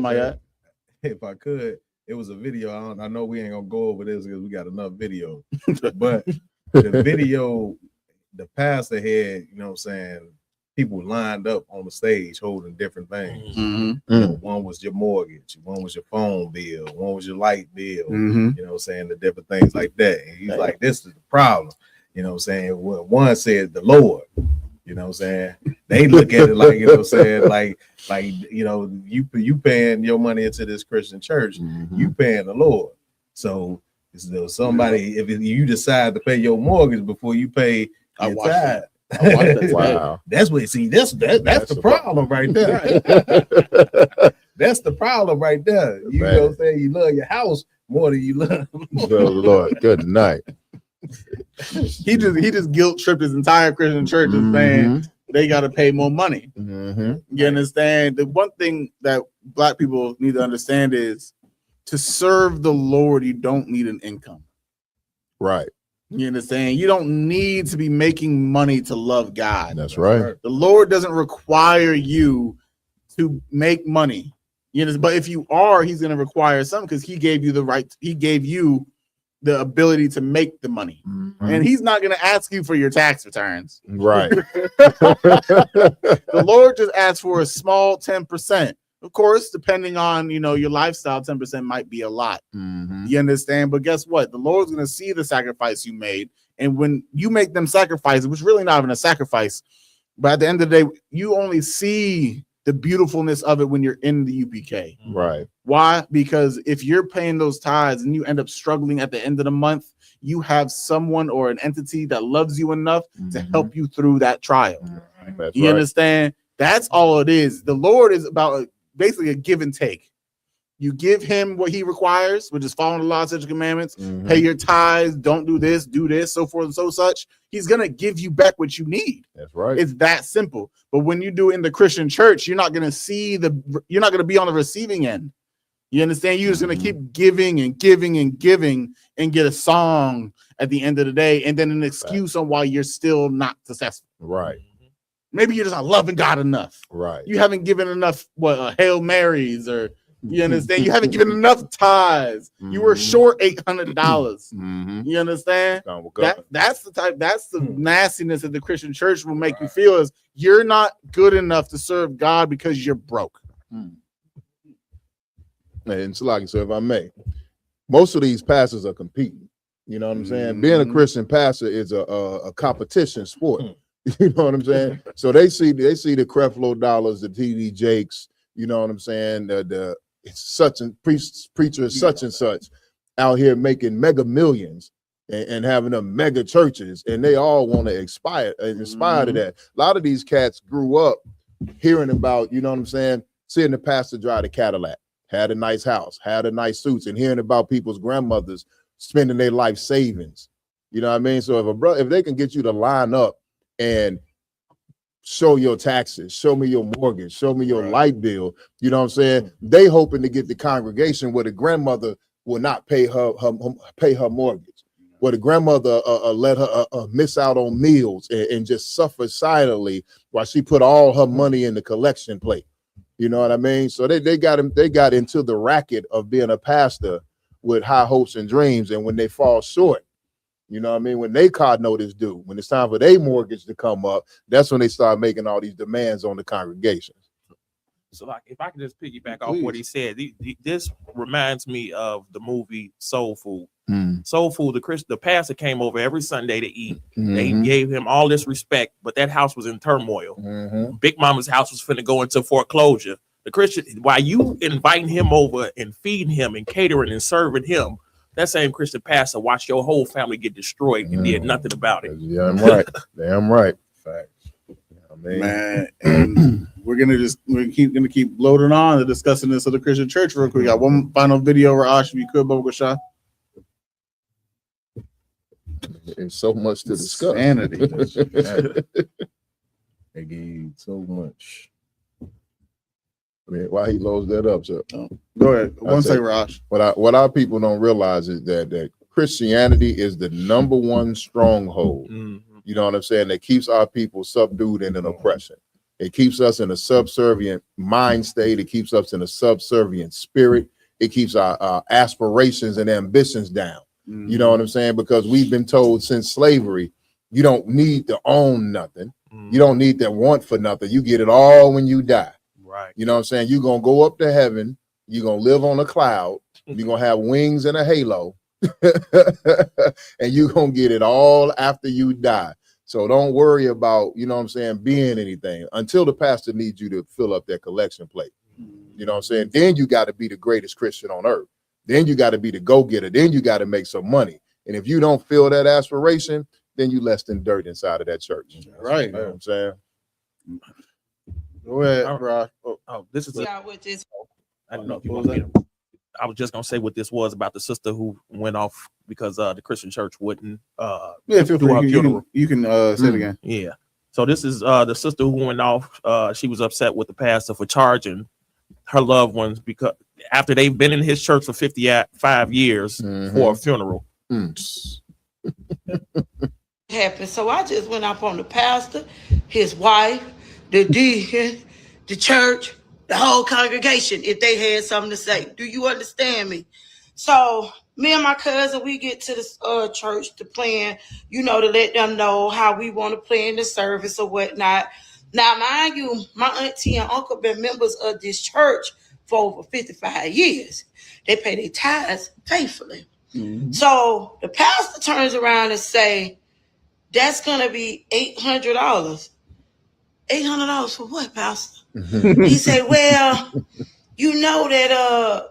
if I could, it was a video. I know we ain't gonna go over this because we got enough video, but the video, the pastor had, you know what I'm saying, people lined up on the stage holding different things. You know, one was your mortgage, one was your phone bill, one was your light bill, you know what I'm saying, the different things like that. And he's like, this is the problem. You know what I'm saying? Well, one said the Lord, you know what I'm saying? They look at it like, you know what I'm saying, like, you know, you paying your money into this Christian church, you paying the Lord. So somebody, if you decide to pay your mortgage before you pay your tithe, wow, that's what that's the problem right there. That's the problem right there. You know what I'm saying? You love your house more than you love the Lord. Good night. He just guilt tripped his entire Christian church and saying they got to pay more money. You understand? The one thing that Black people need to understand is to serve the Lord, you don't need an income. Right. You understand? You don't need to be making money to love God. That's right. The Lord doesn't require you to make money. You know, but if you are, he's going to require something because he gave you the right. He gave you the ability to make the money. And he's not going to ask you for your tax returns. Right. The Lord just asks for a small 10%. Of course, depending on, you know, your lifestyle, 10% might be a lot. You understand? But guess what? The Lord's going to see the sacrifice you made. And when you make them sacrifices, which really not even a sacrifice, but at the end of the day, you only see the beautifulness of it when you're in the UPK. Right. Why? Because if you're paying those tithes and you end up struggling at the end of the month, you have someone or an entity that loves you enough to help you through that trial. You understand? That's all it is. The Lord is about basically a give and take. You give him what he requires, which is following the law, statutes, and commandments, pay your tithes, don't do this, so forth and so such. He's going to give you back what you need. That's right. It's that simple. But when you do it in the Christian church, you're not going to be on the receiving end. You understand? You're just going to keep giving and giving and giving and get a song at the end of the day and then an excuse on why you're still not successful. Right. Maybe you're just not loving God enough. Right. You haven't given enough Hail Marys, or you understand? You haven't given enough tithes. You were short $800. You understand? That's the nastiness that the Christian church will make you feel is you're not good enough to serve God because you're broke. And so if I may, most of these pastors are competing. You know what I'm saying? Being a Christian pastor is a competition sport. You know what I'm saying? So they see the Creflo Dollars, the TD Jakes. You know what I'm saying? The such and preacher such and such out here making mega millions and having them mega churches, and they all want to inspire to that. A lot of these cats grew up hearing about, you know what I'm saying, seeing the pastor drive the Cadillac, had a nice house, had a nice suits, and hearing about people's grandmothers spending their life savings. You know what I mean? So if they can get you to line up and show your taxes, show me your mortgage, show me your light bill, you know what I'm saying? They hoping to get the congregation where the grandmother will not pay her mortgage, where the grandmother let her miss out on meals and just suffer silently while she put all her money in the collection plate. You know what I mean? So they got into the racket of being a pastor with high hopes and dreams, and when they fall short, you know what I mean? When they card notice due, when it's time for their mortgage to come up, that's when they start making all these demands on the congregations. So, like, if I can just piggyback off what he said, this reminds me of the movie Soul Food. Soul Food, the pastor came over every Sunday to eat. They gave him all this respect, but that house was in turmoil. Big Mama's house was finna go into foreclosure. The Christian, while you inviting him over and feeding him and catering and serving him, that same Christian pastor watched your whole family get destroyed and did nothing about it. Yeah, I'm right. Damn right. Facts. Man, and we're gonna keep loading on and discussing this of the Christian church real quick. We got one final video, Raj, if you could, Bubba Shah. There's so much to discuss. Sanity. They gave so much. I mean, why he loads that up, sir? Go ahead. One second, Raj. What our people don't realize is that Christianity is the number one stronghold. You know what I'm saying? That keeps our people subdued and in oppression. It keeps us in a subservient mind state. It keeps us in a subservient spirit. It keeps our aspirations and ambitions down. You know what I'm saying? Because we've been told since slavery, you don't need to own nothing. You don't need to want for nothing. You get it all when you die. Right. You know what I'm saying? You're going to go up to heaven. You're going to live on a cloud. You're going to have wings and a halo. And you're going to get it all after you die. So don't worry about, you know what I'm saying, being anything until the pastor needs you to fill up that collection plate. You know what I'm saying? Then you got to be the greatest Christian on earth. Then you got to be the go-getter. Then you got to make some money. And if you don't feel that aspiration, then you less than dirt inside of that church. Right. You know what I'm saying? Go ahead, Raj. This is I don't know if you want to. I was just gonna say what this was about the sister who went off because the Christian church wouldn't feel do free. her funeral. You can say it again. Yeah. So this is the sister who went off. She was upset with the pastor for charging her loved ones because after they've been in his church for 55 years for a funeral. Happened. So I just went up on the pastor, his wife, the deacon, the church, the whole congregation, if they had something to say. Do you understand me? So me and my cousin, we get to the church to plan, to let them know how we want to plan the service or whatnot. Now, mind you, my auntie and uncle been members of this church for over 55 years. They pay their tithes faithfully. So the pastor turns around and say, that's going to be $800. $800 for what, pastor? He said, well, you know that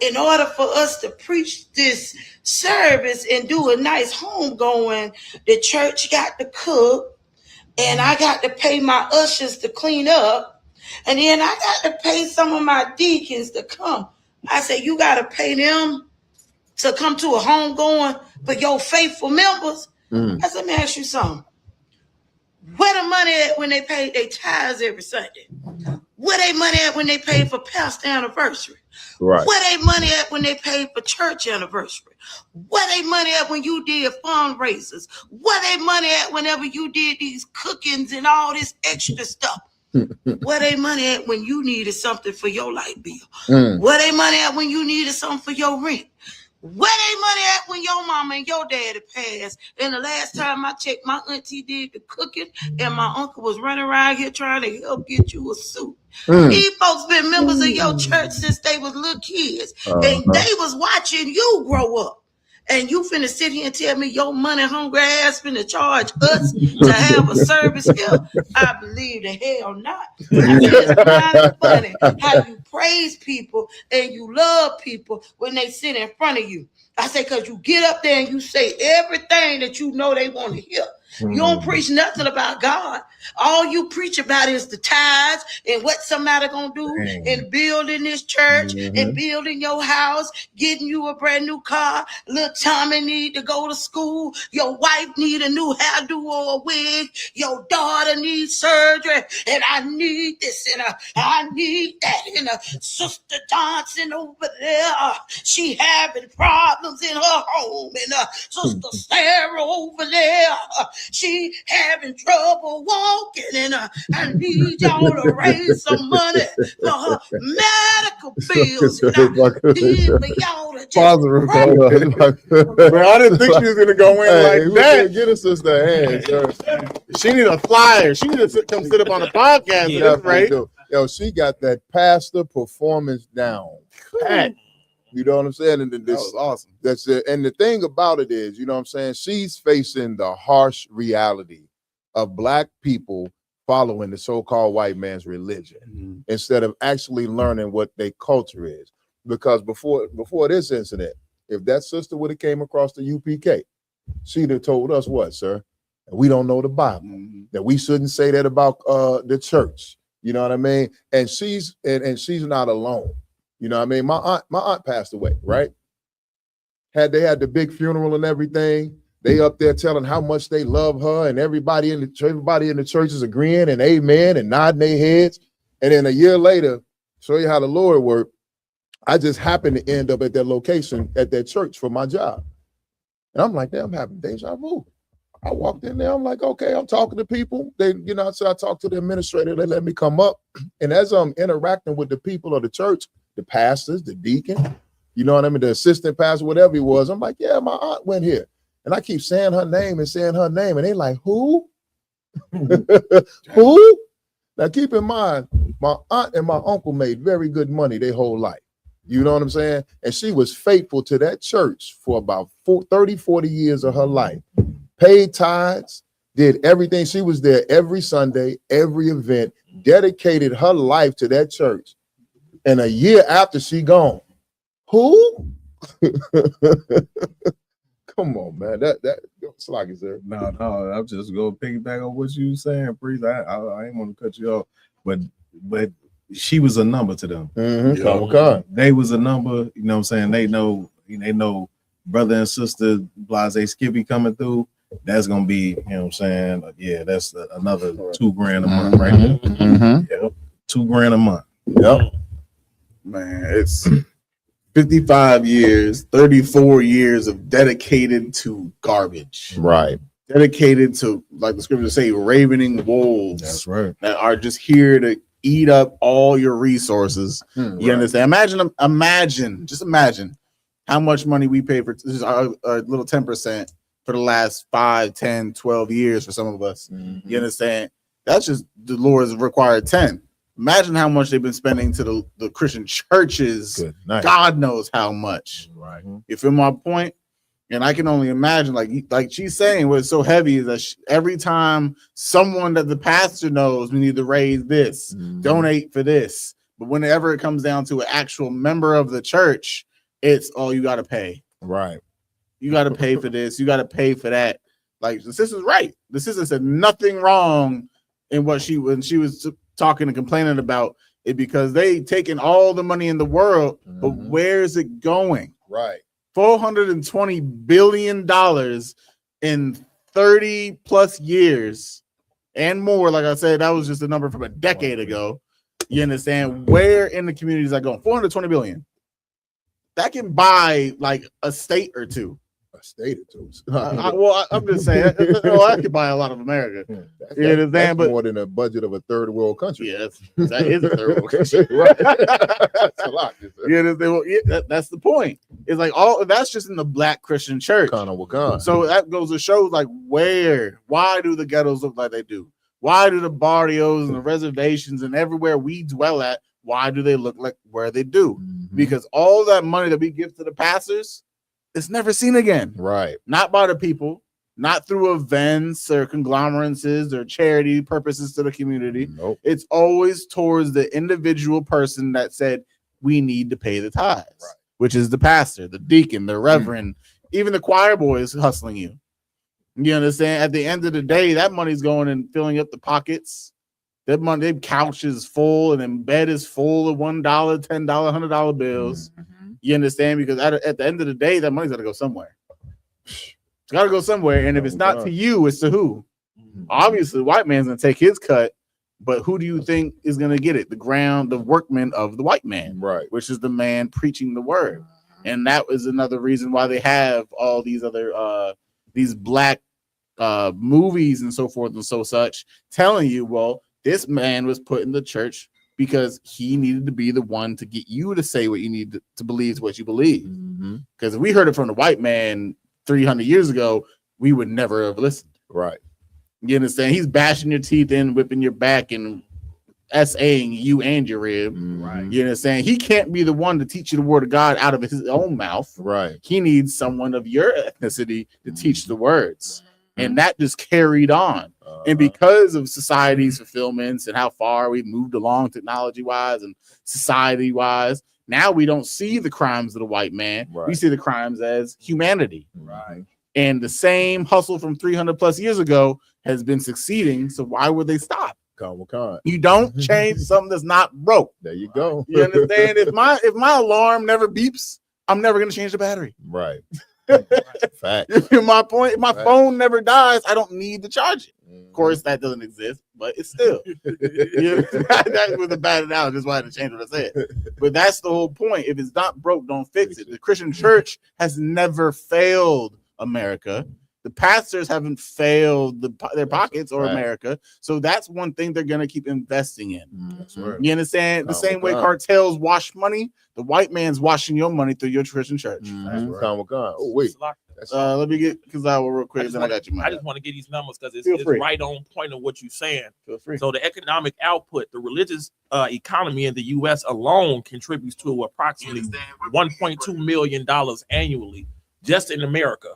in order for us to preach this service and do a nice homegoing, the church got to cook, and I got to pay my ushers to clean up, and then I got to pay some of my deacons to come. I said, you got to pay them to come to a homegoing for your faithful members? I said, let me ask you something. Where the money at when they paid their tithes every Sunday? Where they money at when they paid for pastor anniversary? Right. Where they money at when they paid for church anniversary? Where they money at when you did fundraisers? Where they money at whenever you did these cookings and all this extra stuff? Where they money at when you needed something for your light bill? Where they money at when you needed something for your rent? Where they money at when your mama and your daddy passed? And the last time I checked, my auntie did the cooking, and my uncle was running around here trying to help get you a suit. These folks been members of your church since they was little kids, and they was watching you grow up. And you finna sit here and tell me your money hungry ass finna charge us to have a service here? I believe the hell not. I said it's kind of funny how you praise people and you love people when they sit in front of you. I say, because you get up there and you say everything that you know they want to hear. You don't preach nothing about God. All you preach about is the tithes and what somebody gonna do in building this church and building your house, getting you a brand new car. Little Tommy need to go to school. Your wife need a new hairdo or a wig. Your daughter needs surgery, and I need this and I need that. And Sister Johnson over there, she having problems in her home, and Sister Sarah over there, she having trouble walking, and I need y'all to raise some money for her medical bills. And I need for y'all to just Man, I didn't think she was gonna go in like that. Get a sister a hand, sir. She need a flyer. She need to come sit up on the podcast. Yeah, Right? Yo, she got that pastor performance down pat. You know what I'm saying? And this, that was awesome. That's it. And the thing about it is, you know what I'm saying? She's facing the harsh reality of Black people following the so-called white man's religion instead of actually learning what their culture is. Because before this incident, if that sister would have came across the UPK, she'd have told us what, sir? We don't know the Bible. That we shouldn't say that about the church. You know what I mean? And she's not alone. You know what I mean? My aunt passed away, right? They had the big funeral and everything. They up there telling how much they love her, and everybody in the church is agreeing and amen and nodding their heads. And then a year later, show you how the Lord worked. I just happened to end up at that location at that church for my job. And I'm like, damn, I'm having deja vu. I walked in there, I'm like, okay, I'm talking to people. So I talked to the administrator, they let me come up. And as I'm interacting with the people of the church, the pastors, the deacon, you know what I mean, the assistant pastor, whatever he was, I'm like, yeah, my aunt went here. And I keep saying her name, and they like, who? Who? Now keep in mind, my aunt and my uncle made very good money their whole life. You know what I'm saying? And she was faithful to that church for about 40 years of her life. Paid tithes, did everything. She was there every Sunday, every event, dedicated her life to that church. And a year after she gone, who? Come on, man. That's like it, sir. No, I'm just gonna piggyback on what you were saying, Priest. I ain't want to cut you off, but she was a number to them. Okay. They was a number, you know what I'm saying? They know brother and sister Blase Skippy coming through. That's gonna be, you know what I'm saying? Yeah, that's another $2,000 a month, right? Yep. $2,000 a month. Yep. Man, it's 55 years, 34 years of dedicated to garbage. Right. Dedicated to, like the scriptures say, ravening wolves. That's right. That are just here to eat up all your resources. You understand? Imagine how much money we pay for our little 10% for the last 5, 10, 12 years for some of us. You understand? That's just the Lord has required 10. Imagine how much they've been spending to the Christian churches. God knows how much. Right. You feel my point? And I can only imagine, like she's saying, what's so heavy is that every time someone that the pastor knows, we need to raise this, donate for this. But whenever it comes down to an actual member of the church, it's, oh, you got to pay. Right. You got to pay for this. You got to pay for that. Like the sister's right. The sister said nothing wrong in when she was talking and complaining about it, because they taking all the money in the world, but where is it going? Right. $420 billion in 30 plus years and more. Like I said, that was just a number from a decade ago. You understand? Where in the communities are going? 420 billion. That can buy like a state or two. A state or two. I'm just saying. I could buy a lot of America. That's more than a budget of a third world country. Yeah, that is a third world country. Right. That's a lot. You understand? Well, that's the point. It's like that's just in the Black Christian church. So that goes to show like why do the ghettos look like they do? Why do the barrios and the reservations and everywhere we dwell at, why do they look like where they do? Because all that money that we give to the pastors, it's never seen again. Right. Not by the people, not through events or conglomerates or charity purposes to the community. Nope. It's always towards the individual person that said, we need to pay the tithes, which is the pastor, the deacon, the reverend, even the choir boy is hustling you. You understand? At the end of the day, that money's going and filling up the pockets. That money, their couch is full and then bed is full of $1, $10, $100 bills. You understand? Because at the end of the day, that money's got to go somewhere. It's got to go somewhere. And if it's not to you, it's to who? Obviously, the white man's going to take his cut. But who do you think is going to get it? The workman of the white man, right? Which is the man preaching the word. And that was another reason why they have all these other these black movies and so forth and so such, telling you, well, this man was put in the church because he needed to be the one to get you to say what you need to believe what you believe. Because if we heard it from the white man 300 years ago, we would never have listened. Right. You understand? He's bashing your teeth in, whipping your back, and SAing you and your rib. Right. You understand? He can't be the one to teach you the word of God out of his own mouth. Right. He needs someone of your ethnicity to teach the words. And that just carried on. And because of society's fulfillments and how far we've moved along technology-wise and society-wise, now we don't see the crimes of the white man. Right. We see the crimes as humanity. Right. And the same hustle from 300 plus years ago has been succeeding. So why would they stop? You don't change something that's not broke. There you go. You understand? If my alarm never beeps, I'm never going to change the battery. Right. Fact. My point. If my phone never dies, I don't need to charge it. Of course, that doesn't exist, but it's still. That was a bad analogy. That's why I had to change what I said. But that's the whole point. If it's not broke, don't fix it. The Christian church has never failed America. The pastors haven't failed their pockets or America. So that's one thing they're going to keep investing in. That's right. You understand? The same way cartels wash money, the white man's washing your money through your Christian church. That's right. Oh, wait. Let me get Kazawa real quick. Then I got you. I just want to get these numbers because it's right on point of what you're saying. Feel free. So the economic output, the religious economy in the U.S. alone contributes to approximately $1.2 million annually just in America.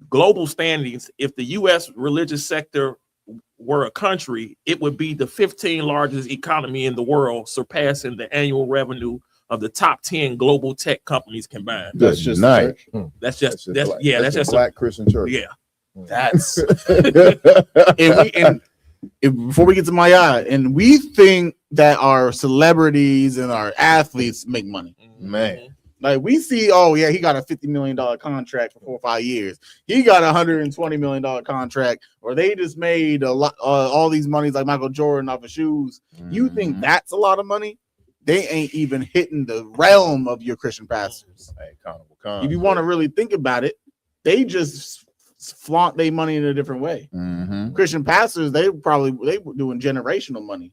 Global standings, if the U.S. religious sector were a country, it would be the 15th largest economy in the world, surpassing the annual revenue of the top 10 global tech companies combined. That's just nice. That's just Black Christian church. Yeah, that's and before we get to my eye, and we think that our celebrities and our athletes make money, man. Like we see, oh yeah, he got a $50 million contract for 4 or 5 years. He got a $120 million contract, or they just made a lot, all these monies like Michael Jordan off of shoes. You think that's a lot of money? They ain't even hitting the realm of your Christian pastors. If you want to really think about it, they just flaunt their money in a different way. Christian pastors, they were doing generational money.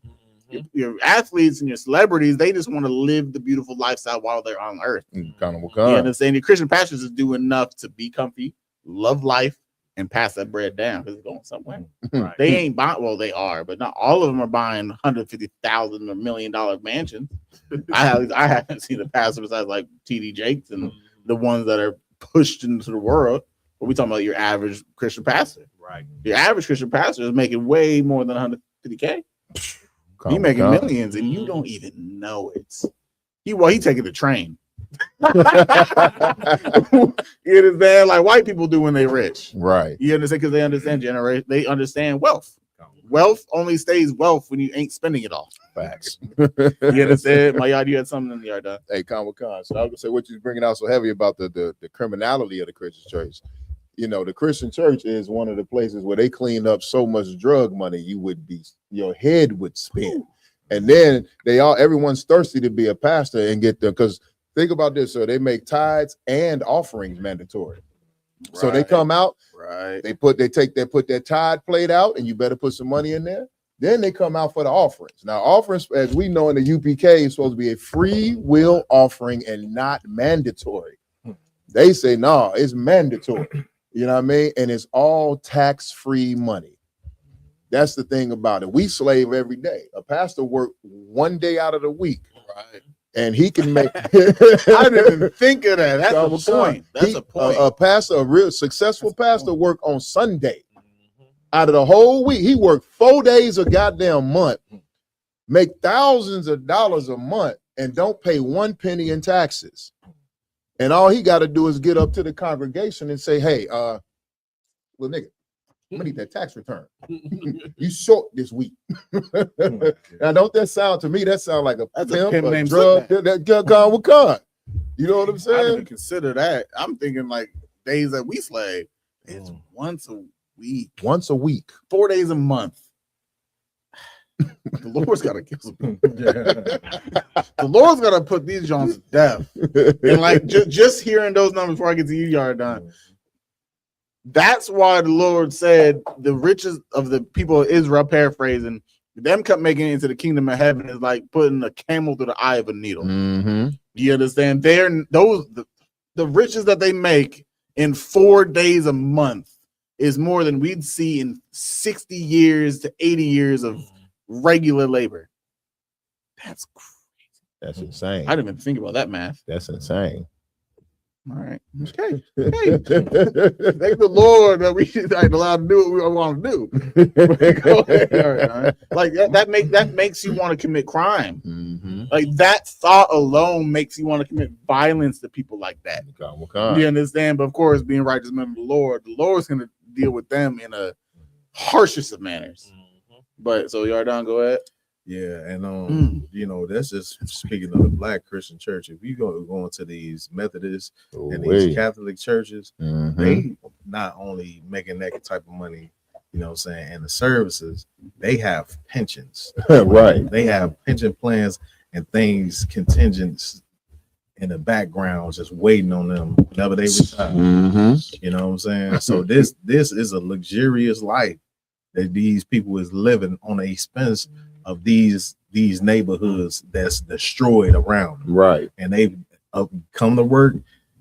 Your athletes and your celebrities, they just want to live the beautiful lifestyle while they're on earth. You understand? Your Christian pastors just do enough to be comfy, love life, and pass that bread down because it's going somewhere. Right. They ain't buying, well, they are, but not all of them are buying $150,000 or $1 million mansions. I haven't seen a pastor besides like TD Jakes and the ones that are pushed into the world. But we talking about your average Christian pastor. Right. Your average Christian pastor is making way more than $150K. He making millions and you don't even know it. He taking the train. You understand? Like white people do when they rich. Right. You understand? Because they understand they understand wealth. Wealth only stays wealth when you ain't spending it all. Facts. You understand? My yard, you had something in the yard done. Hey, So I was gonna say what you're bringing out so heavy about the criminality of the Christian church. You know, the Christian church is one of the places where they clean up so much drug money your head would spin. And then everyone's thirsty to be a pastor and get there. Because think about this, so they make tithes and offerings mandatory. Right. So they come out, right? They put that tithe plate out, and you better put some money in there. Then they come out for the offerings. Now, offerings, as we know in the UPK, is supposed to be a free will offering and not mandatory. They say, no, it's mandatory. You know what I mean? And it's all tax-free money. That's the thing about it. We slave every day. A pastor work one day out of the week. Right. And he can make. I didn't even think of that. That's a point. That's a point. A pastor, a real successful pastor, work on Sunday. Out of the whole week, he worked 4 days a goddamn month, make thousands of dollars a month, and don't pay 1 penny in taxes. And all he got to do is get up to the congregation and say, "Hey, well, nigga, I'm gonna need that tax return. You short this week." Now, don't that sound to me? That sound like a pimp named drug that gone with God. You know what I'm I saying? didn't consider that. I'm thinking like days that we slave. It's once a week. Once a week. 4 days a month. The Lord's got to kill some people. The Lord's got to put these Jones to death. And like just hearing those numbers before I get to you, Yardan, that's why the Lord said the riches of the people of Israel, paraphrasing, them kept making it into the kingdom of heaven is like putting a camel through the eye of a needle. Mm-hmm. Do you understand? The riches that they make in 4 days a month is more than we'd see in 60 years to 80 years of regular labor. That's crazy. That's insane. I didn't even think about that math. That's insane. All right. Okay. Hey. Thank the Lord that we ain't allowed to do what we want to do. Go ahead. All right. Like that makes you want to commit crime. Mm-hmm. Like that thought alone makes you want to commit violence to people like that. Okay. You understand? But of course, being righteous men of the Lord's going to deal with them in a harshest of manners. But so Yardan, go ahead. Yeah, and you know, that's just speaking of the Black Christian church. If you go into these Methodist and these Catholic churches, they not only making that type of money, you know what I'm saying, and the services, they have pensions. Right. They have pension plans and things contingents in the background just waiting on them whenever they retire. You know what I'm saying? So this is a luxurious life that these people is living on the expense of these neighborhoods that's destroyed around them. Right. And they come to work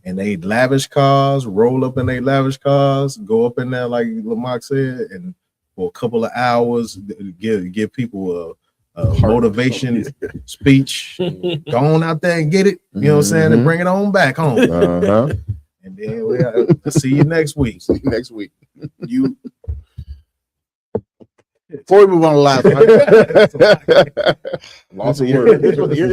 and they lavish cars, roll up in their lavish cars, go up in there like Lamont said, and for a couple of hours give people a motivation speech. Go on out there and get it. You know what I'm saying? And bring it on back home. And then we'll see you next week. See you next week. You. Before we move on to live, this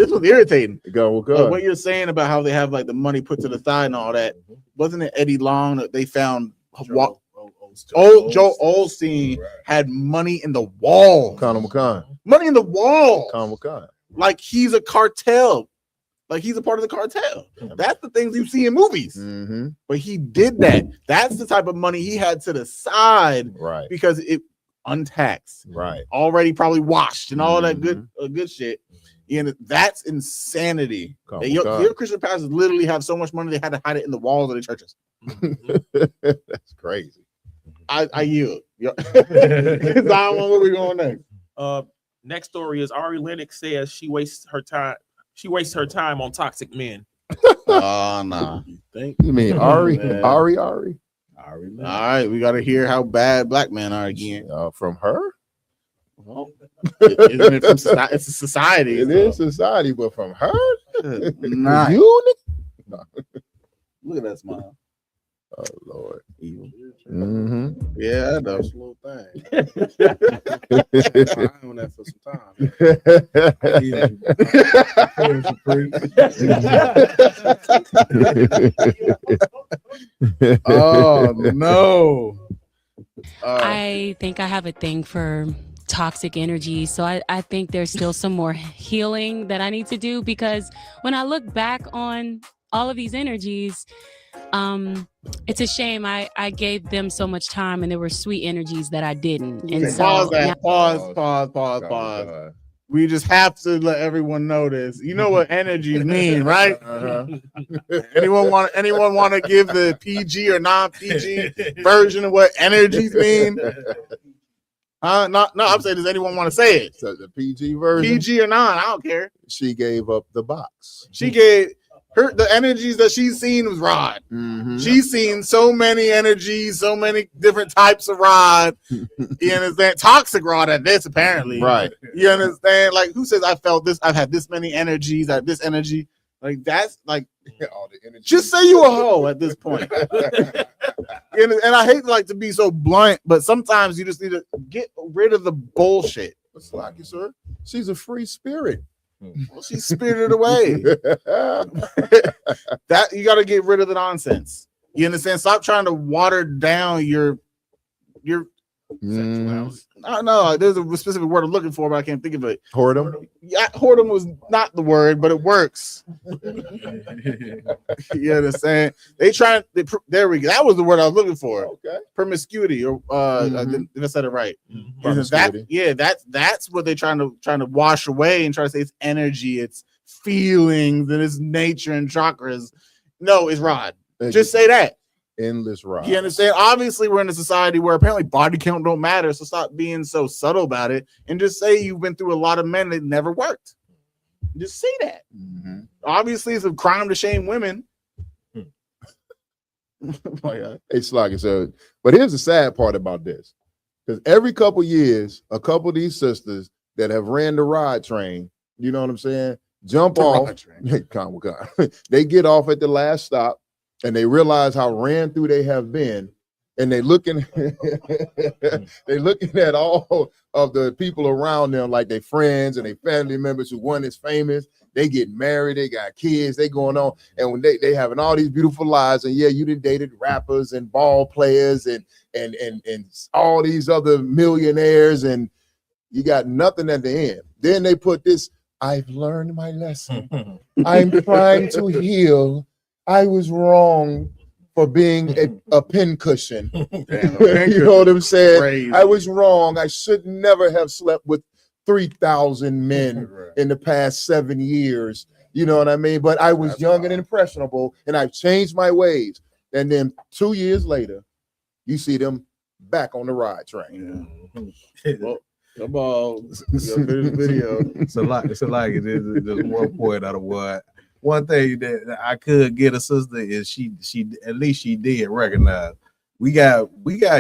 was irritating. Go. What you're saying about how they have like the money put to the side and all that, wasn't it Eddie Long that they found? Joel Osteen had money in the wall. Conor McCon. Money in the wall. Conor McCon. Like he's a cartel. Like he's a part of the cartel. That's the things you see in movies. But he did that. That's the type of money he had to the side, right? Because it untaxed, right? Already probably washed and all that good shit. And that's insanity. Your Christian pastors literally have so much money they had to hide it in the walls of the churches. That's crazy. I yield. Zion, where we going next? Next story is Ari Lennox says she wastes her time. She wastes her time on toxic men. Oh, nah. You mean Ari? Ari? All right, we got to hear how bad black men are again. From her? Well, isn't it from society? It's a society. It is society, but from her? Nah. You? No. Look at that smile. Oh, Lord. Evil. Yeah, I know. Little thing. I'm on that for some time. Oh, no. I think I have a thing for toxic energy. So I think there's still some more healing that I need to do, because when I look back on all of these energies, it's a shame I gave them so much time and there were sweet energies that I didn't. And okay, so pause that. Pause. We just have to let everyone know this. You know what energies mean, right? Anyone want to give the PG or non-PG version of what energies mean? No, I'm saying, does anyone want to say it? So the PG version, PG or non, I don't care. She gave up the box. She gave the energies that she's seen was Rod. She's seen so many energies, so many different types of Rod. You understand? Toxic Rod at this, apparently. Right. You understand? Like, who says I felt this? I've had this many energies, I have this energy. Like, that's like, all the energy. just say you a hoe at this point. And I hate like to be so blunt, but sometimes you just need to get rid of the bullshit. It's like you, sir. She's a free spirit. Well, she's spirited away. That you got to get rid of the nonsense. You understand? Stop trying to water down your. No, there's a specific word I'm looking for, but I can't think of it. Whoredom. Yeah, whoredom was not the word, but it works. You understand? There we go. That was the word I was looking for. Okay. Promiscuity, or if I said it right. Promiscuity. That's what they're trying to wash away and try to say it's energy, it's feelings, and it's nature and chakras. No, it's Rod. Just say that. Endless Rod. You understand? Obviously, we're in a society where apparently body count don't matter. So stop being so subtle about it and just say you've been through a lot of men that never worked. Just say that. Obviously, it's a crime to shame women. It's like so. But here's the sad part about this, because every couple years, a couple of these sisters that have ran the ride train, you know what I'm saying, jump off. They get off at the last stop. And they realize how ran through they have been, and they looking at all of the people around them, like their friends and their family members who one is famous. They get married, they got kids, they going on, and when they having all these beautiful lives, and yeah, you done dated rappers and ball players and all these other millionaires, and you got nothing at the end. Then they put this: I've learned my lesson. I'm trying to heal. I was wrong for being a pincushion. You know what I'm saying? Crazy. I was wrong. I should never have slept with 3,000 men in the past 7 years. You know what I mean? But I was young and impressionable, and I've changed my ways. And then 2 years later, you see them back on the ride train. Well, come on, video. It's a lot. There's one point out of what. One thing that I could get a sister is she at least she did recognize. We got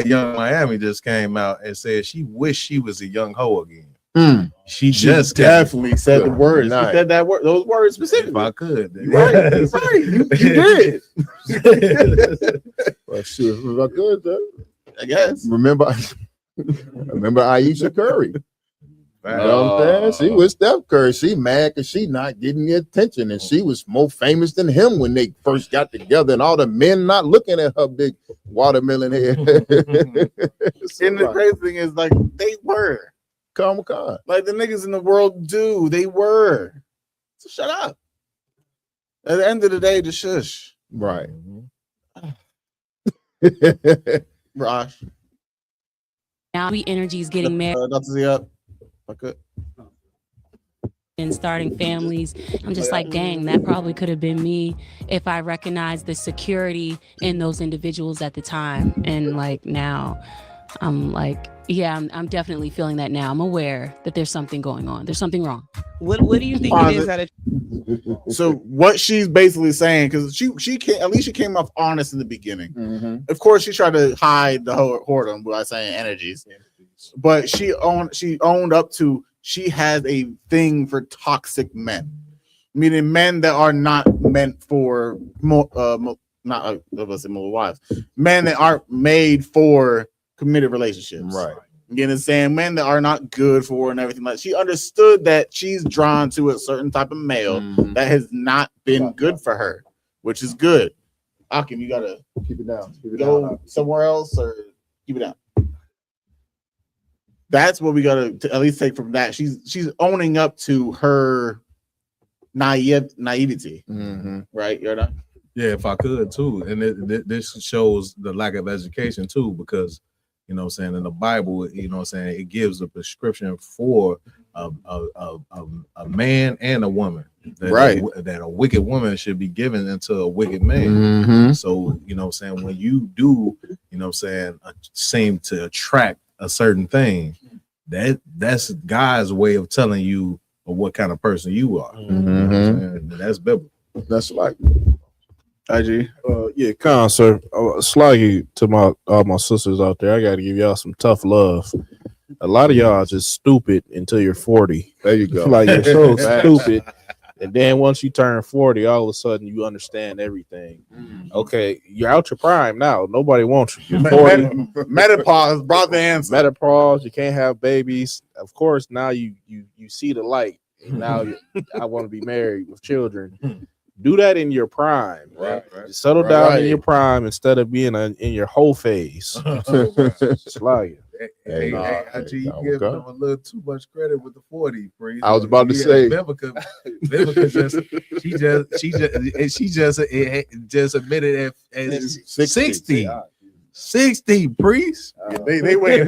Young Miami just came out and said she wished she was a young hoe again. She just definitely said the words. She said that word, those words specifically. If I could, right. You did. Well, shit, if I could, though. I guess. Remember Aisha Curry. You know what I'm saying? She was Steph Curry. She mad because she not getting the attention, and she was more famous than him when they first got together, and all the men not looking at her big watermelon head. And the crazy thing is, like, they were. Comic Con. Like the niggas in the world do. They were. So shut up. At the end of the day, just shush. Right. Rosh. Now we energies getting married. Not to see up. Okay. And starting families. I'm just like, dang, that probably could have been me if I recognized the security in those individuals at the time. And like now, I'm like, yeah, I'm definitely feeling that now. I'm aware that there's something going on. There's something wrong. What do you think it is that So what she's basically saying, because she at least she came off honest in the beginning. Of course, she tried to hide the whoredom by saying energies, but she owned up to she has a thing for toxic men, meaning men that are not meant for wives, men that aren't made for committed relationships. Right. You understand? Men that are not good for her and everything like that. She understood that she's drawn to a certain type of male that has not been good for her, which is good. Akim, you gotta keep it down. Go somewhere else or keep it down. That's what we gotta at least take from that. She's owning up to her naivety. Right? You're not. Yeah, if I could too. And this shows the lack of education too, because you know what I'm saying, in the Bible, you know what I'm saying, it gives a prescription for a man and a woman. Right. That a wicked woman should be given into a wicked man. Mhm. So, you know what I'm saying, when you do, you know what I'm saying, seem to attract a certain thing, that's God's way of telling you what kind of person you are. You know what I'm saying? That's biblical. That's like IG. Yeah, Con, sir. Sluggy to my sisters out there. I got to give y'all some tough love. A lot of y'all are just stupid until you're 40. There you go. Like you're so stupid. And then once you turn 40, all of a sudden you understand everything. Okay, you're out your prime now. Nobody wants you. You're 40. Menopause brought the answer. Menopause, you can't have babies. Of course, now you see the light. Now I want to be married with children. Do that in your prime. Right. Just settle down in your prime instead of being in your whole phase. Slide. Hey, IG, you give them a little too much credit with the 40, Priest. I was about to say, she just admitted at 60, Priest. They went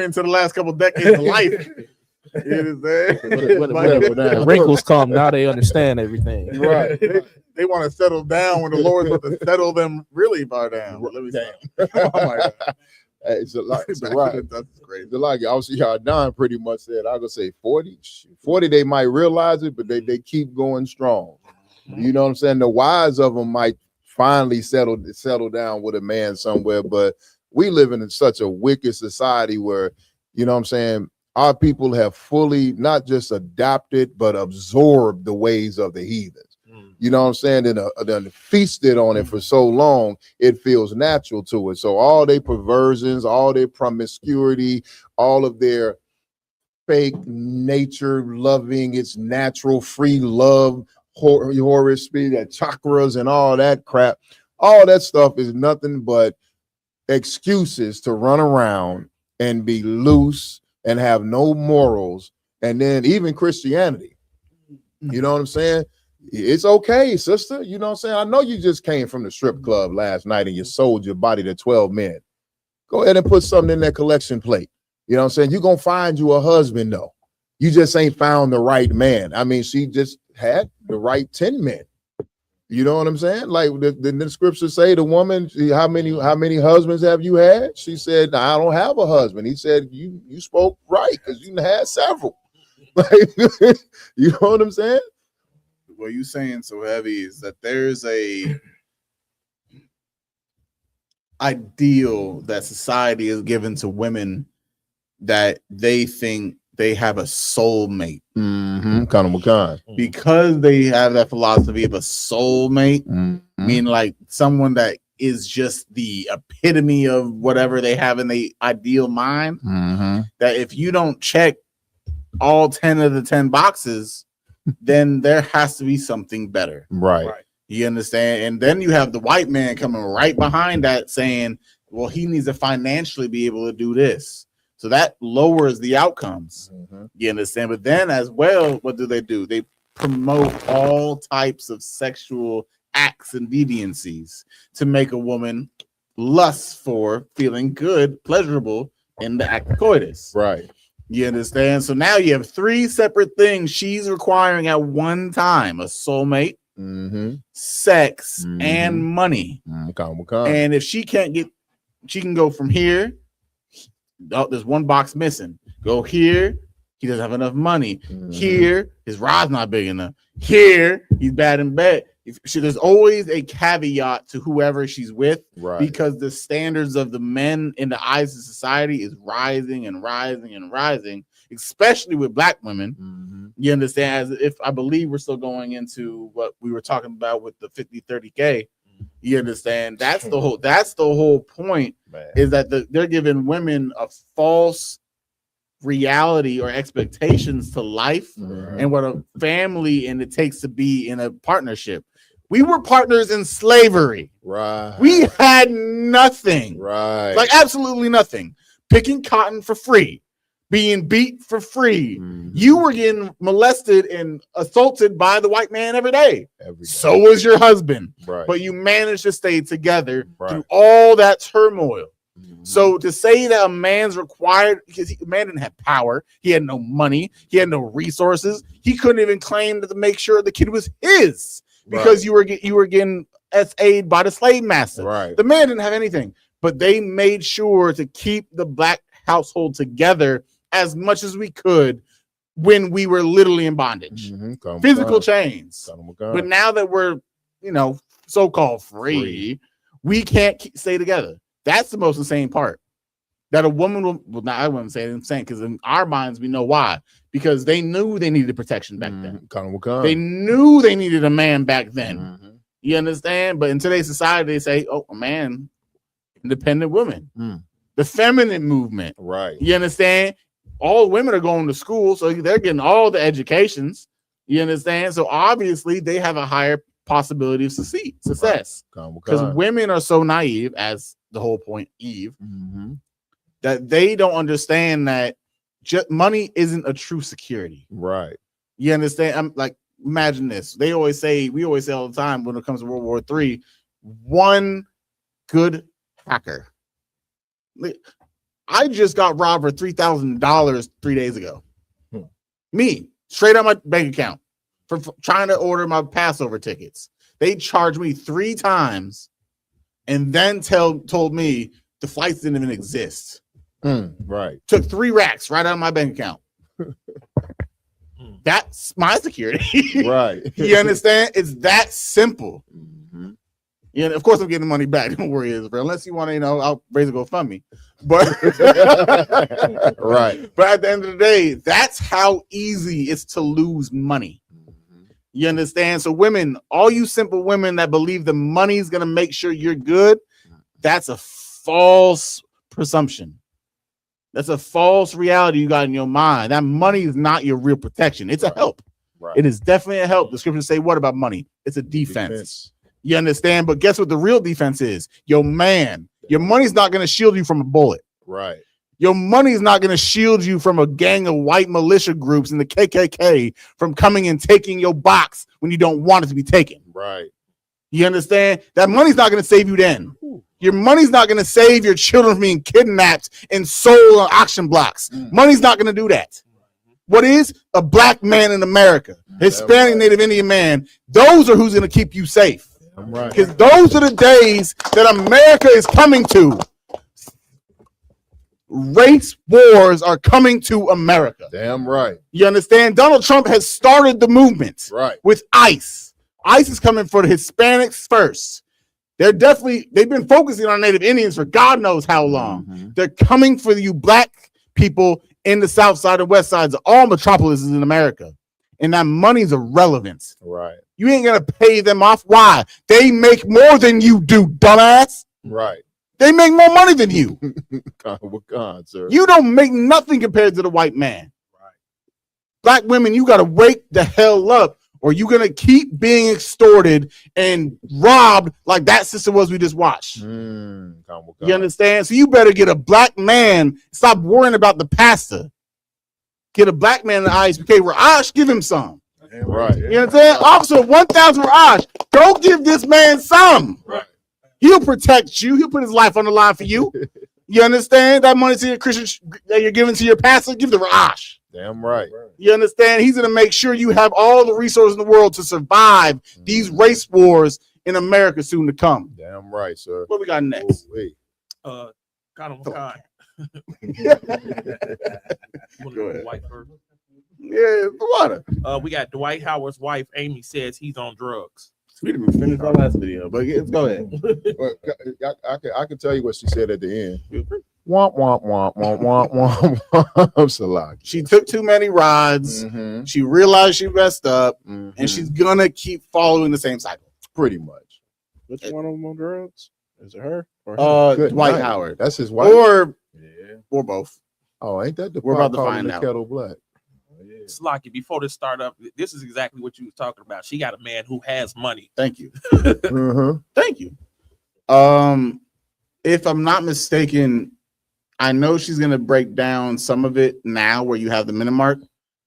into the last couple decades of life. You know what I'm saying? Wrinkles come now. They understand everything. Right. They want to settle down when the Lord's about to settle them really far down. Let me say. Oh my God. Hey, so that's great. Like obviously, Don pretty much said, I'm gonna say 40. 40, they might realize it, but they keep going strong. You know what I'm saying? The wise of them might finally settle down with a man somewhere, but we live in such a wicked society where, you know what I'm saying, our people have fully not just adopted but absorbed the ways of the heathens. You know what I'm saying? And then feasted on it for so long, it feels natural to it. So all their perversions, all their promiscuity, all of their fake nature loving, it's natural, free love, horror speed, that chakras and all that crap, all that stuff is nothing but excuses to run around and be loose and have no morals. And then even Christianity, you know what I'm saying? It's okay, sister. You know what I'm saying? I know you just came from the strip club last night and you sold your body to 12 men. Go ahead and put something in that collection plate. You know what I'm saying? You're going to find you a husband, though. You just ain't found the right man. I mean, she just had the right 10 men. You know what I'm saying? Like the scriptures say, the woman, how many husbands have you had? She said, I don't have a husband. He said, you spoke right because you had several. Like, you know what I'm saying? What you saying so heavy is that there's a ideal that society is given to women that they think they have a soulmate. Kind of what kind? Because they have that philosophy of a soulmate, meaning like someone that is just the epitome of whatever they have in the ideal mind. That if you don't check all 10 of the 10 boxes, then there has to be something better. Right. You understand? And then you have the white man coming right behind that saying, well, he needs to financially be able to do this. So that lowers the outcomes. You understand? But then as well, what do? They promote all types of sexual acts and deviancies to make a woman lust for feeling good, pleasurable in the act of coitus. Right. You understand? So now you have 3 separate things she's requiring at one time: a soulmate, sex, and money. And if she can't get, she can go from here. Oh, there's one box missing. Go here, he doesn't have enough money. Here, his rod's not big enough. Here, he's bad in bed. There's always a caveat to whoever she's with, because the standards of the men in the eyes of society is rising and rising and rising, especially with black women. You understand? As if I believe we're still going into what we were talking about with the 50-30K. You understand? That's the whole point, is that they're giving women a false reality or expectations to life and what a family and it takes to be in a partnership. We were partners in slavery. We had nothing. Like absolutely nothing. Picking cotton for free. Being beat for free. You were getting molested and assaulted by the white man every day. So was your husband. But you managed to stay together through all that turmoil. So to say that a man's required, because a man didn't have power, he had no money, he had no resources, he couldn't even claim to make sure the kid was his because you were getting SA'd by the slave master. Right. The man didn't have anything, but they made sure to keep the black household together as much as we could when we were literally in bondage. Physical chains. But now that we're, so-called free, we can't stay together. That's the most insane part. That a woman will, now I wouldn't say it's insane because in our minds we know why. Because they knew they needed protection back then. They knew they needed a man back then. You understand? But in today's society, they say, oh, a man, independent woman. The feminine movement. Right. You understand? All women are going to school, so they're getting all the educations. You understand? So obviously they have a higher possibility of success. Because women are so naive, as the whole point, Eve, that they don't understand that money isn't a true security. Right. You understand? I'm like, imagine this. We always say all the time when it comes to World War III, one good hacker. I just got robbed for $3,000 3 days ago. Me, straight on my bank account for trying to order my Passover tickets. They charged me 3 times and then told me the flights didn't even exist. Right. Took 3 racks right out of my bank account. That's my security. Right. You understand? It's that simple. Yeah, of course I'm getting the money back. Don't worry, Israel. Unless you want to, I'll raise a GoFundMe. But right. But at the end of the day, that's how easy it's to lose money. You understand? So women, all you simple women that believe the money's gonna make sure you're good, that's a false presumption. That's a false reality you got in your mind. That money is not your real protection. It's a help. Right. It is definitely a help. The scriptures say what about money? It's a defense. You understand? But guess what the real defense is? Your man. Your money's not going to shield you from a bullet. Right. Your money's not going to shield you from a gang of white militia groups and the KKK from coming and taking your box when you don't want it to be taken. Right. You understand? That money's not going to save you then. Your money's not going to save your children from being kidnapped and sold on auction blocks. Money's not going to do that. What is a black man in America, Hispanic, Native Indian man? Those are who's going to keep you safe. Right. Because those are the days that America is coming to. Race wars are coming to America. Damn right. You understand? Donald Trump has started the movement with ICE. ICE is coming for the Hispanics first. They've been focusing on Native Indians for God knows how long. They're coming for you black people in the South Side and West Sides of all metropolises in America. And that money's irrelevant. Right. You ain't gonna pay them off. Why? They make more than you do, dumbass. Right. They make more money than you. God, sir. You don't make nothing compared to the white man. Right. Black women, you gotta wake the hell up, or you're gonna keep being extorted and robbed like that sister was we just watched. You understand? So you better get a black man. Stop worrying about the pastor. Get a black man in the ISPK. Raj, give him some. Right. You know what I'm saying? Officer 1,000 Raj, go give this man some. Right. He'll protect you. He'll put his life on the line for you. You understand? That money to your Christian that you're giving to your pastor, give the Raj. Damn right. You understand? He's going to make sure you have all the resources in the world to survive these race wars in America soon to come. Damn right, sir. What we got next? Kind of Go ahead. Dwight first. Yeah, the water. We got Dwight Howard's wife, Amy, says he's on drugs. We didn't finished our last video, but go ahead. Well, I can tell you what she said at the end. Womp womp womp womp womp womp. She took too many rides. She realized she messed up, and she's gonna keep following the same cycle. Pretty much. Which one of them on drugs? Is it her? Or him? Dwight Howard. That's his wife. Or both. Oh, ain't that the We're about to find out. Kettle black? Slocky, before this start up, this is exactly what you were talking about. She got a man who has money. Thank you. Thank you. If I'm not mistaken, I know she's gonna break down some of it now where you have the minute mark.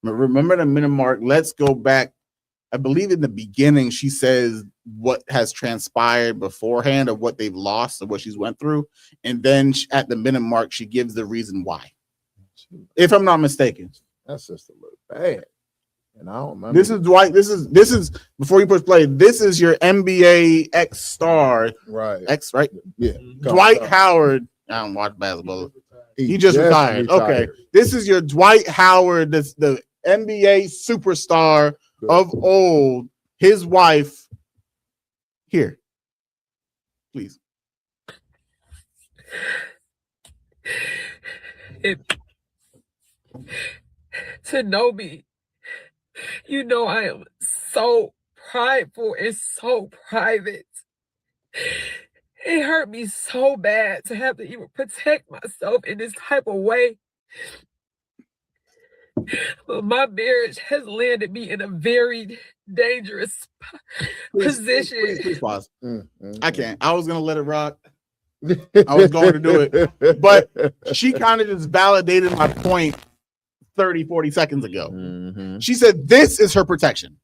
Remember the minute mark? Let's go back I believe in the beginning, she says what has transpired beforehand of what they've lost, of what she's went through. And then at the minute mark, she gives the reason why. If I'm not mistaken. That's just a little bad. And I don't remember. This is Dwight. This is before you push play. This is your NBA X star. Right. X, right? Yeah. Dwight Howard. I don't watch basketball. He just retired. Okay. This is your Dwight Howard, the NBA superstar of old. His wife. Here. Please. To know me, you know I am so prideful and so private. It hurt me so bad to have to even protect myself in this type of way. But my marriage has landed me in a very dangerous position. Please pause. I can't. I was gonna let it rock. I was going to do it, but she kind of just validated my point 30, 40 seconds ago. She said this is her protection.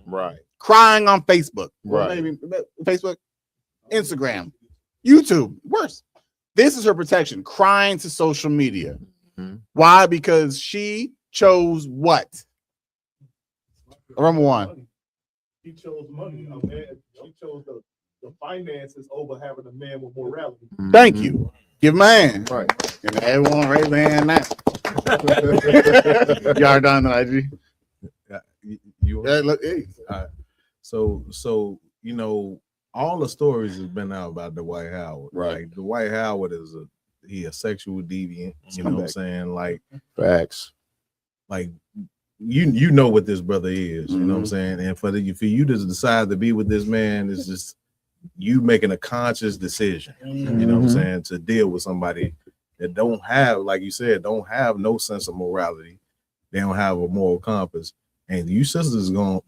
Right. Crying on Facebook. Right. Or maybe Facebook, Instagram, YouTube. Worse. This is her protection. Crying to social media. Why? Because she chose what? Number one. She chose money. A man. She chose the finances over having a man with morality. Thank you. Give my hand. Right. And everyone raise their hand now. Y'all done, IG. Look, hey. So you know, all the stories has been out about Dwight Howard. Right. Like Dwight Howard is a sexual deviant. You know what I'm saying? Like facts. Like you know what this brother is. You know what I'm saying? And for you to decide to be with this man is just you making a conscious decision. You know what I'm saying? To deal with somebody that don't have, like you said, don't have no sense of morality. They don't have a moral compass. And you sisters gonna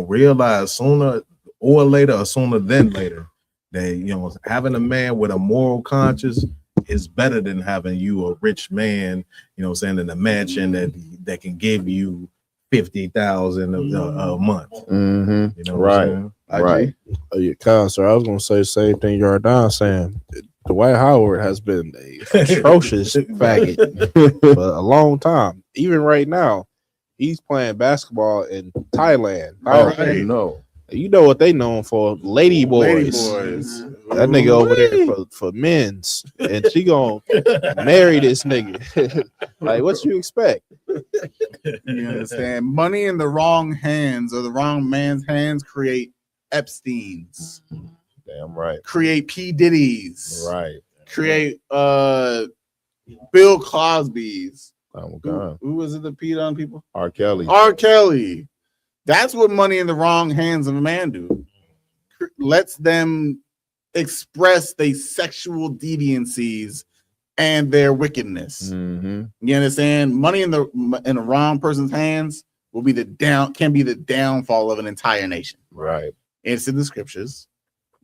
realize sooner or later, or sooner than later, that you know having a man with a moral conscience is better than having you a rich man, you know what I'm saying, in a mansion that can give you 50,000 a month. You know what I'm saying? Right. Yeah, Counselor, I was gonna say the same thing Jordan saying. Dwight Howard has been a atrocious faggot for a long time. Even right now, he's playing basketball in Thailand. Oh, no. You know what they known for? Lady boys. That nigga over there for men's. And she gonna marry this nigga. Like, what you expect? You understand? Money in the wrong hands or the wrong man's hands create Epsteins. Damn right. Create P. Diddy's. Right. Create Bill Cosby's. Oh God. Who was it that peed on people? R. Kelly. R. Kelly. That's what money in the wrong hands of a man do. Lets them express their sexual deviancies and their wickedness. You understand? Money in the wrong person's hands will be can be the downfall of an entire nation. Right. It's in the scriptures.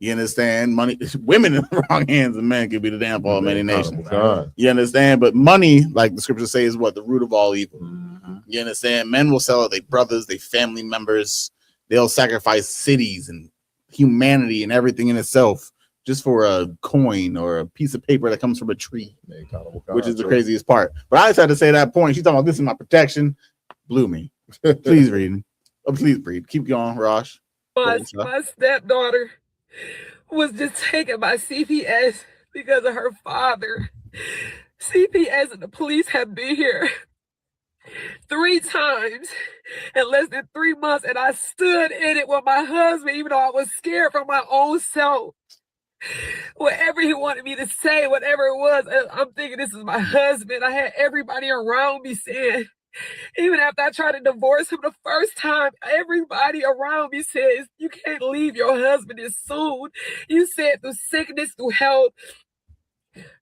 You understand? Money, women in the wrong hands of men could be the downfall of many nations. You understand? But money, like the scriptures say, is what? The root of all evil. You understand? Men will sell their brothers, their family members. They'll sacrifice cities and humanity and everything in itself just for a coin or a piece of paper that comes from a tree, which is the craziest part. But I just had to say that point. She's talking about this is my protection. Blew me. Please read. Oh, please read. Keep going, Rosh. My stepdaughter was just taken by CPS because of her father. CPS and the police have been here 3 times in less than 3 months, and I stood in it with my husband, even though I was scared for my own self. Whatever he wanted me to say, whatever it was, I'm thinking this is my husband. I had everybody around me saying, even after I tried to divorce him the first time, everybody around me says, you can't leave your husband this soon. You said through sickness, through health,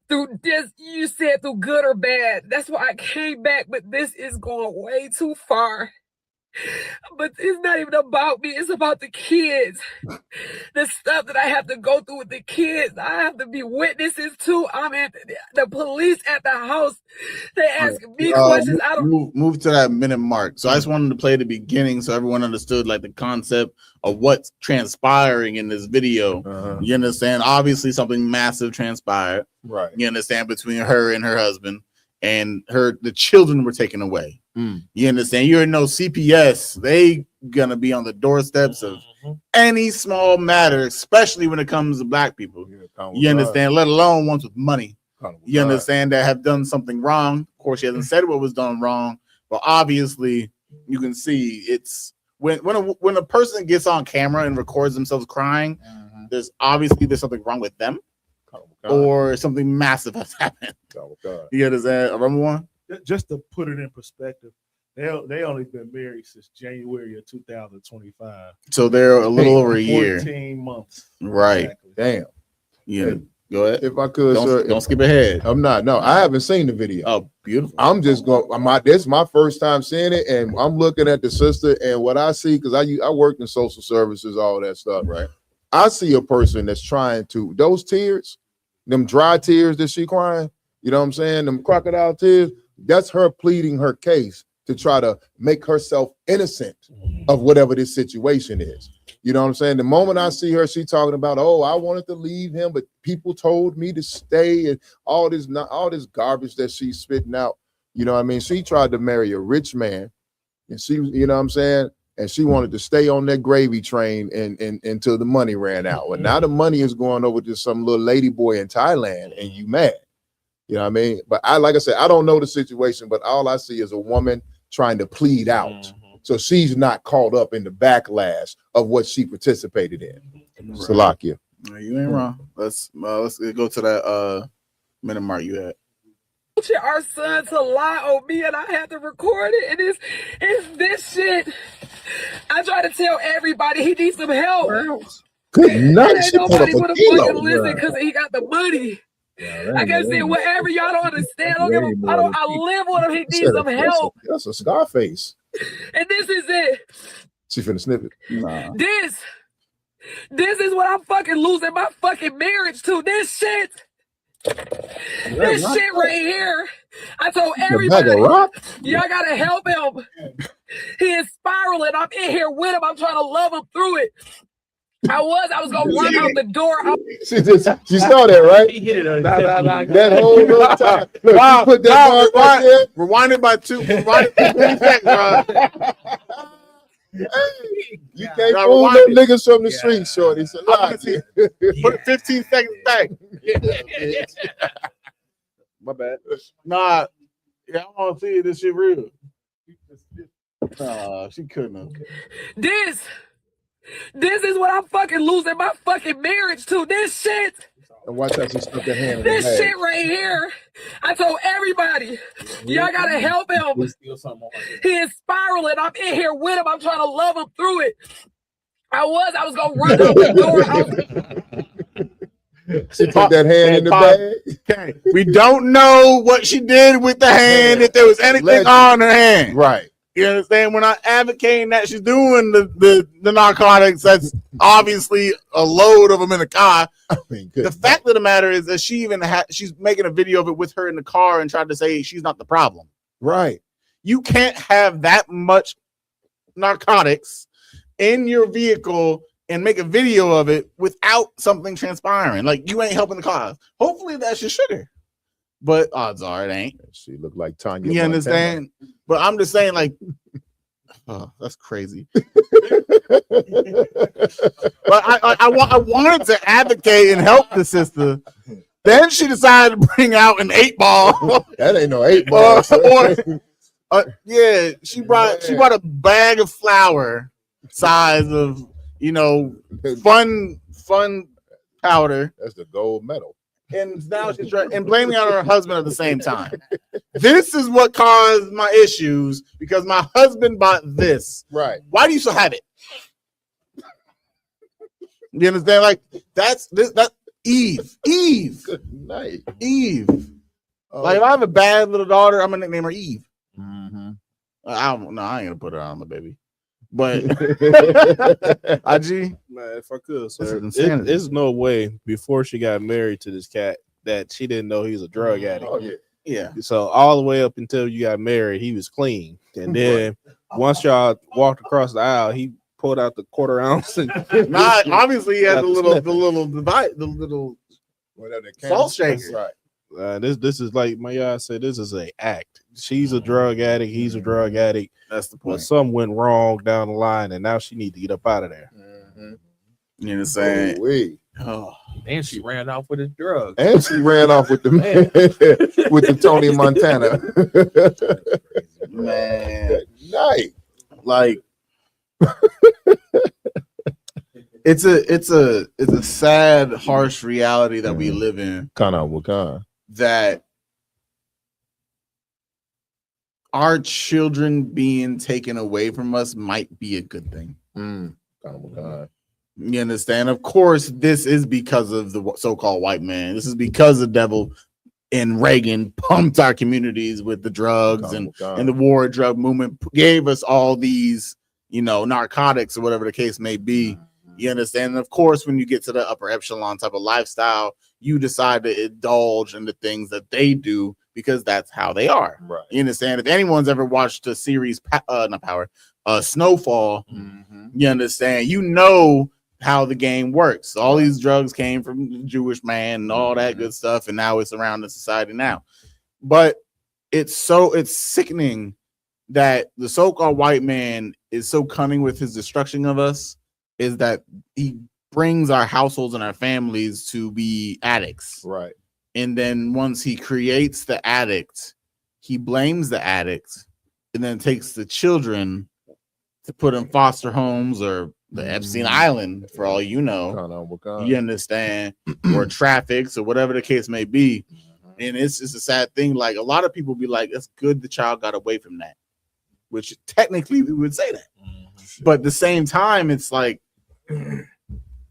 through this, you said through good or bad. That's why I came back, but this is going way too far. But it's not even about me. It's about the kids. The stuff that I have to go through with the kids. I have to be witnesses to. I'm at the police at the house. They asking me questions. I don't. Move to that minute mark. So I just wanted to play the beginning so everyone understood like the concept of what's transpiring in this video. You understand? Obviously, something massive transpired. Right. You understand, between her and her husband, and the children were taken away. You understand? You already know CPS, they gonna be on the doorsteps of any small matter, especially when it comes to black people. You understand? Let alone ones with money. You understand, that have done something wrong. Of course, she hasn't said what was done wrong, but obviously you can see it's when a person gets on camera and records themselves crying, there's something wrong with them, or something massive has happened. You understand? Remember one? Just to put it in perspective, they only been married since January of 2025. So they're a little over a year. 14 months. Right. Exactly. Damn. Yeah. Hey, go ahead. If I could, Don't, sir. Don't skip ahead. I'm not. No, I haven't seen the video. Oh, beautiful. I'm just going. This is my first time seeing it, and I'm looking at the sister, and what I see, because I worked in social services, all that stuff. Right. I see a person that's trying to, those tears, them dry tears that she crying, you know what I'm saying? Them crocodile tears, that's her pleading her case to try to make herself innocent of whatever this situation is. You know what I'm saying? The moment I see her, she talking about, oh, I wanted to leave him, but people told me to stay, and all this garbage that she's spitting out. You know what I mean? She tried to marry a rich man, and she, you know what I'm saying? And she wanted to stay on that gravy train and until the money ran out. But now the money is going over to some little lady boy in Thailand, and you mad. You know what I mean? But like I said, I don't know the situation, but all I see is a woman trying to plead out. So she's not caught up in the backlash of what she participated in. Right. Salakia. No, you ain't wrong. Let's go to that minute mark you had. Our son to lie on me, and I had to record it, and it's this shit. I try to tell everybody he needs some help. Good night. And ain't nobody would have fucking listen because he got the money. I can say whatever y'all don't understand. I live with him. He needs some help. That's a Scarface. And this is it. She finna snip it. Nah. This is what I'm fucking losing my fucking marriage to. This shit. This shit right here. I told everybody, y'all gotta help him. He is spiraling. I'm in here with him. I'm trying to love him through it. I was gonna run out the door. She saw that, right? He hit it. That whole little time. Look, Wow, put that right there. Rewind it by 2 seconds, bro. You can't fool them niggas from the street, shorty. So put it 15 seconds back. My bad. Nah, yeah, I want to see this shit real. She couldn't have. This is what I'm fucking losing my fucking marriage to. This shit. And watch how she stuck her hand in This her shit right here. I told everybody, y'all gotta help him. He is spiraling. I'm in here with him. I'm trying to love him through it. I was gonna run out the door. She put that hand in the bag. Okay. We don't know what she did with the hand, if there was anything on her hand. Right. You understand? We're not advocating that she's doing the narcotics. That's obviously a load of them in the car. I mean, the fact of the matter is that she's making a video of it with her in the car and tried to say she's not the problem. Right. You can't have that much narcotics in your vehicle and make a video of it without something transpiring. Like, you ain't helping the cause. Hopefully that's your sugar. But odds are it ain't. She looked like Tanya. You understand? But I'm just saying, like, oh, that's crazy. But I wanted to advocate and help the sister. Then she decided to bring out an 8-ball. That ain't no 8-ball. Yeah, she brought a bag of flour size of, fun powder. That's the gold medal. And now she's trying and blaming on her husband at the same time. This is what caused my issues because my husband bought this. Right. Why do you still have it? You understand? Like, that's Eve. Good night. Eve. Like, if I have a bad little daughter, I'm gonna nickname her Eve. I ain't gonna put her on the baby. But IG, man, if I could, this sir, is insanity. There's no way before she got married to this cat that she didn't know he was a drug addict. Oh, yeah. So all the way up until you got married, he was clean, and then once y'all walked across the aisle, he pulled out the quarter ounce. And obviously he had the little Whatever the salt shaker. Right. This is like my guy said. This is an act. She's a drug addict. He's a drug addict. That's the point. But something went wrong down the line, and now she need to get up out of there. You know what I'm saying? Oh, and she ran off with his drugs. And she ran off with the with the Tony Montana. Man, night. Like it's a sad, harsh reality that we live in. That our children being taken away from us might be a good thing. You understand? Of course, this is because of the so-called white man. This is because the devil and Reagan pumped our communities with the drugs and the war drug movement gave us all these, narcotics or whatever the case may be. You understand? And of course, when you get to the upper echelon type of lifestyle, you decide to indulge in the things that they do because that's how they are. Right. You understand? If anyone's ever watched the series, Snowfall, you understand, how the game works. All these drugs came from the Jewish man and all that good stuff, and now it's around the society now. But it's sickening that the so-called white man is so cunning with his destruction of us, is that he brings our households and our families to be addicts. Right. And then once he creates the addict, he blames the addict and then takes the children to put in foster homes or the Epstein Island, for all you know. You understand? Or traffics or whatever the case may be. And it's just a sad thing. Like, a lot of people be like, it's good the child got away from that, which technically we would say that. But at the same time, it's like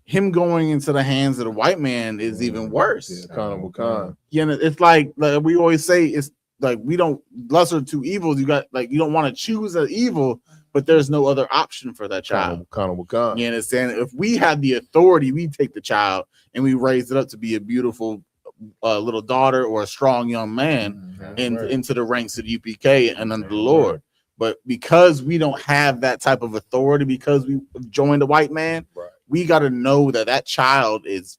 him going into the hands of the white man is even worse. It's like we always say, it's like we don't, lesser two evils. You don't want to choose an evil, but there's no other option for that child. You understand? If we had the authority, we take the child and we raise it up to be a beautiful little daughter or a strong young man into the ranks of the UPK and under the Lord. But because we don't have that type of authority, because we joined the white man, we got to know that child is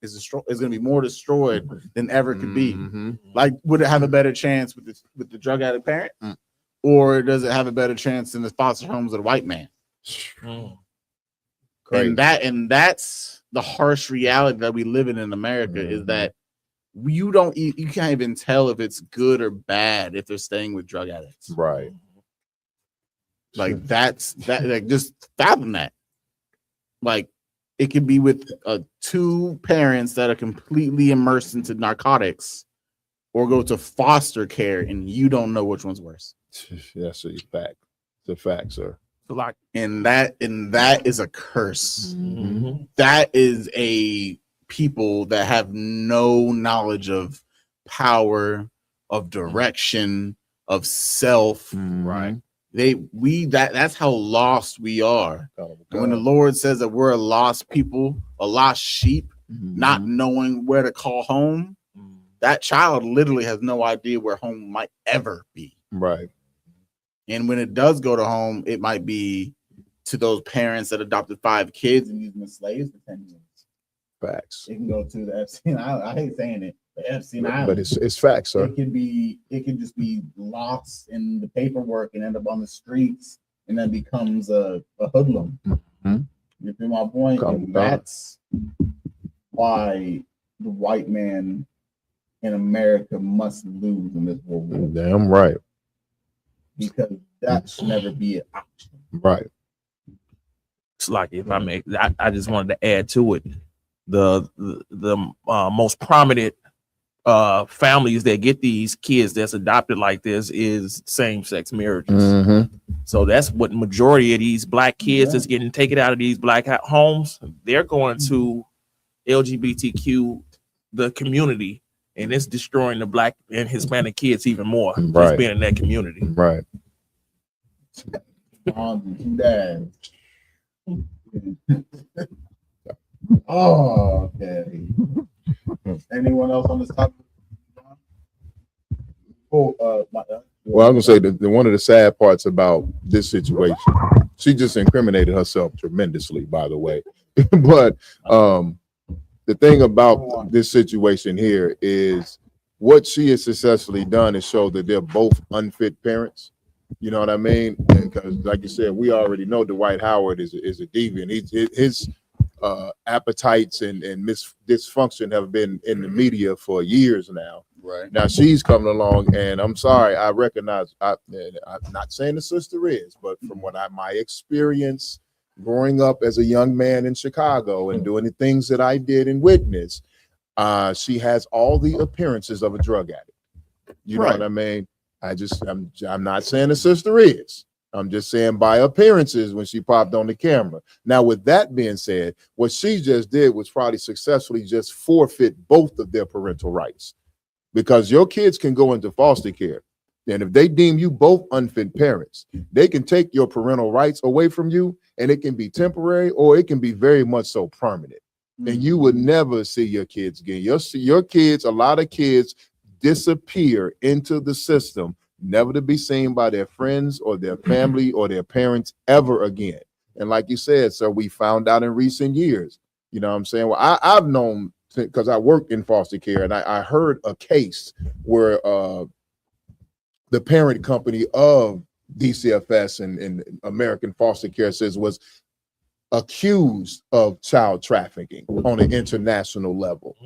going to be more destroyed than ever could be. Like, would it have a better chance with the drug addict parent, or does it have a better chance in the foster homes of the white man? And that's the harsh reality that we live in America, is that you can't even tell if it's good or bad if they're staying with drug addicts. Right. Like like just fathom that. Like, it could be with two parents that are completely immersed into narcotics, or go to foster care and you don't know which one's worse. That's a fact. It's a fact, sir. And that is a curse. That is a people that have no knowledge of power, of direction, of self. Right. That's how lost we are. And when the Lord says that we're a lost people, a lost sheep, not knowing where to call home, that child literally has no idea where home might ever be. Right. And when it does go to home, it might be to those parents that adopted 5 kids and used them as slaves for 10 years. Facts. It can go to the Epstein Island. I hate saying it, the Epstein Island. But it's facts, sir. It can just be lost in the paperwork and end up on the streets, and then becomes a hoodlum. You feel my point? And that's why the white man in America must lose in this world. Damn right. Because that should never be an option. Right. It's like, if I may, I just wanted to add to it. The most prominent families that get these kids that's adopted like this is same-sex marriages. So that's what majority of these black kids that's getting taken out of these black homes, they're going to LGBTQ, the community, and it's destroying the black and Hispanic kids even more. Just being in that community. Right. Dad. Oh, okay. Anyone else on this topic? Well, I was gonna say that one of the sad parts about this situation, she just incriminated herself tremendously, by the way. But the thing about this situation here is what she has successfully done is show that they're both unfit parents. You know what I mean? Because, like you said, we already know Dwight Howard is a deviant. His appetites and dysfunction have been in the media for years now. Right. Now she's coming along, and I'm sorry, I recognize. I'm not saying the sister is, but from what my experience growing up as a young man in Chicago and doing the things that I did and witnessed, she has all the appearances of a drug addict. You know what I mean? I'm not saying the sister is. I'm just saying by appearances when she popped on the camera. Now, with that being said, what she just did was probably successfully just forfeit both of their parental rights, because your kids can go into foster care. And if they deem you both unfit parents, they can take your parental rights away from you, and it can be temporary or it can be very much so permanent. And you would never see your kids again. Your kids, a lot of kids disappear into the system, never to be seen by their friends or their family or their parents ever again. And like you said, so we found out in recent years, you know what I'm saying? Well, I've known, because I worked in foster care, and I heard a case where the parent company of DCFS and American Foster Care says was accused of child trafficking on an international level.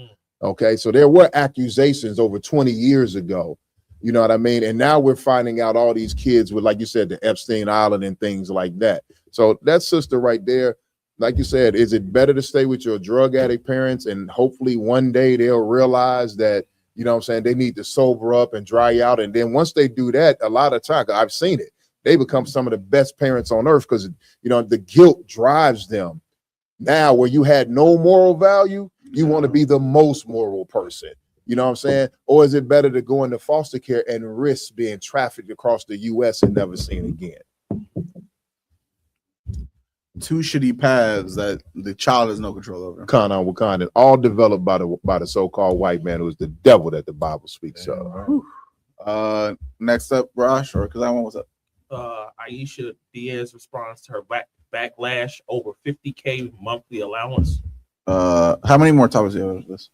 Okay, so there were accusations over 20 years ago. You know what I mean? And now we're finding out all these kids with, like you said, the Epstein Island and things like that. So that sister right there, like you said, is it better to stay with your drug addict parents and hopefully one day they'll realize that, you know what I'm saying, they need to sober up and dry out. And then once they do that, a lot of times, I've seen it, they become some of the best parents on earth because, you know, the guilt drives them. Now, where you had no moral value, you want to be the most moral person. You know what I'm saying? Or is it better to go into foster care and risk being trafficked across the U.S. and never seen again? Two shitty paths that the child has no control over. Kana Wakanda, all developed by the so-called white man who is the devil that the Bible speaks of. Next up, Rosh, or because I want what's up. Aisha Diaz responds to her backlash over 50K monthly allowance. How many more topics do you have this?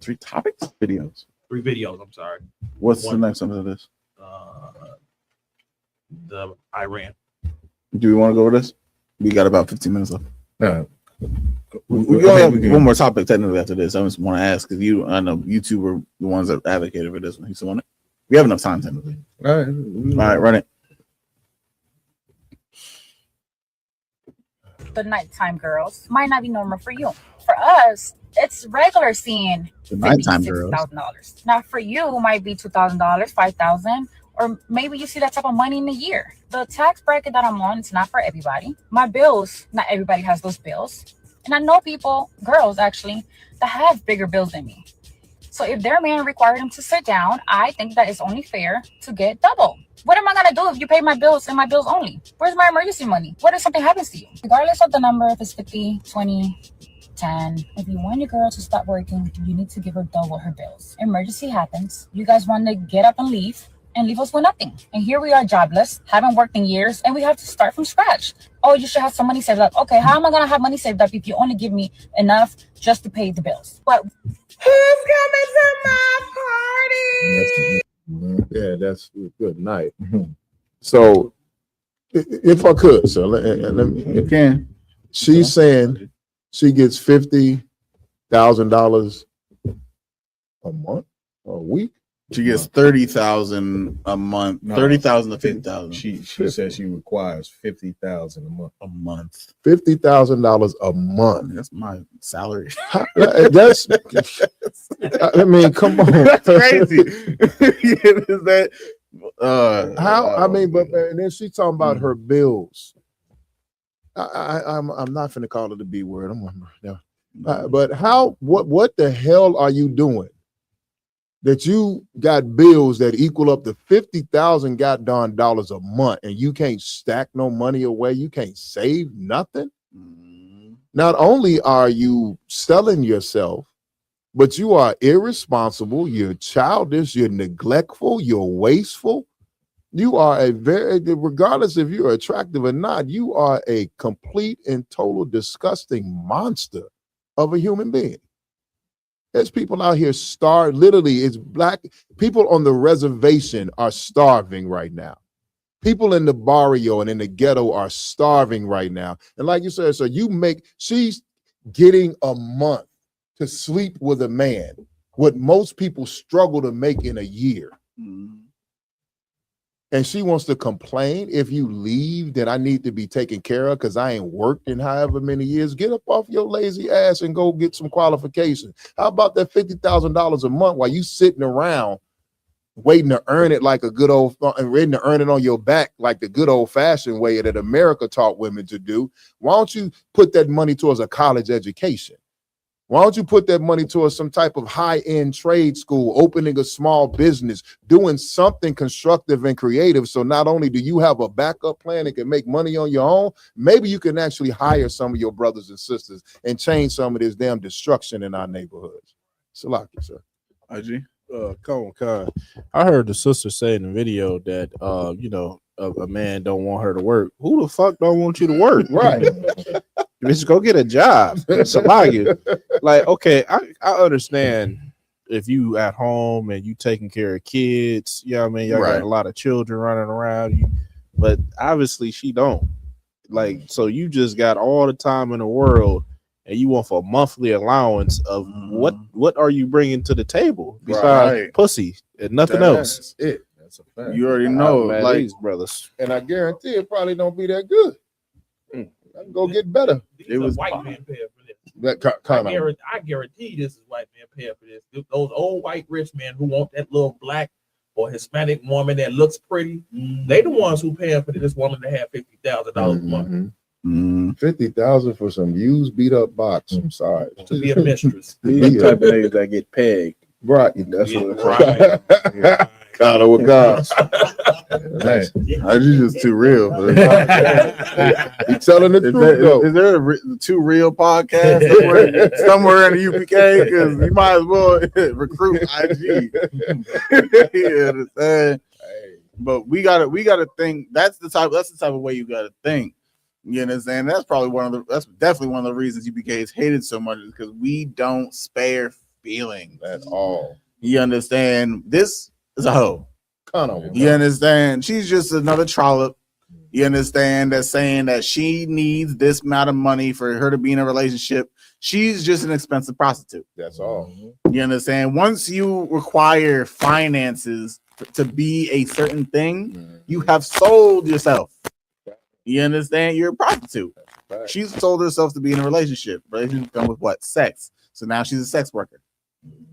Three topics? Videos. 3 videos, I'm sorry. What's the next one of this? The Iran. Do we want to go over this? We got about 15 minutes left. We have one more topic technically after this. I just want to ask because I know you two were the ones that advocated for this one. You still want it? We have enough time technically. All right, run it. The nighttime girls might not be normal for you. For us, it's regular seeing The nighttime $50,000-$60,000. Now, for you, it might be $2,000, $5,000, or maybe you see that type of money in a year. The tax bracket that I'm on, it's not for everybody. My bills, not everybody has those bills. And I know people, girls actually, that have bigger bills than me. So if their man required them to sit down, I think that it's only fair to get double. What am I going to do if you pay my bills and my bills only? Where's my emergency money? What if something happens to you? Regardless of the number, if it's 50, 20, 10, if you want your girl to stop working, you need to give her double her bills. Emergency happens. You guys want to get up and leave us with nothing. And here we are jobless, haven't worked in years, and we have to start from scratch. Oh, you should have some money saved up. Okay, how am I going to have money saved up if you only give me enough just to pay the bills? But who's coming to my party? Yeah, that's good night. So, if I could, so let me. You can. She's saying she gets $50,000 a month or a week. She gets 30,000 a month. No. 30,000 to 50,000. She says she requires 50,000 a month. A month. $50,000 a month. That's my salary. That's. I mean, come on. That's crazy. Is that how? I mean, but and then she's talking about her bills. I'm not finna call it the B word. I'm but how? What the hell are you doing that you got bills that equal up to $50,000 goddamn dollars a month, and you can't stack no money away, you can't save nothing. Not only are you selling yourself, but you are irresponsible, you're childish, you're neglectful, you're wasteful. You are regardless if you're attractive or not, you are a complete and total disgusting monster of a human being. There's people out here literally, it's black people on the reservation are starving right now. People in the barrio and in the ghetto are starving right now. And like you said, so she's getting a month to sleep with a man, what most people struggle to make in a year. And she wants to complain. If you leave, then I need to be taken care of because I ain't worked in however many years. Get up off your lazy ass and go get some qualifications. How about that $50,000 a month while you sitting around waiting to earn it like a good old, waiting to earn it on your back like the good old fashioned way that America taught women to do? Why don't you put that money towards a college education? Why don't you put that money towards some type of high-end trade school, opening a small business, doing something constructive and creative? So not only do you have a backup plan and can make money on your own, maybe you can actually hire some of your brothers and sisters and change some of this damn destruction in our neighborhoods. Salaki, sir. IG? Con. I heard the sister say in the video that a man don't want her to work. Who the fuck don't want you to work? Right. Just go get a job. Salagi. Like, okay, I understand if you at home and you taking care of kids, you know what I mean? Y'all got a lot of children running around you, but obviously she don't. Like, so you just got all the time in the world and you want for a monthly allowance of what are you bringing to the table besides pussy and nothing else? That's it. That's a fact. You already know, man, like these brothers. And I guarantee it probably don't be that good. I can go get better. It was white man paying for this. I guarantee this is white man paying for this. Those old white rich men who want that little black or Hispanic woman that looks pretty, they the ones who paying for this woman to have $50,000 a month. $50,000 for some used beat up box. I'm sorry. To be a mistress. These type of niggas that get pegged. Right. That's what it's right. God over God. Man, I just too real. You telling the truth though. Is there a Too Real podcast somewhere in the UPK? Because you might as well recruit IG. You understand? But we gotta think. That's the type of way you gotta think. You understand? That's definitely one of the reasons UPK is hated so much, is because we don't spare feelings at all. You understand? This is a hoe. You understand? She's just another trollop. You understand? That's saying that she needs this amount of money for her to be in a relationship. She's just an expensive prostitute. That's all. You understand? Once you require finances to be a certain thing, you have sold yourself. You understand? You're a prostitute. She's sold herself to be in a relationship. Relationship come with what? Sex. So now she's a sex worker.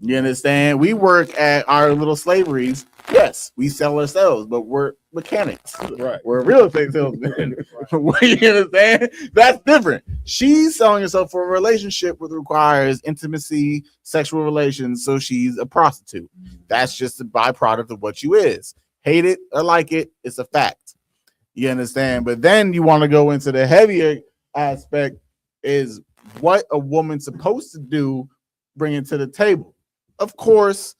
You understand? We work at our little slaveries. Yes, we sell ourselves, but we're mechanics. Right. We're real estate salesmen. You understand? That's different. She's selling herself for a relationship that requires intimacy, sexual relations, so she's a prostitute. That's just a byproduct of what you is. Hate it or like it, it's a fact. You understand? But then you want to go into the heavier aspect, is what a woman's supposed to do, bring it to the table. Of course,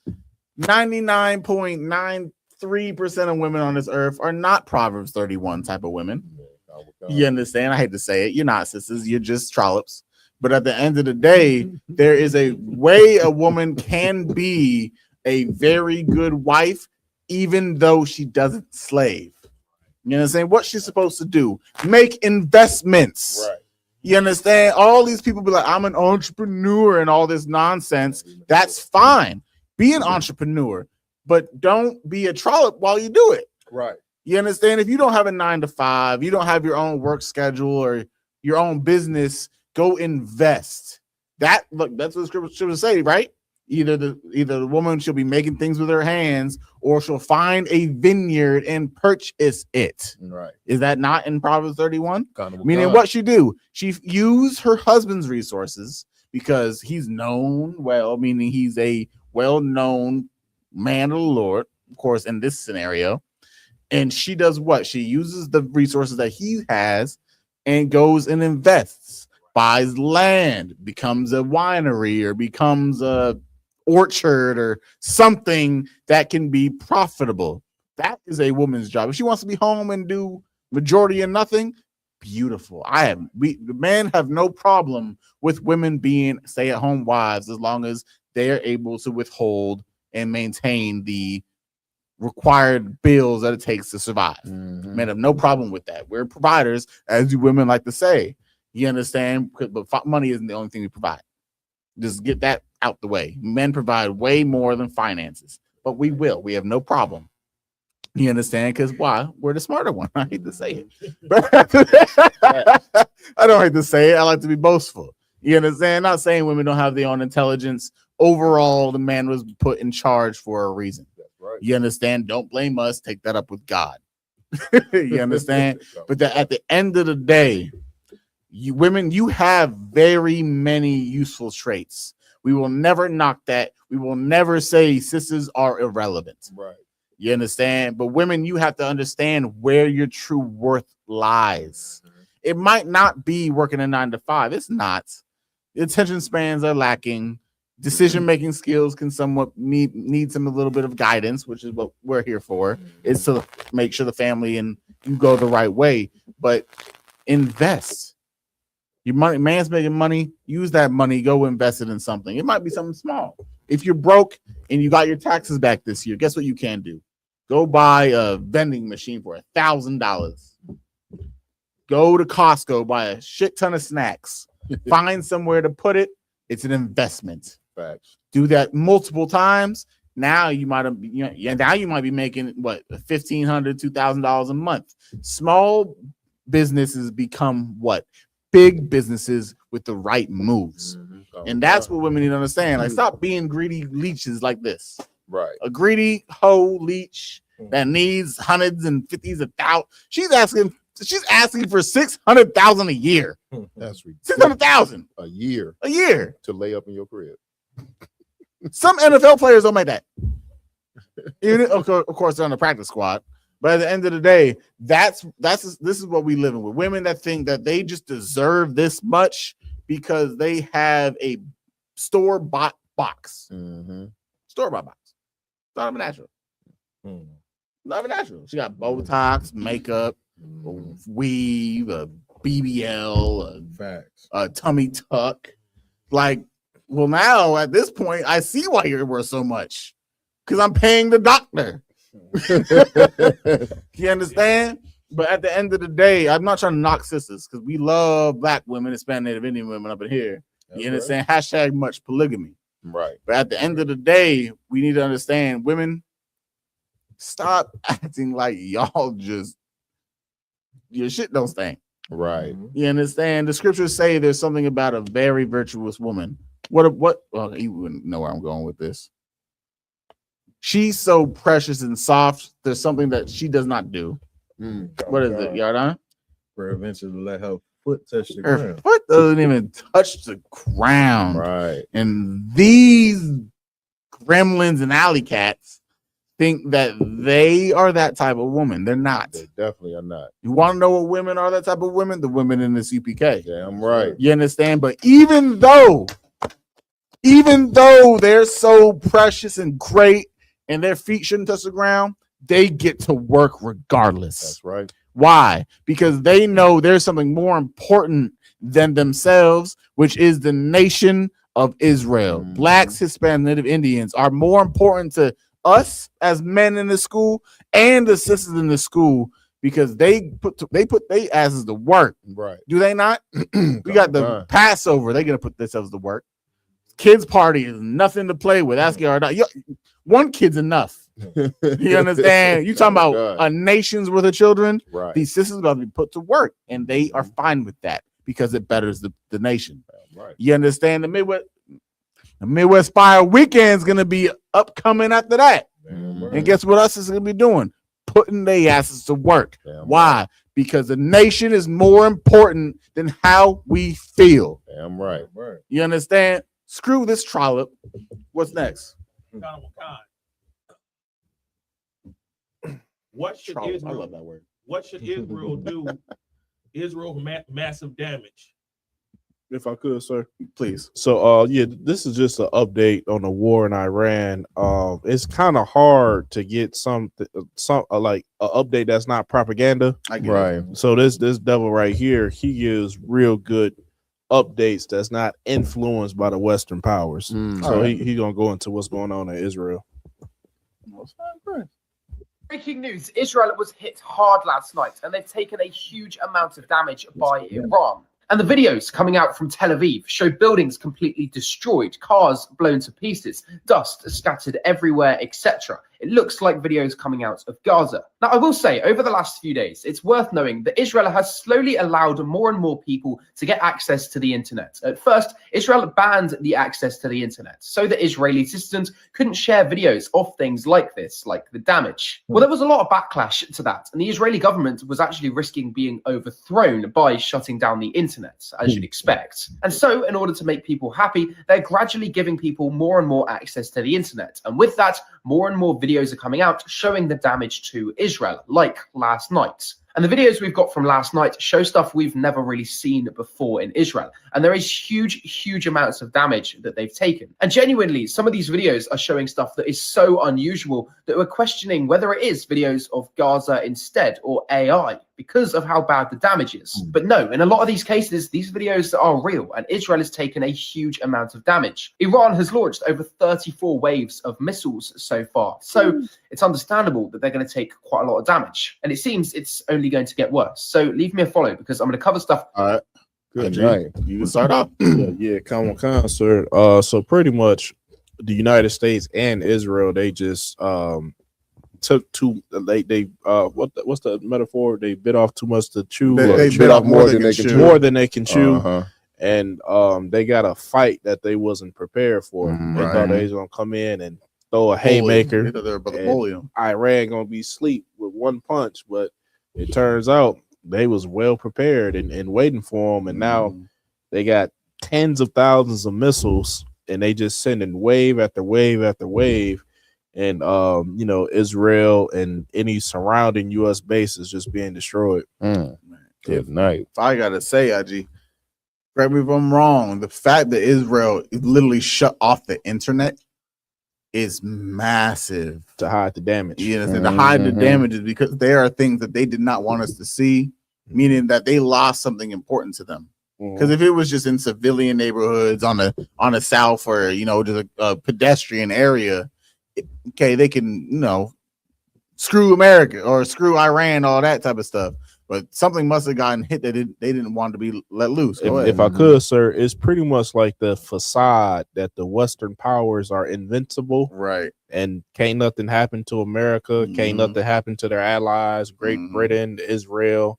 99.93% of women on this earth are not Proverbs 31 type of women. You understand? I hate to say it. You're not sisters. You're just trollops. But at the end of the day, there is a way a woman can be a very good wife, even though she doesn't slave. You understand? What she's supposed to do? Make investments. Right. You understand? All these people be like, I'm an entrepreneur and all this nonsense. That's fine. Be an entrepreneur, but don't be a trollop while you do it. Right. You understand? If you don't have a 9-to-5, you don't have your own work schedule or your own business, go invest. That's what the scripture say, right? Either the woman should be making things with her hands, or she'll find a vineyard and purchase it. Right. Is that not in Proverbs 31? Meaning what she do? She used her husband's resources because he's known well, meaning he's a well-known man of the Lord, of course, in this scenario. And she does what? She uses the resources that he has and goes and invests, buys land, becomes a winery or becomes a orchard or something that can be profitable. That is a woman's job. If she wants to be home and do majority of nothing, beautiful. The men have no problem with women being stay-at-home wives as long as they are able to withhold and maintain the required bills that it takes to survive. Men have no problem with that. We're providers, as you women like to say. You understand? But money isn't the only thing we provide. Just get that out the way. Men provide way more than finances, but we will. We have no problem. You understand? Because why? We're the smarter one. I hate to say it. I don't hate to say it. I like to be boastful. You understand? Not saying women don't have their own intelligence. Overall, the man was put in charge for a reason. Right. You understand? Don't blame us. Take that up with God. You understand? But at the end of the day, you women, you have very many useful traits. We will never knock that. We will never say sisters are irrelevant. Right. You understand? But women, you have to understand where your true worth lies. It might not be working a 9 to 5. It's not. Attention spans are lacking. Decision-making skills can somewhat need some a little bit of guidance, which is what we're here for, is to make sure the family and you go the right way. But invest. Your money, man's making money, use that money, go invest it in something. It might be something small. If you're broke and you got your taxes back this year, guess what you can do? Go buy a vending machine for $1,000. Go to Costco, buy a shit ton of snacks. Find somewhere to put it. It's an investment. Facts. Do that multiple times. Now you might have, now you might be making what $1,500, $2,000 a month. Small businesses become what? Big businesses with the right moves. And that's what women need to understand. Like, stop being greedy leeches like this. Right. A greedy hoe leech that needs hundreds and fifties of thousands. She's asking for $600,000 a year. That's ridiculous. 600,000 a year. A year to lay up in your crib. Some NFL players don't make that. Even of course they're on the practice squad. But at the end of the day, this is what we live in with women that think that they just deserve this much because they have a store-bought box. Store-bought box. It's not even natural. Not even natural. She got Botox, makeup, weave, a BBL, a tummy tuck. Like, well, now at this point, I see why you're worth so much because I'm paying the doctor. You understand? But at the end of the day, I'm not trying to knock sisters because we love black women, Hispanic, Native Indian women up in here. You understand? Right. Hashtag much polygamy. Right. But at the end of the day, we need to understand women, stop acting like y'all just your shit don't stink. Right. You understand? The scriptures say there's something about a very virtuous woman. What well, you wouldn't know where I'm going with this. She's so precious and soft. There's something that she does not do. What is it, Yardan? For eventually let her foot touch the Her ground. foot doesn't even touch the ground. Right. And these gremlins and alley cats think that they are that type of woman. They're not. They definitely are not. You want to know what women are that type of women? The women in the CPK. Damn right. You understand? But even though they're so precious and great and their feet shouldn't touch the ground, they get to work regardless. That's right. Why? Because they know there's something more important than themselves, which is the nation of Israel. Blacks, Hispanic, Native Indians are more important to us as men in the school and the sisters in the school because they put their asses to work. Right. Do they not? We got the Passover. They're gonna put themselves to work. Kids party is nothing to play with. Ask your one kid's enough. You understand? You talking about a nation's worth of children? Right. These sisters are about to be put to work, and they are fine with that because it betters the nation. Right. You understand? The Midwest Fire Weekend's gonna be upcoming after that. And guess what us is gonna be doing? Putting their asses to work. Why? Because the nation is more important than how we feel. Damn right. You understand? Screw this trollop. What's next? What should Trolls. I Israel? love that word. What should Israel do? Israel massive damage. If I could, sir, please. So, yeah, this is just an update on the war in Iran. It's kind of hard to get some like an update that's not propaganda. Right. So this devil right here, he gives real good updates that's not influenced by the Western powers. So he gonna go into what's going on in Israel. Breaking news, Israel was hit hard last night and they've taken a huge amount of damage by Iran. And the videos coming out from Tel Aviv show buildings completely destroyed, cars blown to pieces, dust scattered everywhere, etc. It looks like videos coming out of Gaza. Now, I will say, over the last few days, it's worth knowing that Israel has slowly allowed more and more people to get access to the internet. At first, Israel banned the access to the internet so that Israeli citizens couldn't share videos of things like this, like the damage. Well, there was a lot of backlash to that, and the Israeli government was actually risking being overthrown by shutting down the internet, as you'd expect. And so, in order to make people happy, they're gradually giving people more and more access to the internet. And with that, more and more videos are coming out showing the damage to Israel, like last night. And the videos we've got from last night show stuff we've never really seen before in Israel. And there is huge amounts of damage that they've taken. And genuinely, some of these videos are showing stuff that is so unusual that we're questioning whether it is videos of Gaza instead or AI because of how bad the damage is. But no, in a lot of these cases, these videos are real and Israel has taken a huge amount of damage. Iran has launched over 34 waves of missiles so far. So it's understandable that they're going to take quite a lot of damage. And it seems it's only going to get worse. So leave me a follow because I'm going to cover stuff. All right. Good night. You can start off. Yeah, come on, sir. So pretty much the United States and Israel, they just took too what's the metaphor? They bit off too much to chew. They bit off more than they can chew. More than they can chew. Uh-huh. And they got a fight that they wasn't prepared for. They thought they was gonna come in and throw a haymaker. They thought they were about to bully him. Iran gonna be asleep with one punch, but it turns out they was well prepared and waiting for them, and now they got tens of thousands of missiles, and they just sending wave after wave after wave, and Israel and any surrounding U.S. bases just being destroyed. Good night. If I gotta say, IG, correct me if I'm wrong, the fact that Israel literally shut off the internet is massive to hide the damage. To hide the damage is because there are things that they did not want us to see, meaning that they lost something important to them. Because if it was just in civilian neighborhoods on the south or just a pedestrian area, okay, they can screw America or screw Iran, all that type of stuff. But something must have gotten hit that they didn't want to be let loose. If I could, sir, it's pretty much like the facade that the Western powers are invincible, right? And can't nothing happen to America, can't nothing happen to their allies, Great Britain, Israel.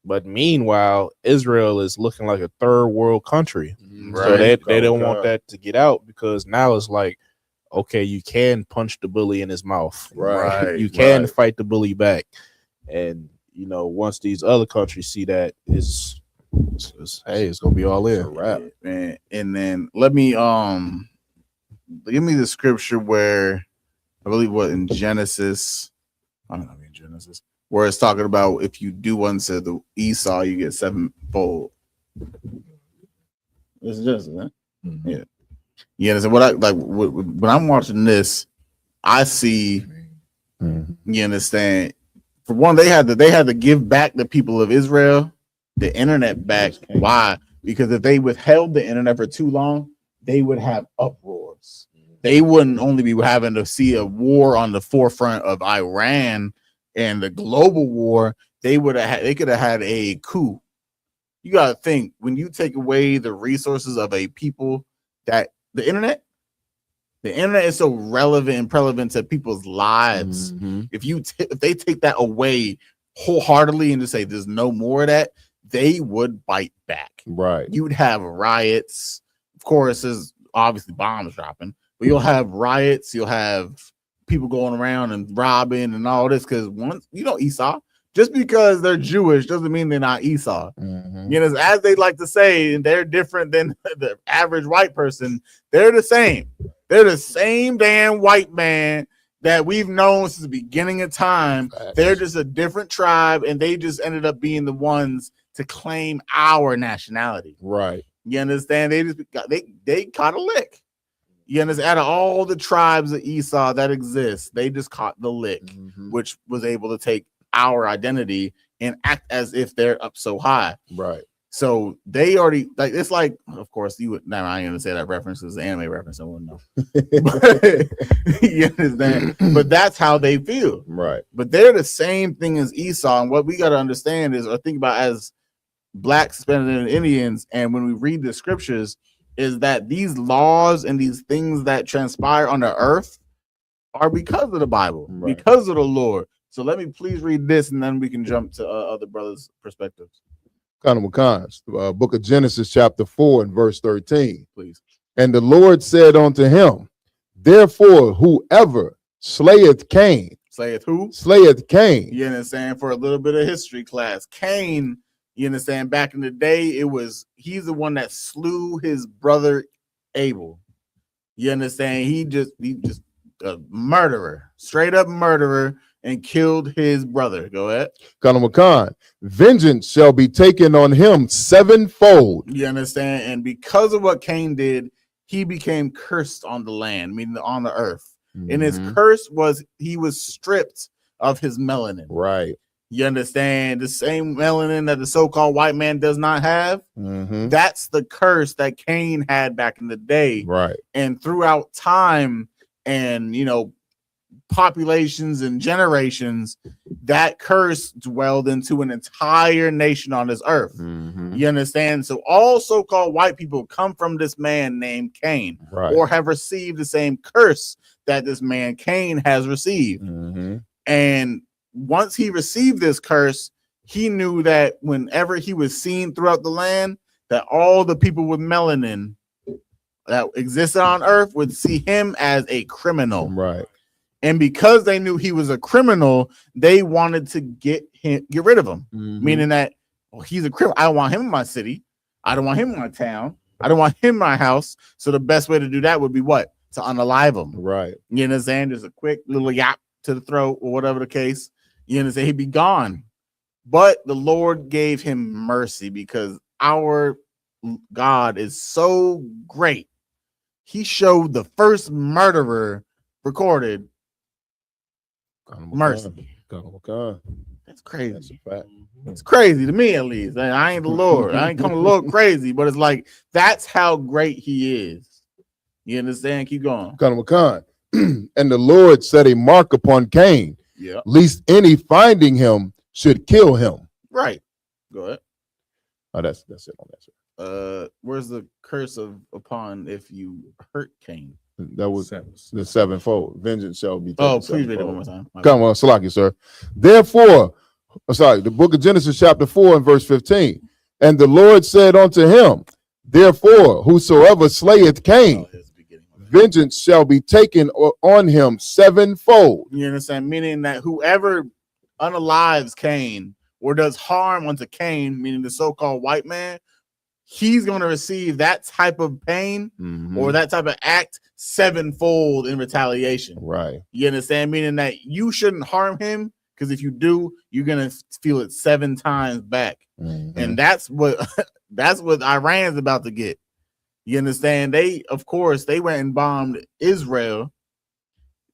But meanwhile, Israel is looking like a third world country. So they don't want that to get out because now it's like, okay, you can punch the bully in his mouth. Right. You can fight the bully back. And once these other countries see that, it's gonna be all in. Wrap, man. And then let me give me the scripture where I believe in Genesis. I don't know in Genesis where it's talking about if you do unto the Esau, you get sevenfold. This is Genesis, huh? Yeah. Yeah. So what I like when I'm watching this, I see. You understand? For one, they had to give back the people of Israel the internet back. Why? Because if they withheld the internet for too long, they would have uproars. They wouldn't only be having to see a war on the forefront of Iran and the global war. They could have had a coup. You got to think when you take away the resources of a people that the internet is so relevant and prevalent to people's lives. If they take that away wholeheartedly and just say there's no more of that, they would bite back. Right. You would have riots. Of course, there's obviously bombs dropping, but you'll have riots. You'll have people going around and robbing and all this because once Esau, just because they're Jewish doesn't mean they're not Esau. As they like to say, they're different than the average white person. They're the same. They're the same damn white man. that we've known since the beginning of time. They're just a different tribe, and they just ended up being the ones to claim our nationality. Right. You understand? They just they caught a lick. You understand? Out of all the tribes of Esau that exist, they just caught the lick, which was able to take our identity and act as if they're up so high. Right. So they already like it's like, of course, you would now I ain't gonna say that reference is an anime reference, I wouldn't know. But, you understand? But that's how they feel. Right. But they're the same thing as Esau. And what we gotta understand is or think about as Black, Hispanic, and Indians, and when we read the scriptures, is that these laws and these things that transpire on the earth are because of the Bible, because of the Lord. So let me please read this, and then we can jump to other brothers' perspectives. Book of Genesis, chapter 4, and verse 13. Please. And the Lord said unto him, therefore, whoever slayeth Cain. Slayeth who? Slayeth Cain. You understand? For a little bit of history class, Cain, you understand, back in the day, he's the one that slew his brother Abel. You understand? He just a murderer, straight up murderer, and killed his brother. Go ahead. Vengeance shall be taken on him sevenfold. You understand? And because of what Cain did, he became cursed on the land, meaning on the earth. And his curse was he was stripped of his melanin. Right. You understand? The same melanin that the so-called white man does not have. That's the curse that Cain had back in the day. Right. And throughout time and, populations and generations, that curse dwelled into an entire nation on this earth. You understand? So all so-called white people come from this man named Cain, or have received the same curse that this man Cain has received. And once he received this curse, he knew that whenever he was seen throughout the land, that all the people with melanin that existed on earth would see him as a criminal. Right. And because they knew he was a criminal, they wanted to get rid of him. Meaning that, he's a criminal. I don't want him in my city. I don't want him in my town. I don't want him in my house. So the best way to do that would be what? To unalive him. Right. You understand? Just a quick little yap to the throat or whatever the case. You understand? He'd be gone. But the Lord gave him mercy because our God is so great. He showed the first murderer recorded mercy. That's crazy. That's a fact. It's crazy to me, at least. I ain't the Lord. I ain't coming a little crazy, but it's like that's how great he is. You understand? Keep going. And the Lord set a mark upon Cain, lest any finding him should kill him. Right. Go ahead. Oh, that's it on that. Where's the curse upon if you hurt Cain? That was the sevenfold. Vengeance shall be taken. Oh, please read it one more time. Come on, Salaki, sir. Therefore, the book of Genesis, chapter 4, and verse 15. And the Lord said unto him, therefore, whosoever slayeth Cain, vengeance shall be taken on him sevenfold. You understand? Meaning that whoever unalives Cain or does harm unto Cain, meaning the so-called white man, he's going to receive that type of pain or that type of act sevenfold in retaliation. Right. You understand? Meaning that you shouldn't harm him, because if you do, you're going to feel it 7 times back. And that's what Iran's about to get. You understand? They went and bombed Israel.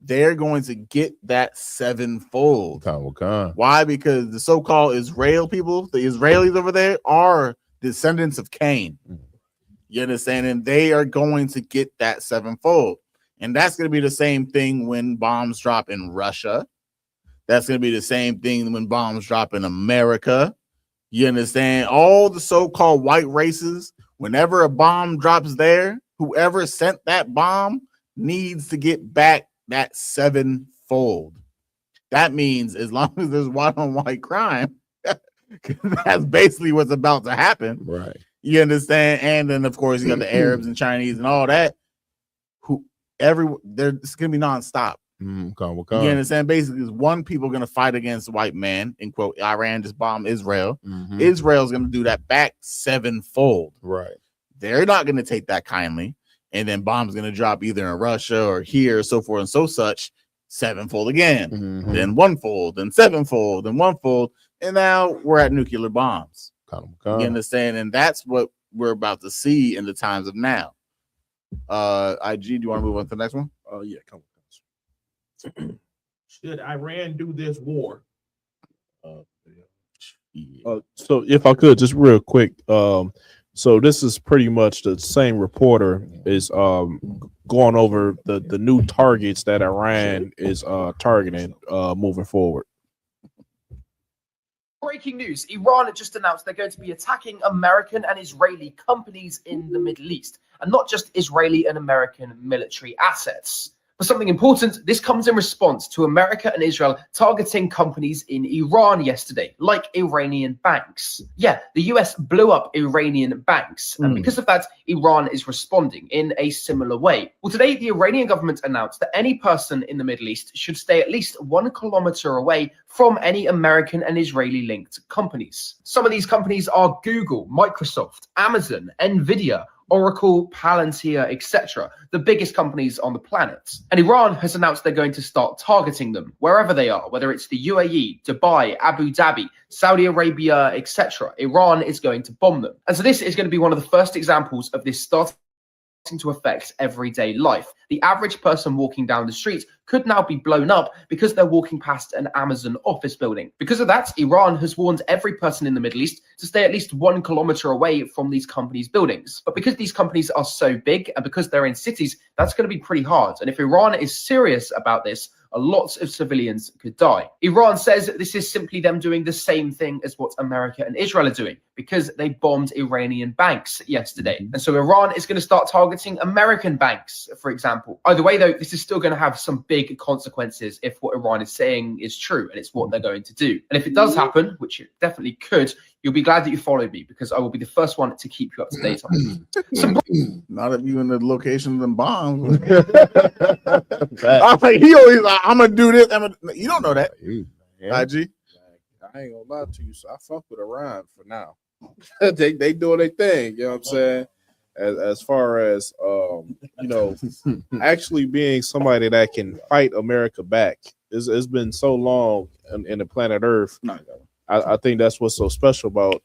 They're going to get that sevenfold. Why? Because the so-called Israel people, the Israelis over there, are descendants of Cain. You understand? And they are going to get that sevenfold. And that's going to be the same thing when bombs drop in Russia. That's going to be the same thing when bombs drop in America. You understand? All the so-called white races, whenever a bomb drops there, whoever sent that bomb needs to get back that sevenfold. That means as long as there's white-on-white crime, that's basically what's about to happen. Right. You understand? And then, of course, you got the Arabs and Chinese and all that. It's going to be nonstop. You understand? Basically, is one people going to fight against the white man, in quote, Iran just bombed Israel. Israel's going to do that back sevenfold. Right. They're not going to take that kindly. And then bombs going to drop either in Russia or here, so forth and so such. sevenfold again, then onefold, then sevenfold, then onefold, and now we're at nuclear bombs. You understand? And that's what we're about to see in the times of now. IG, do you want to move on to the next one? Yeah, come on. Should Iran do this war? So if I could just real quick, so this is pretty much the same reporter is going over the new targets that Iran is targeting moving forward. Breaking news, Iran just announced they're going to be attacking American and Israeli companies in the Middle East, and not just Israeli and American military assets. For something important, this comes in response to America and Israel targeting companies in Iran yesterday, like Iranian banks. Yeah, the US blew up Iranian banks, and because of that, Iran is responding in a similar way. Well, today, the Iranian government announced that any person in the Middle East should stay at least 1 kilometer away from any American and Israeli-linked companies. Some of these companies are Google, Microsoft, Amazon, Nvidia, Oracle, Palantir, etc., the biggest companies on the planet. And Iran has announced they're going to start targeting them wherever they are, whether it's the UAE, Dubai, Abu Dhabi, Saudi Arabia, etc. Iran is going to bomb them. And so this is going to be one of the first examples of this starting to affect everyday life. The average person walking down the street could now be blown up because they're walking past an Amazon office building. Because of that, Iran has warned every person in the Middle East to stay at least 1 kilometer away from these companies' buildings. But because these companies are so big and because they're in cities, that's going to be pretty hard. And if Iran is serious about this, lots of civilians could die. Iran says this is simply them doing the same thing as what America and Israel are doing because they bombed Iranian banks yesterday. And so Iran is going to start targeting American banks, for example. Either way, though, this is still going to have some big consequences if what Iran is saying is true and it's what they're going to do. And if it does happen, which it definitely could, you'll be glad that you followed me because I will be the first one to keep you up to date on it. Not if you in the locations and bombs. I'm like, he always like, I'm gonna do this. You don't know that. IG. I ain't gonna lie to you, so I fuck with Iran for now. they doing their thing, you know what I'm saying? As far as actually being somebody that can fight America back. It's been so long in the planet Earth. I think that's what's so special about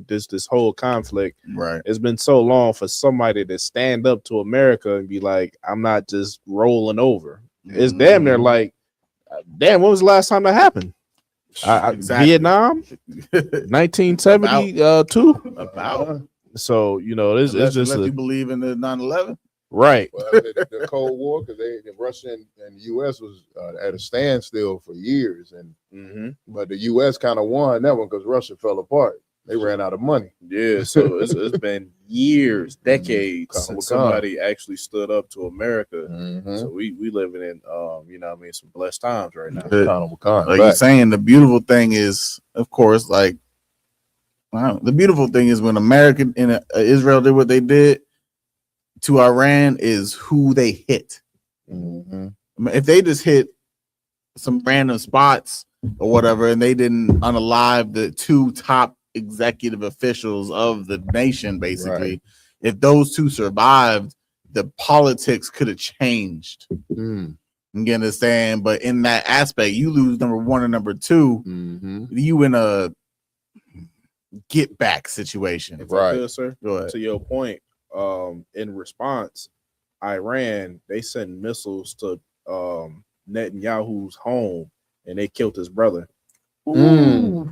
this whole conflict. Right. It's been so long for somebody to stand up to America and be like, I'm not just rolling over. It's damn near like, damn, when was the last time that happened? Exactly. Vietnam, 1972. About. So it's just you believe in the 9/11. Right. Well, the Cold War, because Russia and the U.S. was at a standstill for years, and but the U.S. kind of won that one because Russia fell apart. They ran out of money. Yeah, so it's been years, decades since somebody actually stood up to America. So we living in some blessed times right now. Like you're saying, the beautiful thing is, of course, like the beautiful thing is when America and Israel did what they did to Iran is who they hit. If they just hit some random spots or whatever, and they didn't unalive the 2 top executive officials of the nation, basically, if those 2 survived, the politics could have changed. You understand? But in that aspect, you lose number 1 and number 2, you in a get back situation. Right, sir. Go ahead. To your point, in response, Iran, they sent missiles to Netanyahu's home and they killed his brother.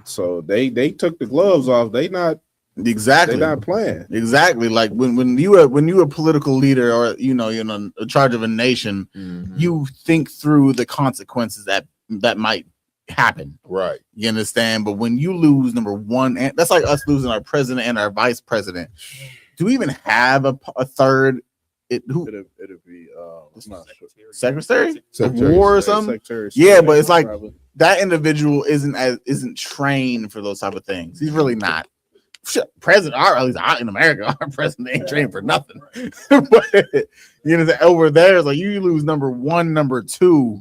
So they took the gloves off. They not exactly. They're not playing. Exactly. Like when you're a political leader or you're in charge of a nation, you think through the consequences that might happen. Right. You understand? But when you lose number 1, and that's like us losing our president and our vice president. Do we even have a third? It'll be Secretary of War or something. Yeah, but it's like that individual isn't trained for those type of things. He's really not. President, or at least in America, our president ain't trained for nothing. But over there, it's like you lose number 1, number 2.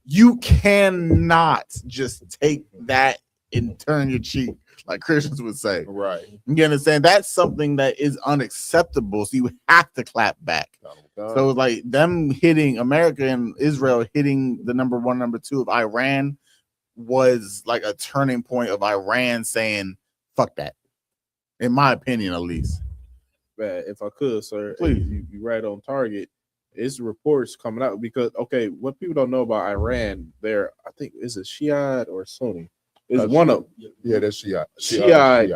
You cannot just take that and turn your cheek like Christians would say. Right. You understand? That's something that is unacceptable. So you have to clap back. So it's like them hitting America and Israel hitting the number 1, number 2 of Iran was like a turning point of Iran saying, fuck that. In my opinion, at least. But if I could, sir, Please. you right on target. It's reports coming out because what people don't know about Iran, I think is it Shiite or Sunni? Is one of that's Shiite. Shiite.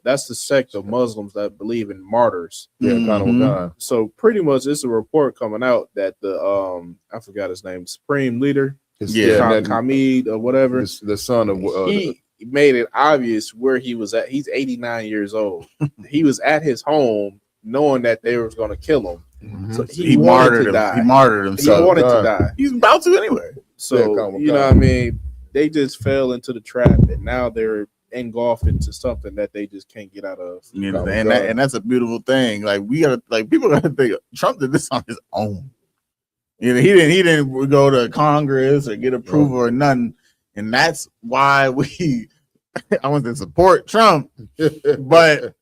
That's the sect of Muslims that believe in martyrs. Yeah, kind of God. So pretty much, it's a report coming out that the I forgot his name, supreme leader, Hamid or whatever, the son of he made it obvious where he was at. He's 89 years old. He was at his home knowing that they was going to kill him. So he martyred to die. He martyred himself. He wanted to die. He's about to anyway. So you know what I mean? They just fell into the trap, and now they're engulfed into something that they just can't get out of. You know, and that's a beautiful thing. Like we gotta, like people gotta think Trump did this on his own. You know, he didn't go to Congress or get approval or nothing, and that's why I want to support Trump. But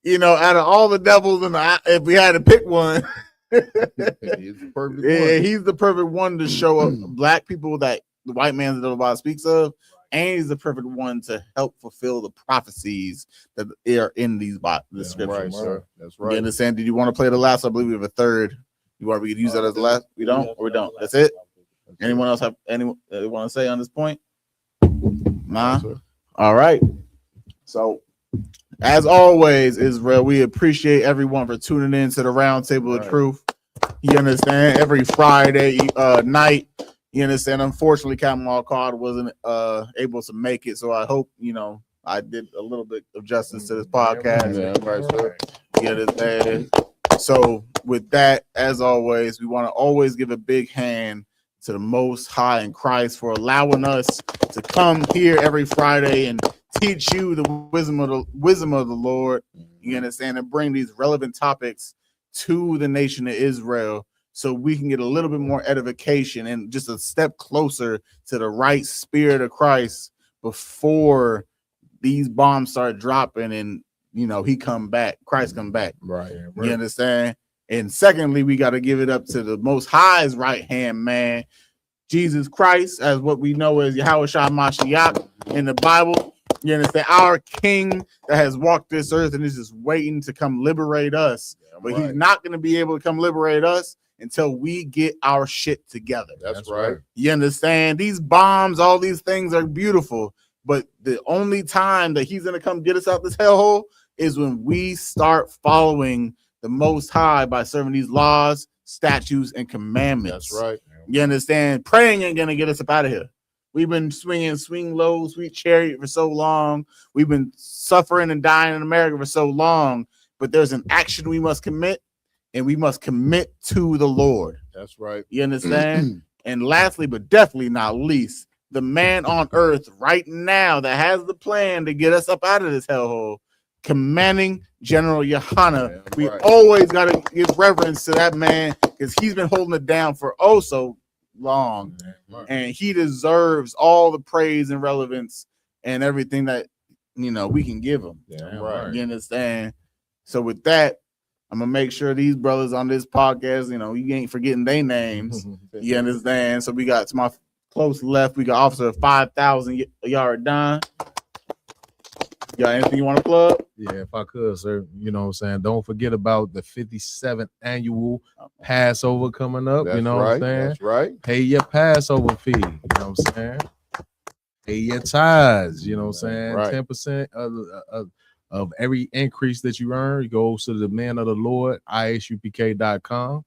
you know, out of all the devils, if we had to pick one, he's the perfect one. He's the perfect one to show up black people that the white man that the Bible speaks of. And he's the perfect one to help fulfill the prophecies that are in these the scriptures. Right, sir. That's right. You understand? Did you want to play the last? I believe we have a third. We could use that as the last? We don't? Or we don't? That's it? Anyone else have anyone want to say on this point? Nah? All right. So, as always, Israel, we appreciate everyone for tuning in to the Roundtable of Truth. You understand? Every Friday night. You understand? Unfortunately, Kamal Card wasn't able to make it, so I hope I did a little bit of justice to this podcast. Yeah, right, sir. You understand? So, with that, as always, we want to always give a big hand to the Most High in Christ for allowing us to come here every Friday and teach you the wisdom of the Lord. You understand? And bring these relevant topics to the nation of Israel, so we can get a little bit more edification and just a step closer to the right spirit of Christ before these bombs start dropping and Christ come back. Right. You understand? And secondly, we got to give it up to the Most High's right hand man, Jesus Christ, as what we know as Yahushua Mashiach in the Bible. You understand? Our King that has walked this earth and is just waiting to come liberate us. But he's not going to be able to come liberate us until we get our shit together. That's right. You understand? These bombs, all these things are beautiful, but the only time that he's going to come get us out this hellhole is when we start following the Most High by serving these laws, statutes, and commandments. That's right. You understand? Praying ain't going to get us up out of here. We've been swing low, sweet chariot for so long. We've been suffering and dying in America for so long, but there's an action we must commit. And we must commit to the Lord. That's right. You understand? And lastly, but definitely not least, the man on earth right now that has the plan to get us up out of this hellhole, commanding General Yohana. We always got to give reverence to that man because he's been holding it down for so long. And he deserves all the praise and relevance and everything that we can give him. Right. You understand? So with that, I'm gonna make sure these brothers on this podcast, you ain't forgetting their names. You understand? So we got to my close left, we got Officer 5,000 yard Don. Y'all anything you want to plug? Yeah, if I could, sir. You know what I'm saying? Don't forget about the 57th annual Passover coming up. That's you know what I'm saying? That's right. Pay your Passover fee. You know what I'm saying? Pay your tithes. You know what I'm saying? Right. 10% of every increase that you earn goes to the man of the Lord, isupk.com.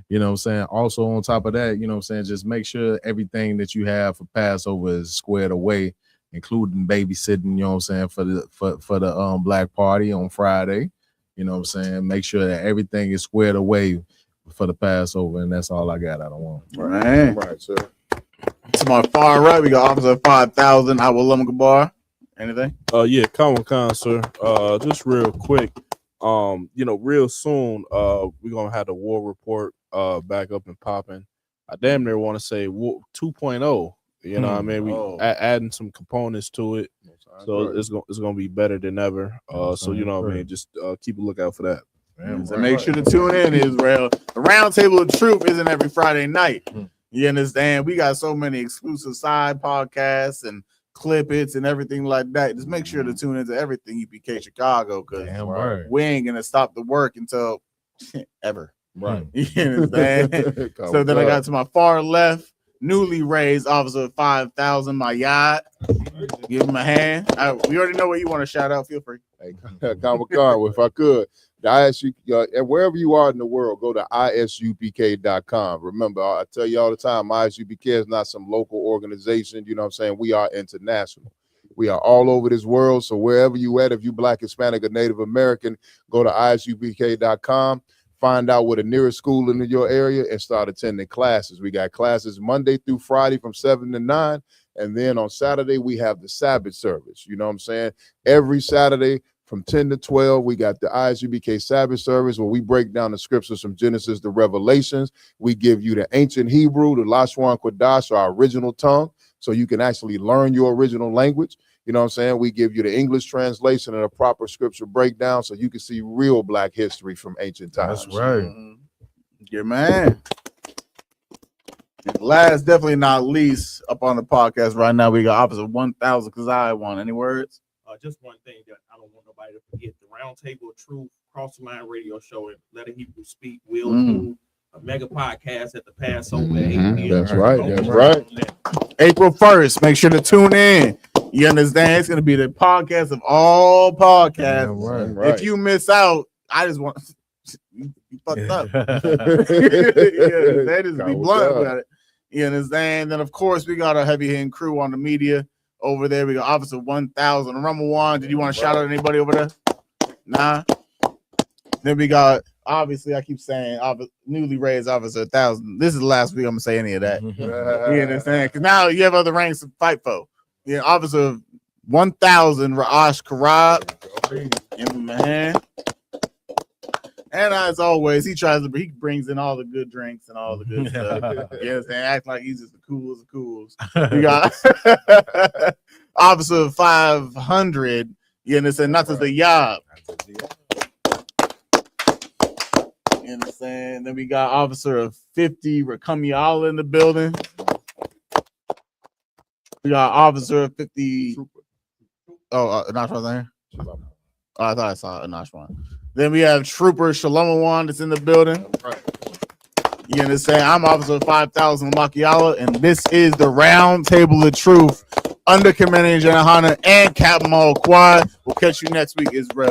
You know what I'm saying? Also, on top of that, you know what I'm saying? Just make sure everything that you have for Passover is squared away, including babysitting, you know what I'm saying, for the Black Party on Friday. You know what I'm saying? Make sure that everything is squared away for the Passover, and that's all I got. I don't want. Right, sir. To my far right, we got Officer 5,000. I will Gabar. Anything? Yeah, Common sir. Just real quick. Real soon, we're gonna have the war report back up and popping. I damn near want to say war 2.0 You know what I mean? We adding some components to it. So it's gonna be better than ever. So you know what I mean, just keep a lookout for that. So make sure to tune in, Israel. The Roundtable of Truth isn't every Friday night. You understand? We got so many exclusive side podcasts and clip hits and everything like that. Just make sure to tune into everything UPK Chicago, because we ain't gonna stop the work until ever. Right. You understand? So then I got to my far left, newly raised Officer 5,000, my yacht. Give him a hand. We already know what you want to shout out. Feel free. Hey, Comic-Con, if I could, the ISU, wherever you are in the world, go to isupk.com. Remember, I tell you all the time, ISUPK is not some local organization. You know what I'm saying? We are international. We are all over this world. So wherever you at, if you Black, Hispanic, or Native American, go to isupk.com. Find out where the nearest school in your area and start attending classes. We got classes Monday through Friday from 7 to 9. And then on Saturday, we have the Sabbath service. You know what I'm saying? Every Saturday from 10 to 12, we got the ISUBK Sabbath service where we break down the scriptures from Genesis to Revelations. We give you the ancient Hebrew, the Lashon Kodash, our original tongue, so you can actually learn your original language. You know what I'm saying? We give you the English translation and a proper scripture breakdown so you can see real Black history from ancient times. That's right. Yeah, man. Last, definitely not least, up on the podcast right now, we got Officer 1,000 Kazai. Any words? Just one thing that I don't want nobody to forget: the Roundtable of Truth Cross the Line radio show and Let a Hebrew Speak will do a mega podcast at the Passover. That's right. That's right. April 1st. Make sure to tune in. You understand? It's going to be the podcast of all podcasts. Right. If you miss out, I just want you fucked up. That is be blunt about it. You understand? Then of course we got our heavy hitting crew on the media over there. We got Officer 1,000. Rumble One. Did you want to shout out anybody over there? Nah. Then we got, obviously, I keep saying newly raised Officer 1,000. This is the last week I'm gonna say any of that. You understand? Because now you have other ranks to fight for. Yeah, Officer 1,000 Ra'ash Karab. Give him a hand. And as always, he brings in all the good drinks and all the good stuff. You understand? Act like he's just the coolest of cools. We got Officer 500. You understand? Not just the Yob. You understand? Then we got Officer 50 Rakamiala in the building. We got Officer 50. Anash was there. Oh, I thought I saw Anash one. Then we have Trooper Shalom that's in the building. You understand? I'm Officer 5,000 Makiala, and this is the Round Table of Truth under Commander General Hunter and Captain Maul Quad. We'll catch you next week, Israel.